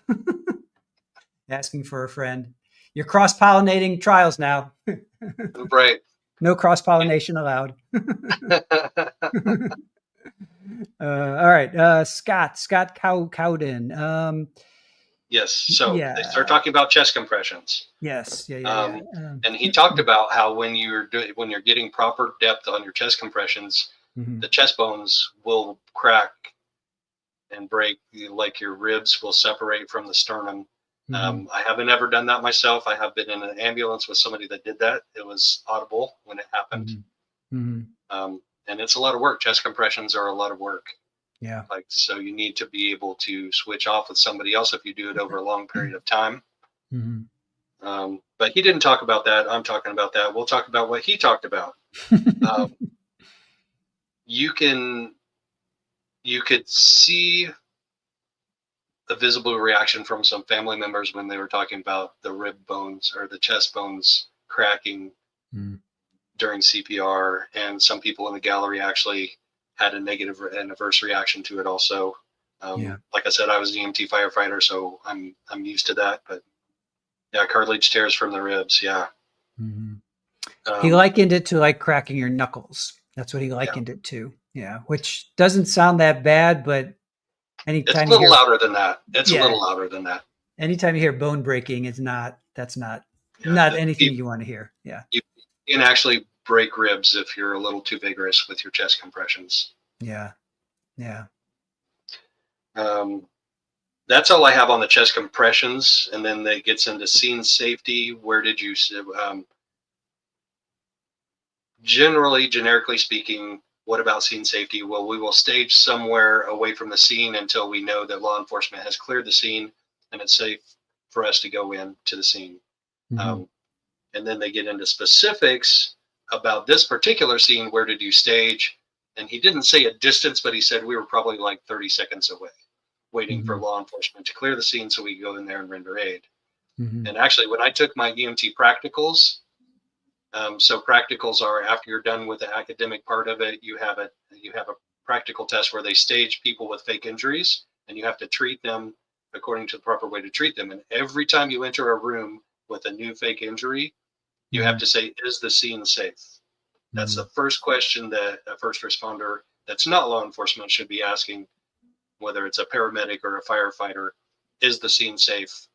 Asking for a friend. You're cross-pollinating trials now. Right. No cross-pollination allowed. All right. Scott Cowden. Yes. So they start Yeah. talking about chest compressions. Yes. Yeah. Um, and he talked about how when you're getting proper depth on your chest compressions, Mhm. the chest bones will crack and break, like your ribs will separate from the sternum. Mhm. I haven't ever done that myself. I have been in an ambulance with somebody that did that. It was audible when it happened. Mhm. Mhm. And it's a lot of work. Chest compressions are a lot of work. Yeah. Like, so you need to be able to switch off with somebody else if you do it over a long period of time. Mhm. But he didn't talk about that. I'm talking about that. We'll talk about what he talked about. Um, you can you could see a visible reaction from some family members when they were talking about the rib bones or the chest bones cracking Mhm. during CPR, and some people in the gallery actually had a negative and adverse reaction to it. Also, Yeah. like I said, I was an EMT firefighter, so I'm used to that. But yeah, cartilage tears from the ribs. Yeah, Mhm. He um, likened it to like cracking your knuckles. That's what he yeah. likened it to. Yeah, which doesn't sound that bad, but It's a anytime you little hear, louder than that. It's a yeah, little louder than that. anytime you hear bone breaking, that's Yeah, not anything you want to hear. Yeah. you can actually break ribs if you're a little too vigorous with your chest compressions. Yeah. Yeah. Um, that's all I have on the chest compressions, and then it gets into scene safety. Where did you? Generally, generically speaking, What about scene safety? Well, we will stage somewhere away from the scene until we know that law enforcement has cleared the scene and it's safe for us to go in to the scene. Mm-hmm. And then they get into specifics about this particular scene. Where did you stage? And he didn't say a distance, but he said we were probably like 30 seconds away, waiting for Mm-hmm. law enforcement to clear the scene so we could go in there and render aid. Mm-hmm. And actually, when I took my EMT practicals, so practicals are after you're done with the academic part of it, you have a practical test where they stage people with fake injuries, and you have to treat them according to the proper way to treat them. And every time you enter a room with a new fake injury, you have to say, "Is the scene safe?" That's the first question that a first responder that's not law enforcement should be asking, whether it's a paramedic or a firefighter. Is the scene safe?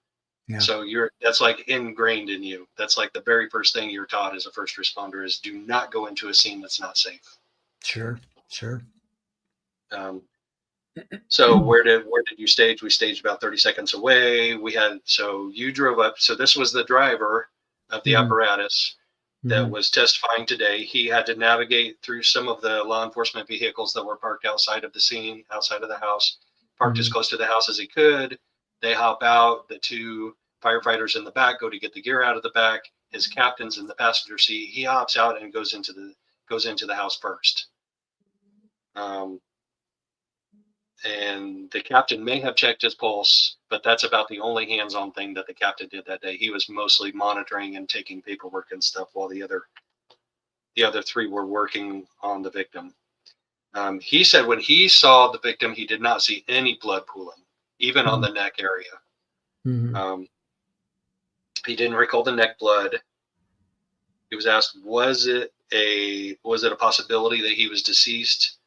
Yeah. So that's like ingrained in you. That's like the very first thing you're taught as a first responder is do not go into a scene that's not safe. Sure. So where did you stage? We staged about 30 seconds away. So you drove up. So this was the driver of the apparatus that was testifying today. He had to navigate through some of the law enforcement vehicles that were parked outside of the scene, outside of the house, parked as close to the house as he could. They hop out. The two firefighters in the back go to get the gear out of the back. His captain's in the passenger seat. He hops out and goes into the house first. And the captain may have checked his pulse, but that's about the only hands-on thing that the captain did that day. He was mostly monitoring and taking paperwork and stuff while the other three were working on the victim. He said when he saw the victim, he did not see any blood pooling, even on the neck area. He didn't recall the neck blood. He was asked, was it a possibility that he was deceased?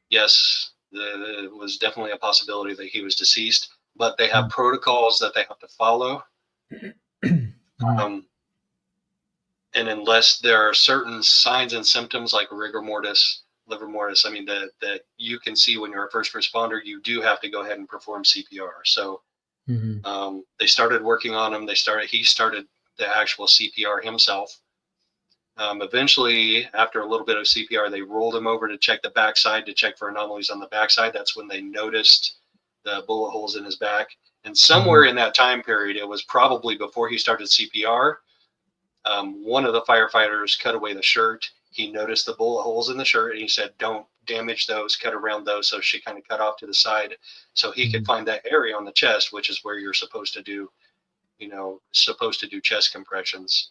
Yes, it was definitely a possibility that he was deceased, but they have protocols that they have to follow. And unless there are certain signs and symptoms like liver mortis, I mean, that you can see when you're a first responder, you do have to go ahead and perform CPR. So they started working on him. He started the actual CPR himself. Eventually, after a little bit of CPR, they rolled him over to check the backside, to check for anomalies on the backside. That's when they noticed the bullet holes in his back. And somewhere in that time period, it was probably before he started CPR, one of the firefighters cut away the shirt. He noticed the bullet holes in the shirt, and he said, "Don't damage those, cut around those." So she kind of cut off to the side so he could find that area on the chest, which is where you're supposed to do chest compressions.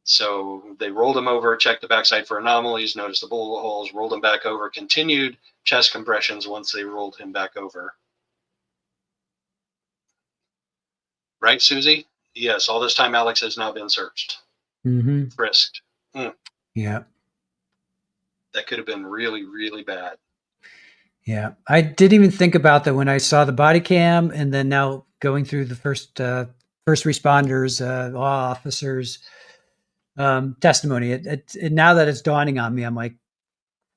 So they rolled him over, checked the backside for anomalies, noticed the bullet holes, rolled him back over, continued chest compressions once they rolled him back over. Right, Susie? Yes, all this time Alex has now been searched. Frisked. Yeah. That could have been really, really bad. Yeah. I didn't even think about that when I saw the body cam, and then now going through the first responders, law officers, testimony. It now that it's dawning on me, I'm like,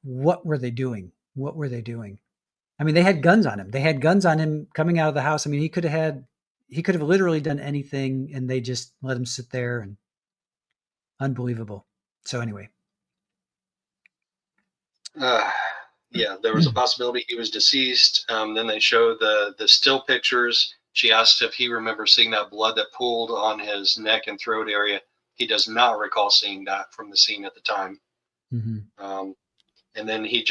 what were they doing? I mean, they had guns on him. They had guns on him coming out of the house. I mean, he could have literally done anything, and they just let him sit there, and unbelievable. So anyway. Yeah, there was a possibility he was deceased. Then they show the still pictures. She asked if he remembers seeing that blood that pooled on his neck and throat area. He does not recall seeing that from the scene at the time. And then he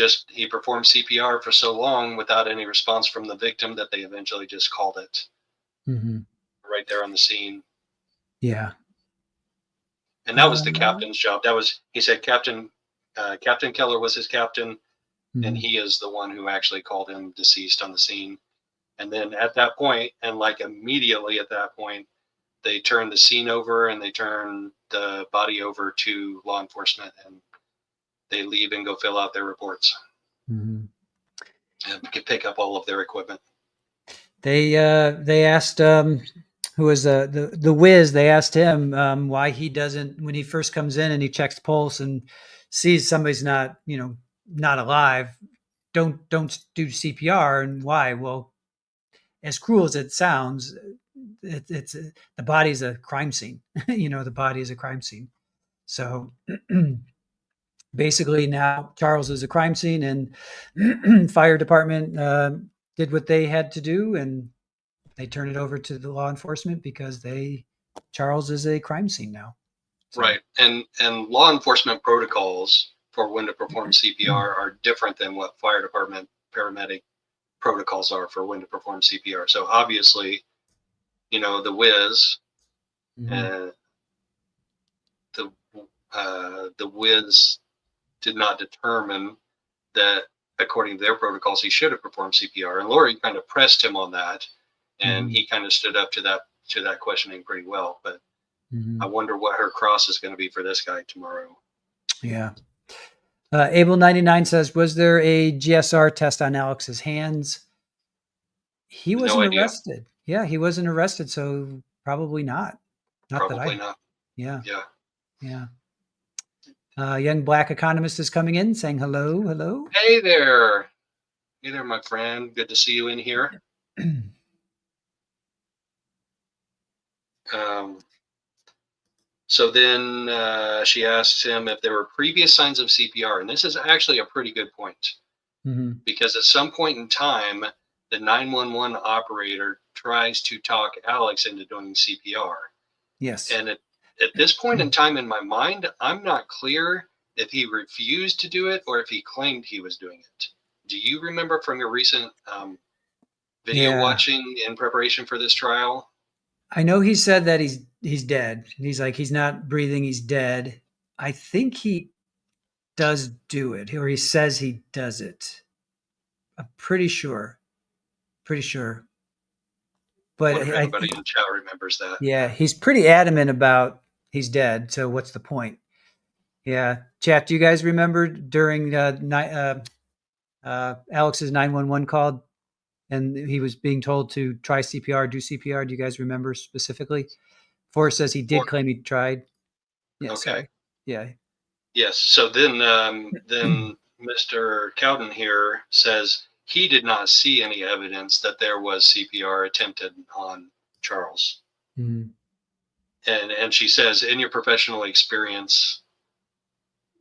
performed CPR for so long without any response from the victim that they eventually just called it right there on the scene. Yeah. And that was the captain's job. He said Captain Keller was his captain, and he is the one who actually called him deceased on the scene. And then at that point, and like immediately at that point, they turn the scene over and they turn the body over to law enforcement, and they leave and go fill out their reports and pick up all of their equipment. They asked who was the whiz. They asked him why he doesn't, when he first comes in and he checks pulse and sees somebody's not alive, don't do CPR, and why? Well, as cruel as it sounds, it's the body is a crime scene. The body is a crime scene. So basically now Charles is a crime scene, and fire department did what they had to do, and they turn it over to the law enforcement because Charles is a crime scene now. So. Right. And law enforcement protocols for when to perform CPR are different than what fire department paramedic protocols are for when to perform CPR. So obviously, the whiz, the whiz did not determine that according to their protocols he should have performed CPR, and Lori kind of pressed him on that, and he kind of stood up to that questioning pretty well. But I wonder what her cross is going to be for this guy tomorrow. Yeah. Abel99 says, was there a GSR test on Alex's hands? He wasn't arrested. Yeah, he wasn't arrested, so probably not. Probably not. Yeah. Yeah. Young Black Economist is coming in saying hello. Hello. Hey there. Hey there, my friend. Good to see you in here. So then she asks him if there were previous signs of CPR. And this is actually a pretty good point. Because at some point in time, the 911 operator tries to talk Alex into doing CPR. Yes. And at this point in time in my mind, I'm not clear if he refused to do it or if he claimed he was doing it. Do you remember from your recent video watching in preparation for this trial? I know he said that he's dead. He's like, he's not breathing, he's dead. I think he does do it, or he says he does it. I'm pretty sure. But if anybody in the chat remembers that. Yeah, he's pretty adamant about he's dead. So what's the point? Yeah, chat. Do you guys remember during Alex's 911 call, and he was being told to try CPR, do CPR? Do you guys remember specifically? Forrest says he did claim he tried. Yeah. Okay. Sorry. Yeah. Yes. So then Mr. Cowden here says he did not see any evidence that there was CPR attempted on Charles. And she says, in your professional experience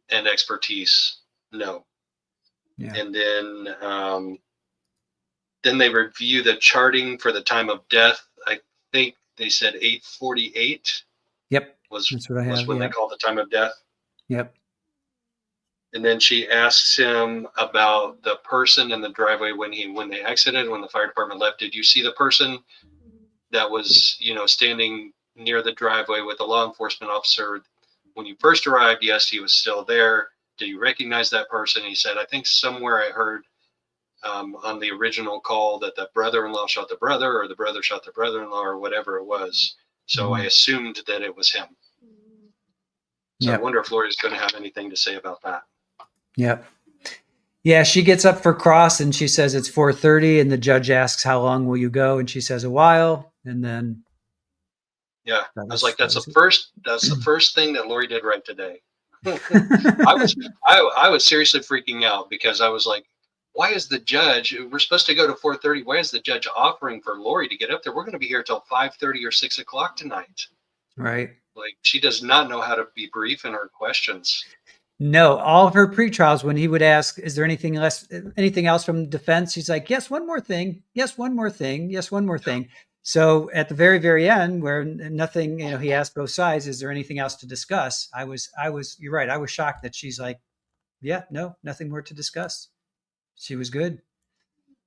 and expertise, no. Yeah. And then they review the charting for the time of death. I think they said 8:48. Yep. Was when they called the time of death. Yep. And then she asks him about the person in the driveway when they exited, when the fire department left. Did you see the person that was, standing near the driveway with the law enforcement officer when you first arrived? Yes, he was still there. Do you recognize that person? He said, I think somewhere I heard on the original call that the brother-in-law shot the brother, or the brother shot the brother-in-law, or whatever it was. So I assumed that it was him. So I wonder if Lori's going to have anything to say about that. Yep. Yeah, she gets up for cross and she says it's 4:30, and the judge asks, how long will you go? And she says a while. And then I was like, that's the first thing that Lori did right today. I was seriously freaking out because I was like, why is the judge, we're supposed to go to 4:30, why is the judge offering for Lori to get up there? We're going to be here till 5:30 or 6 o'clock tonight. Right. Like, she does not know how to be brief in her questions. No, all of her pretrials, when he would ask, is there anything else from defense? She's like, yes, one more thing. Yes, one more thing. Yes, one more thing. So at the very, very end, where nothing, he asked both sides, is there anything else to discuss? You're right. I was shocked that she's like, yeah, no, nothing more to discuss. She was good.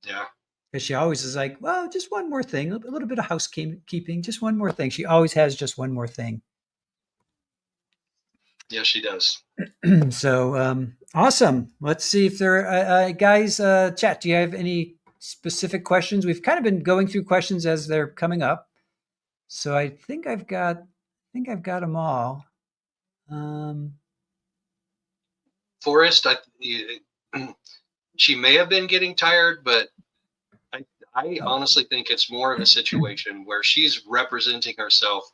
Yeah. Because she always is like, well, just one more thing, a little bit of housekeeping, just one more thing. She always has just one more thing. Yeah, she does. So awesome. Let's see if there guys, chat, do you have any specific questions? We've kind of been going through questions as they're coming up. So I think I've got them all. Forrest, she may have been getting tired, but I honestly think it's more of a situation where she's representing herself.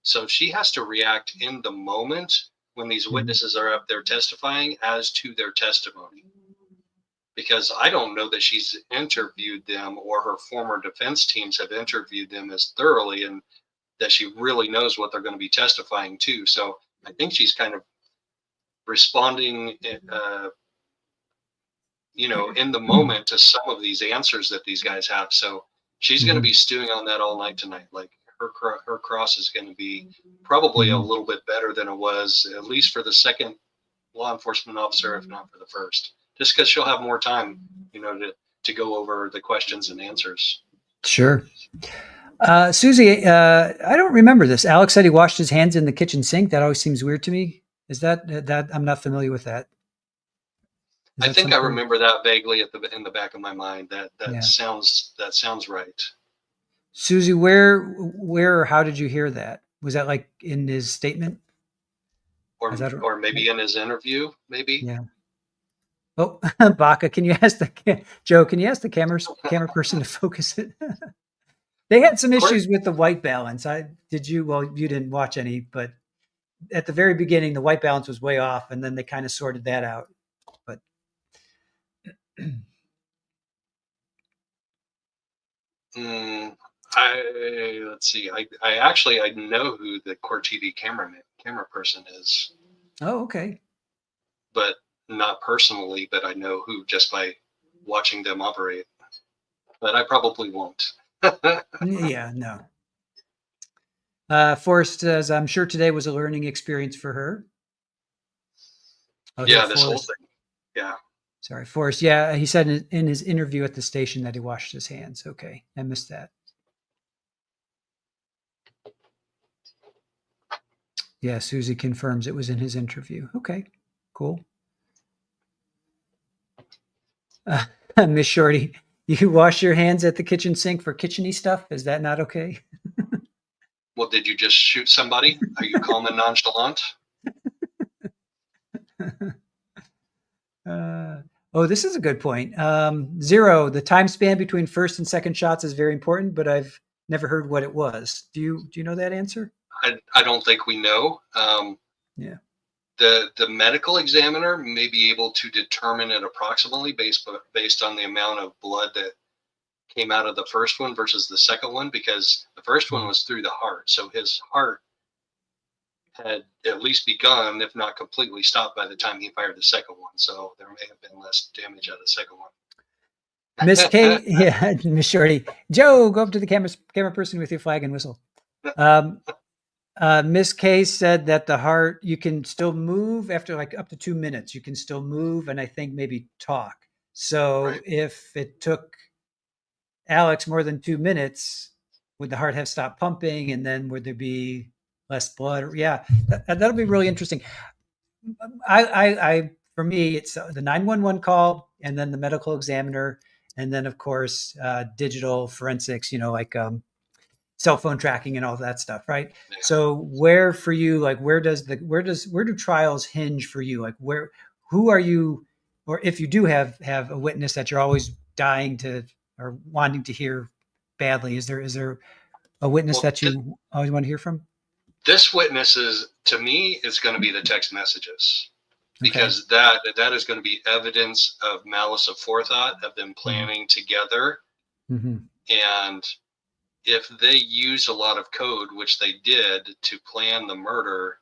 So she has to react in the moment when these witnesses are up there testifying as to their testimony. Because I don't know that she's interviewed them, or her former defense teams have interviewed them as thoroughly, and that she really knows what they're going to be testifying to. So I think she's kind of responding, you know, in the moment to some of these answers that these guys have. So she's going to be stewing on that all night tonight. Like her cross is going to be probably a little bit better than it was, at least for the second law enforcement officer, if not for the first, just because she'll have more time, you know, to go over the questions and answers. Sure. Susie, I don't remember this. Alex said he washed his hands in the kitchen sink. That always seems weird to me. Is that I'm not familiar with that. I think I remember that vaguely in the back of my mind. That Yeah. sounds right. Susie, where or how did you hear that? Was that like in his statement? Or maybe in his interview, maybe. Yeah. Oh, Baca, can you ask Joe? Can you ask the camera person to focus it? They had some issues with the white balance. Well, you didn't watch any, but at the very beginning, the white balance was way off, and then they kind of sorted that out. But let's see. I know who the Court TV camera person is. Oh, okay. But not personally, but I know who just by watching them operate. But I probably won't. Yeah, no. Forrest says, I'm sure today was a learning experience for her. Oh, yeah, this whole thing. Yeah. Sorry, Forrest. Yeah, he said in his interview at the station that he washed his hands. Okay, I missed that. Yeah, Susie confirms it was in his interview. Okay, cool. Miss Shorty, you wash your hands at the kitchen sink for kitchen-y stuff? Is that not okay? Well, did you just shoot somebody? Are you calm and nonchalant? Oh, this is a good point. Zero, the time span between first and second shots is very important, but I've never heard what it was. Do you know that answer? I don't think we know. Yeah. The medical examiner may be able to determine it approximately based on the amount of blood that came out of the first one versus the second one, because the first one was through the heart. So his heart had at least begun, if not completely stopped, by the time he fired the second one. So there may have been less damage out of the second one. Miss Kate, yeah, Miss Shorty. Joe, go up to the camera person with your flag and whistle. Miss K said that the heart, you can still move after like up to 2 minutes. You can still move and I think maybe talk. So right. If it took Alex more than 2 minutes, would the heart have stopped pumping? And then would there be less blood? Yeah, that'll be really interesting. I for me, it's the 911 call and then the medical examiner. And then of course, digital forensics, like, cell phone tracking and all that stuff, right? Yeah. So where for you, like where do trials hinge for you? Like who are you, or if you do have a witness that you're always dying to or wanting to hear badly, is there a witness that you always want to hear from? This witness to me, is going to be the text messages, because that is going to be evidence of malice of forethought, of them planning together. Mm-hmm. And if they use a lot of code, which they did, to plan the murder,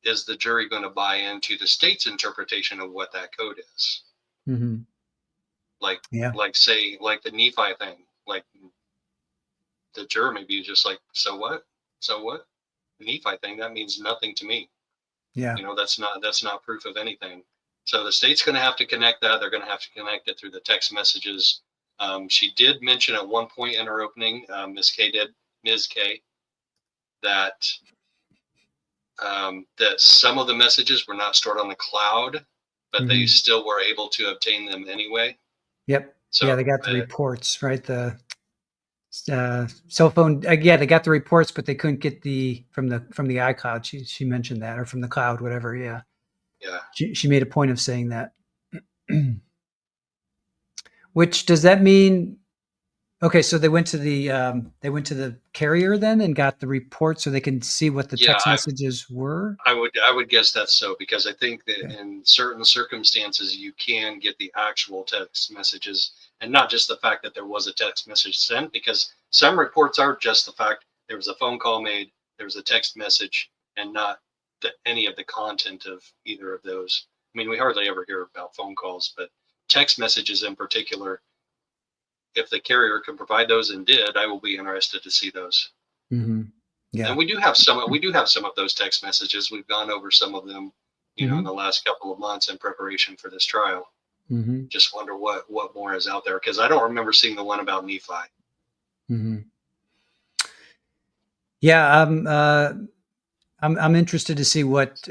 is the jury going to buy into the state's interpretation of what that code is? Mm-hmm. Like the Nephi thing, like the juror may be just like, so what? The Nephi thing, that means nothing to me. Yeah. That's not proof of anything. So the state's going to have to connect that. They're going to have to connect it through the text messages. She did mention at one point in her opening, Ms. K, that some of the messages were not stored on the cloud, but they still were able to obtain them anyway. Yep. So yeah, they got the reports, right? The cell phone. Yeah, they got the reports, but they couldn't get from the iCloud. She mentioned that, or from the cloud, whatever. Yeah. Yeah. She made a point of saying that. Which does that mean? Okay, so they went to the carrier then and got the report so they can see what the text messages were. I would guess that's so, because I think that in certain circumstances you can get the actual text messages, and not just the fact that there was a text message sent, because some reports are just the fact there was a phone call made, there was a text message, and not any of the content of either of those. I mean, we hardly ever hear about phone calls, but text messages in particular, if the carrier can provide those and did, I will be interested to see those. Mm-hmm. Yeah. And we do have some of those text messages. We've gone over some of them, in the last couple of months in preparation for this trial. Mm-hmm. Just wonder what more is out there, because I don't remember seeing the one about Nephi. Mm-hmm. Yeah, I'm interested to see what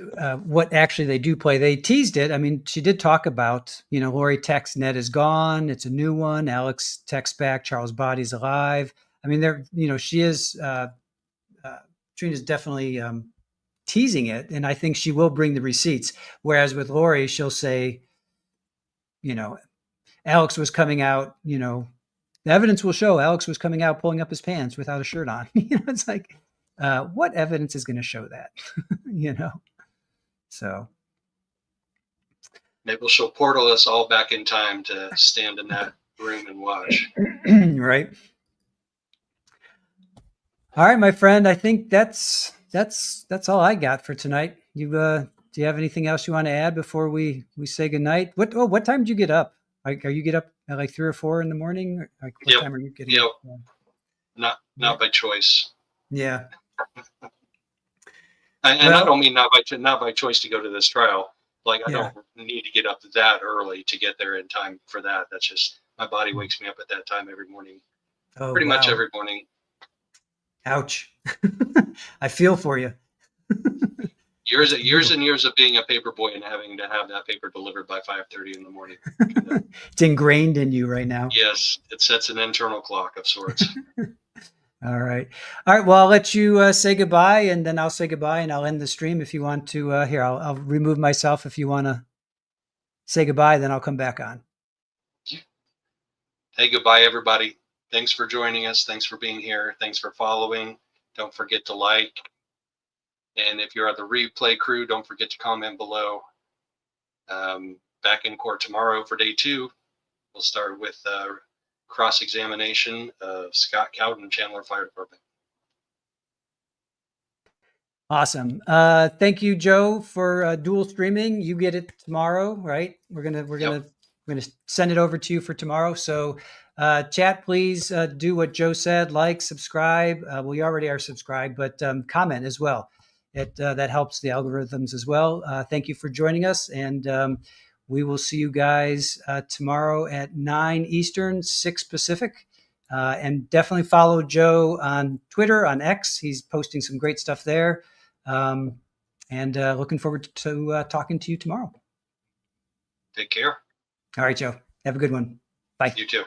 actually they do play. They teased it. I mean, she did talk about, Lori texts, Ned is gone. It's a new one. Alex texts back, Charles' body's alive. I mean, she is, Trina's definitely teasing it. And I think she will bring the receipts. Whereas with Lori, she'll say, Alex was coming out, the evidence will show Alex was coming out, pulling up his pants without a shirt on. It's like, what evidence is going to show that? So maybe she'll portal us all back in time to stand in that room and watch. Right. All right, my friend, I think that's all I got for tonight. Do you have anything else you want to add before we say goodnight? What time did you get up? Like, are you get up at like 3 or 4 in the morning? Like, what time are you getting up? Not by choice. Yeah. And I don't mean not by choice to go to this trial. Like, I don't need to get up that early to get there in time for that. That's just, my body wakes me up at that time every morning. Pretty much every morning. Ouch. I feel for you. Years and years of being a paper boy and having to have that paper delivered by 5:30 in the morning. It's ingrained in you right now. Yes, it sets an internal clock of sorts. All right. Well, I'll let you say goodbye, and then I'll say goodbye, and I'll end the stream if you want to. Here, I'll remove myself if you want to say goodbye. Then I'll come back on. Hey, goodbye, everybody. Thanks for joining us. Thanks for being here. Thanks for following. Don't forget to like. And if you're at the replay crew, don't forget to comment below. Back in court tomorrow for day 2. We'll start with cross-examination of Scott Cowden, Chandler Fire Department. Awesome. Thank you, Joe, for dual streaming. You get it tomorrow, right? We're gonna send it over to you for tomorrow. So, chat, please do what Joe said. Like, subscribe. Well, you already are subscribed, but comment as well. That helps the algorithms as well. Thank you for joining us, and we will see you guys tomorrow at 9 Eastern, 6 Pacific. And definitely follow Joe on Twitter, on X. He's posting some great stuff there. And looking forward to talking to you tomorrow. Take care. All right, Joe. Have a good one. Bye. You too.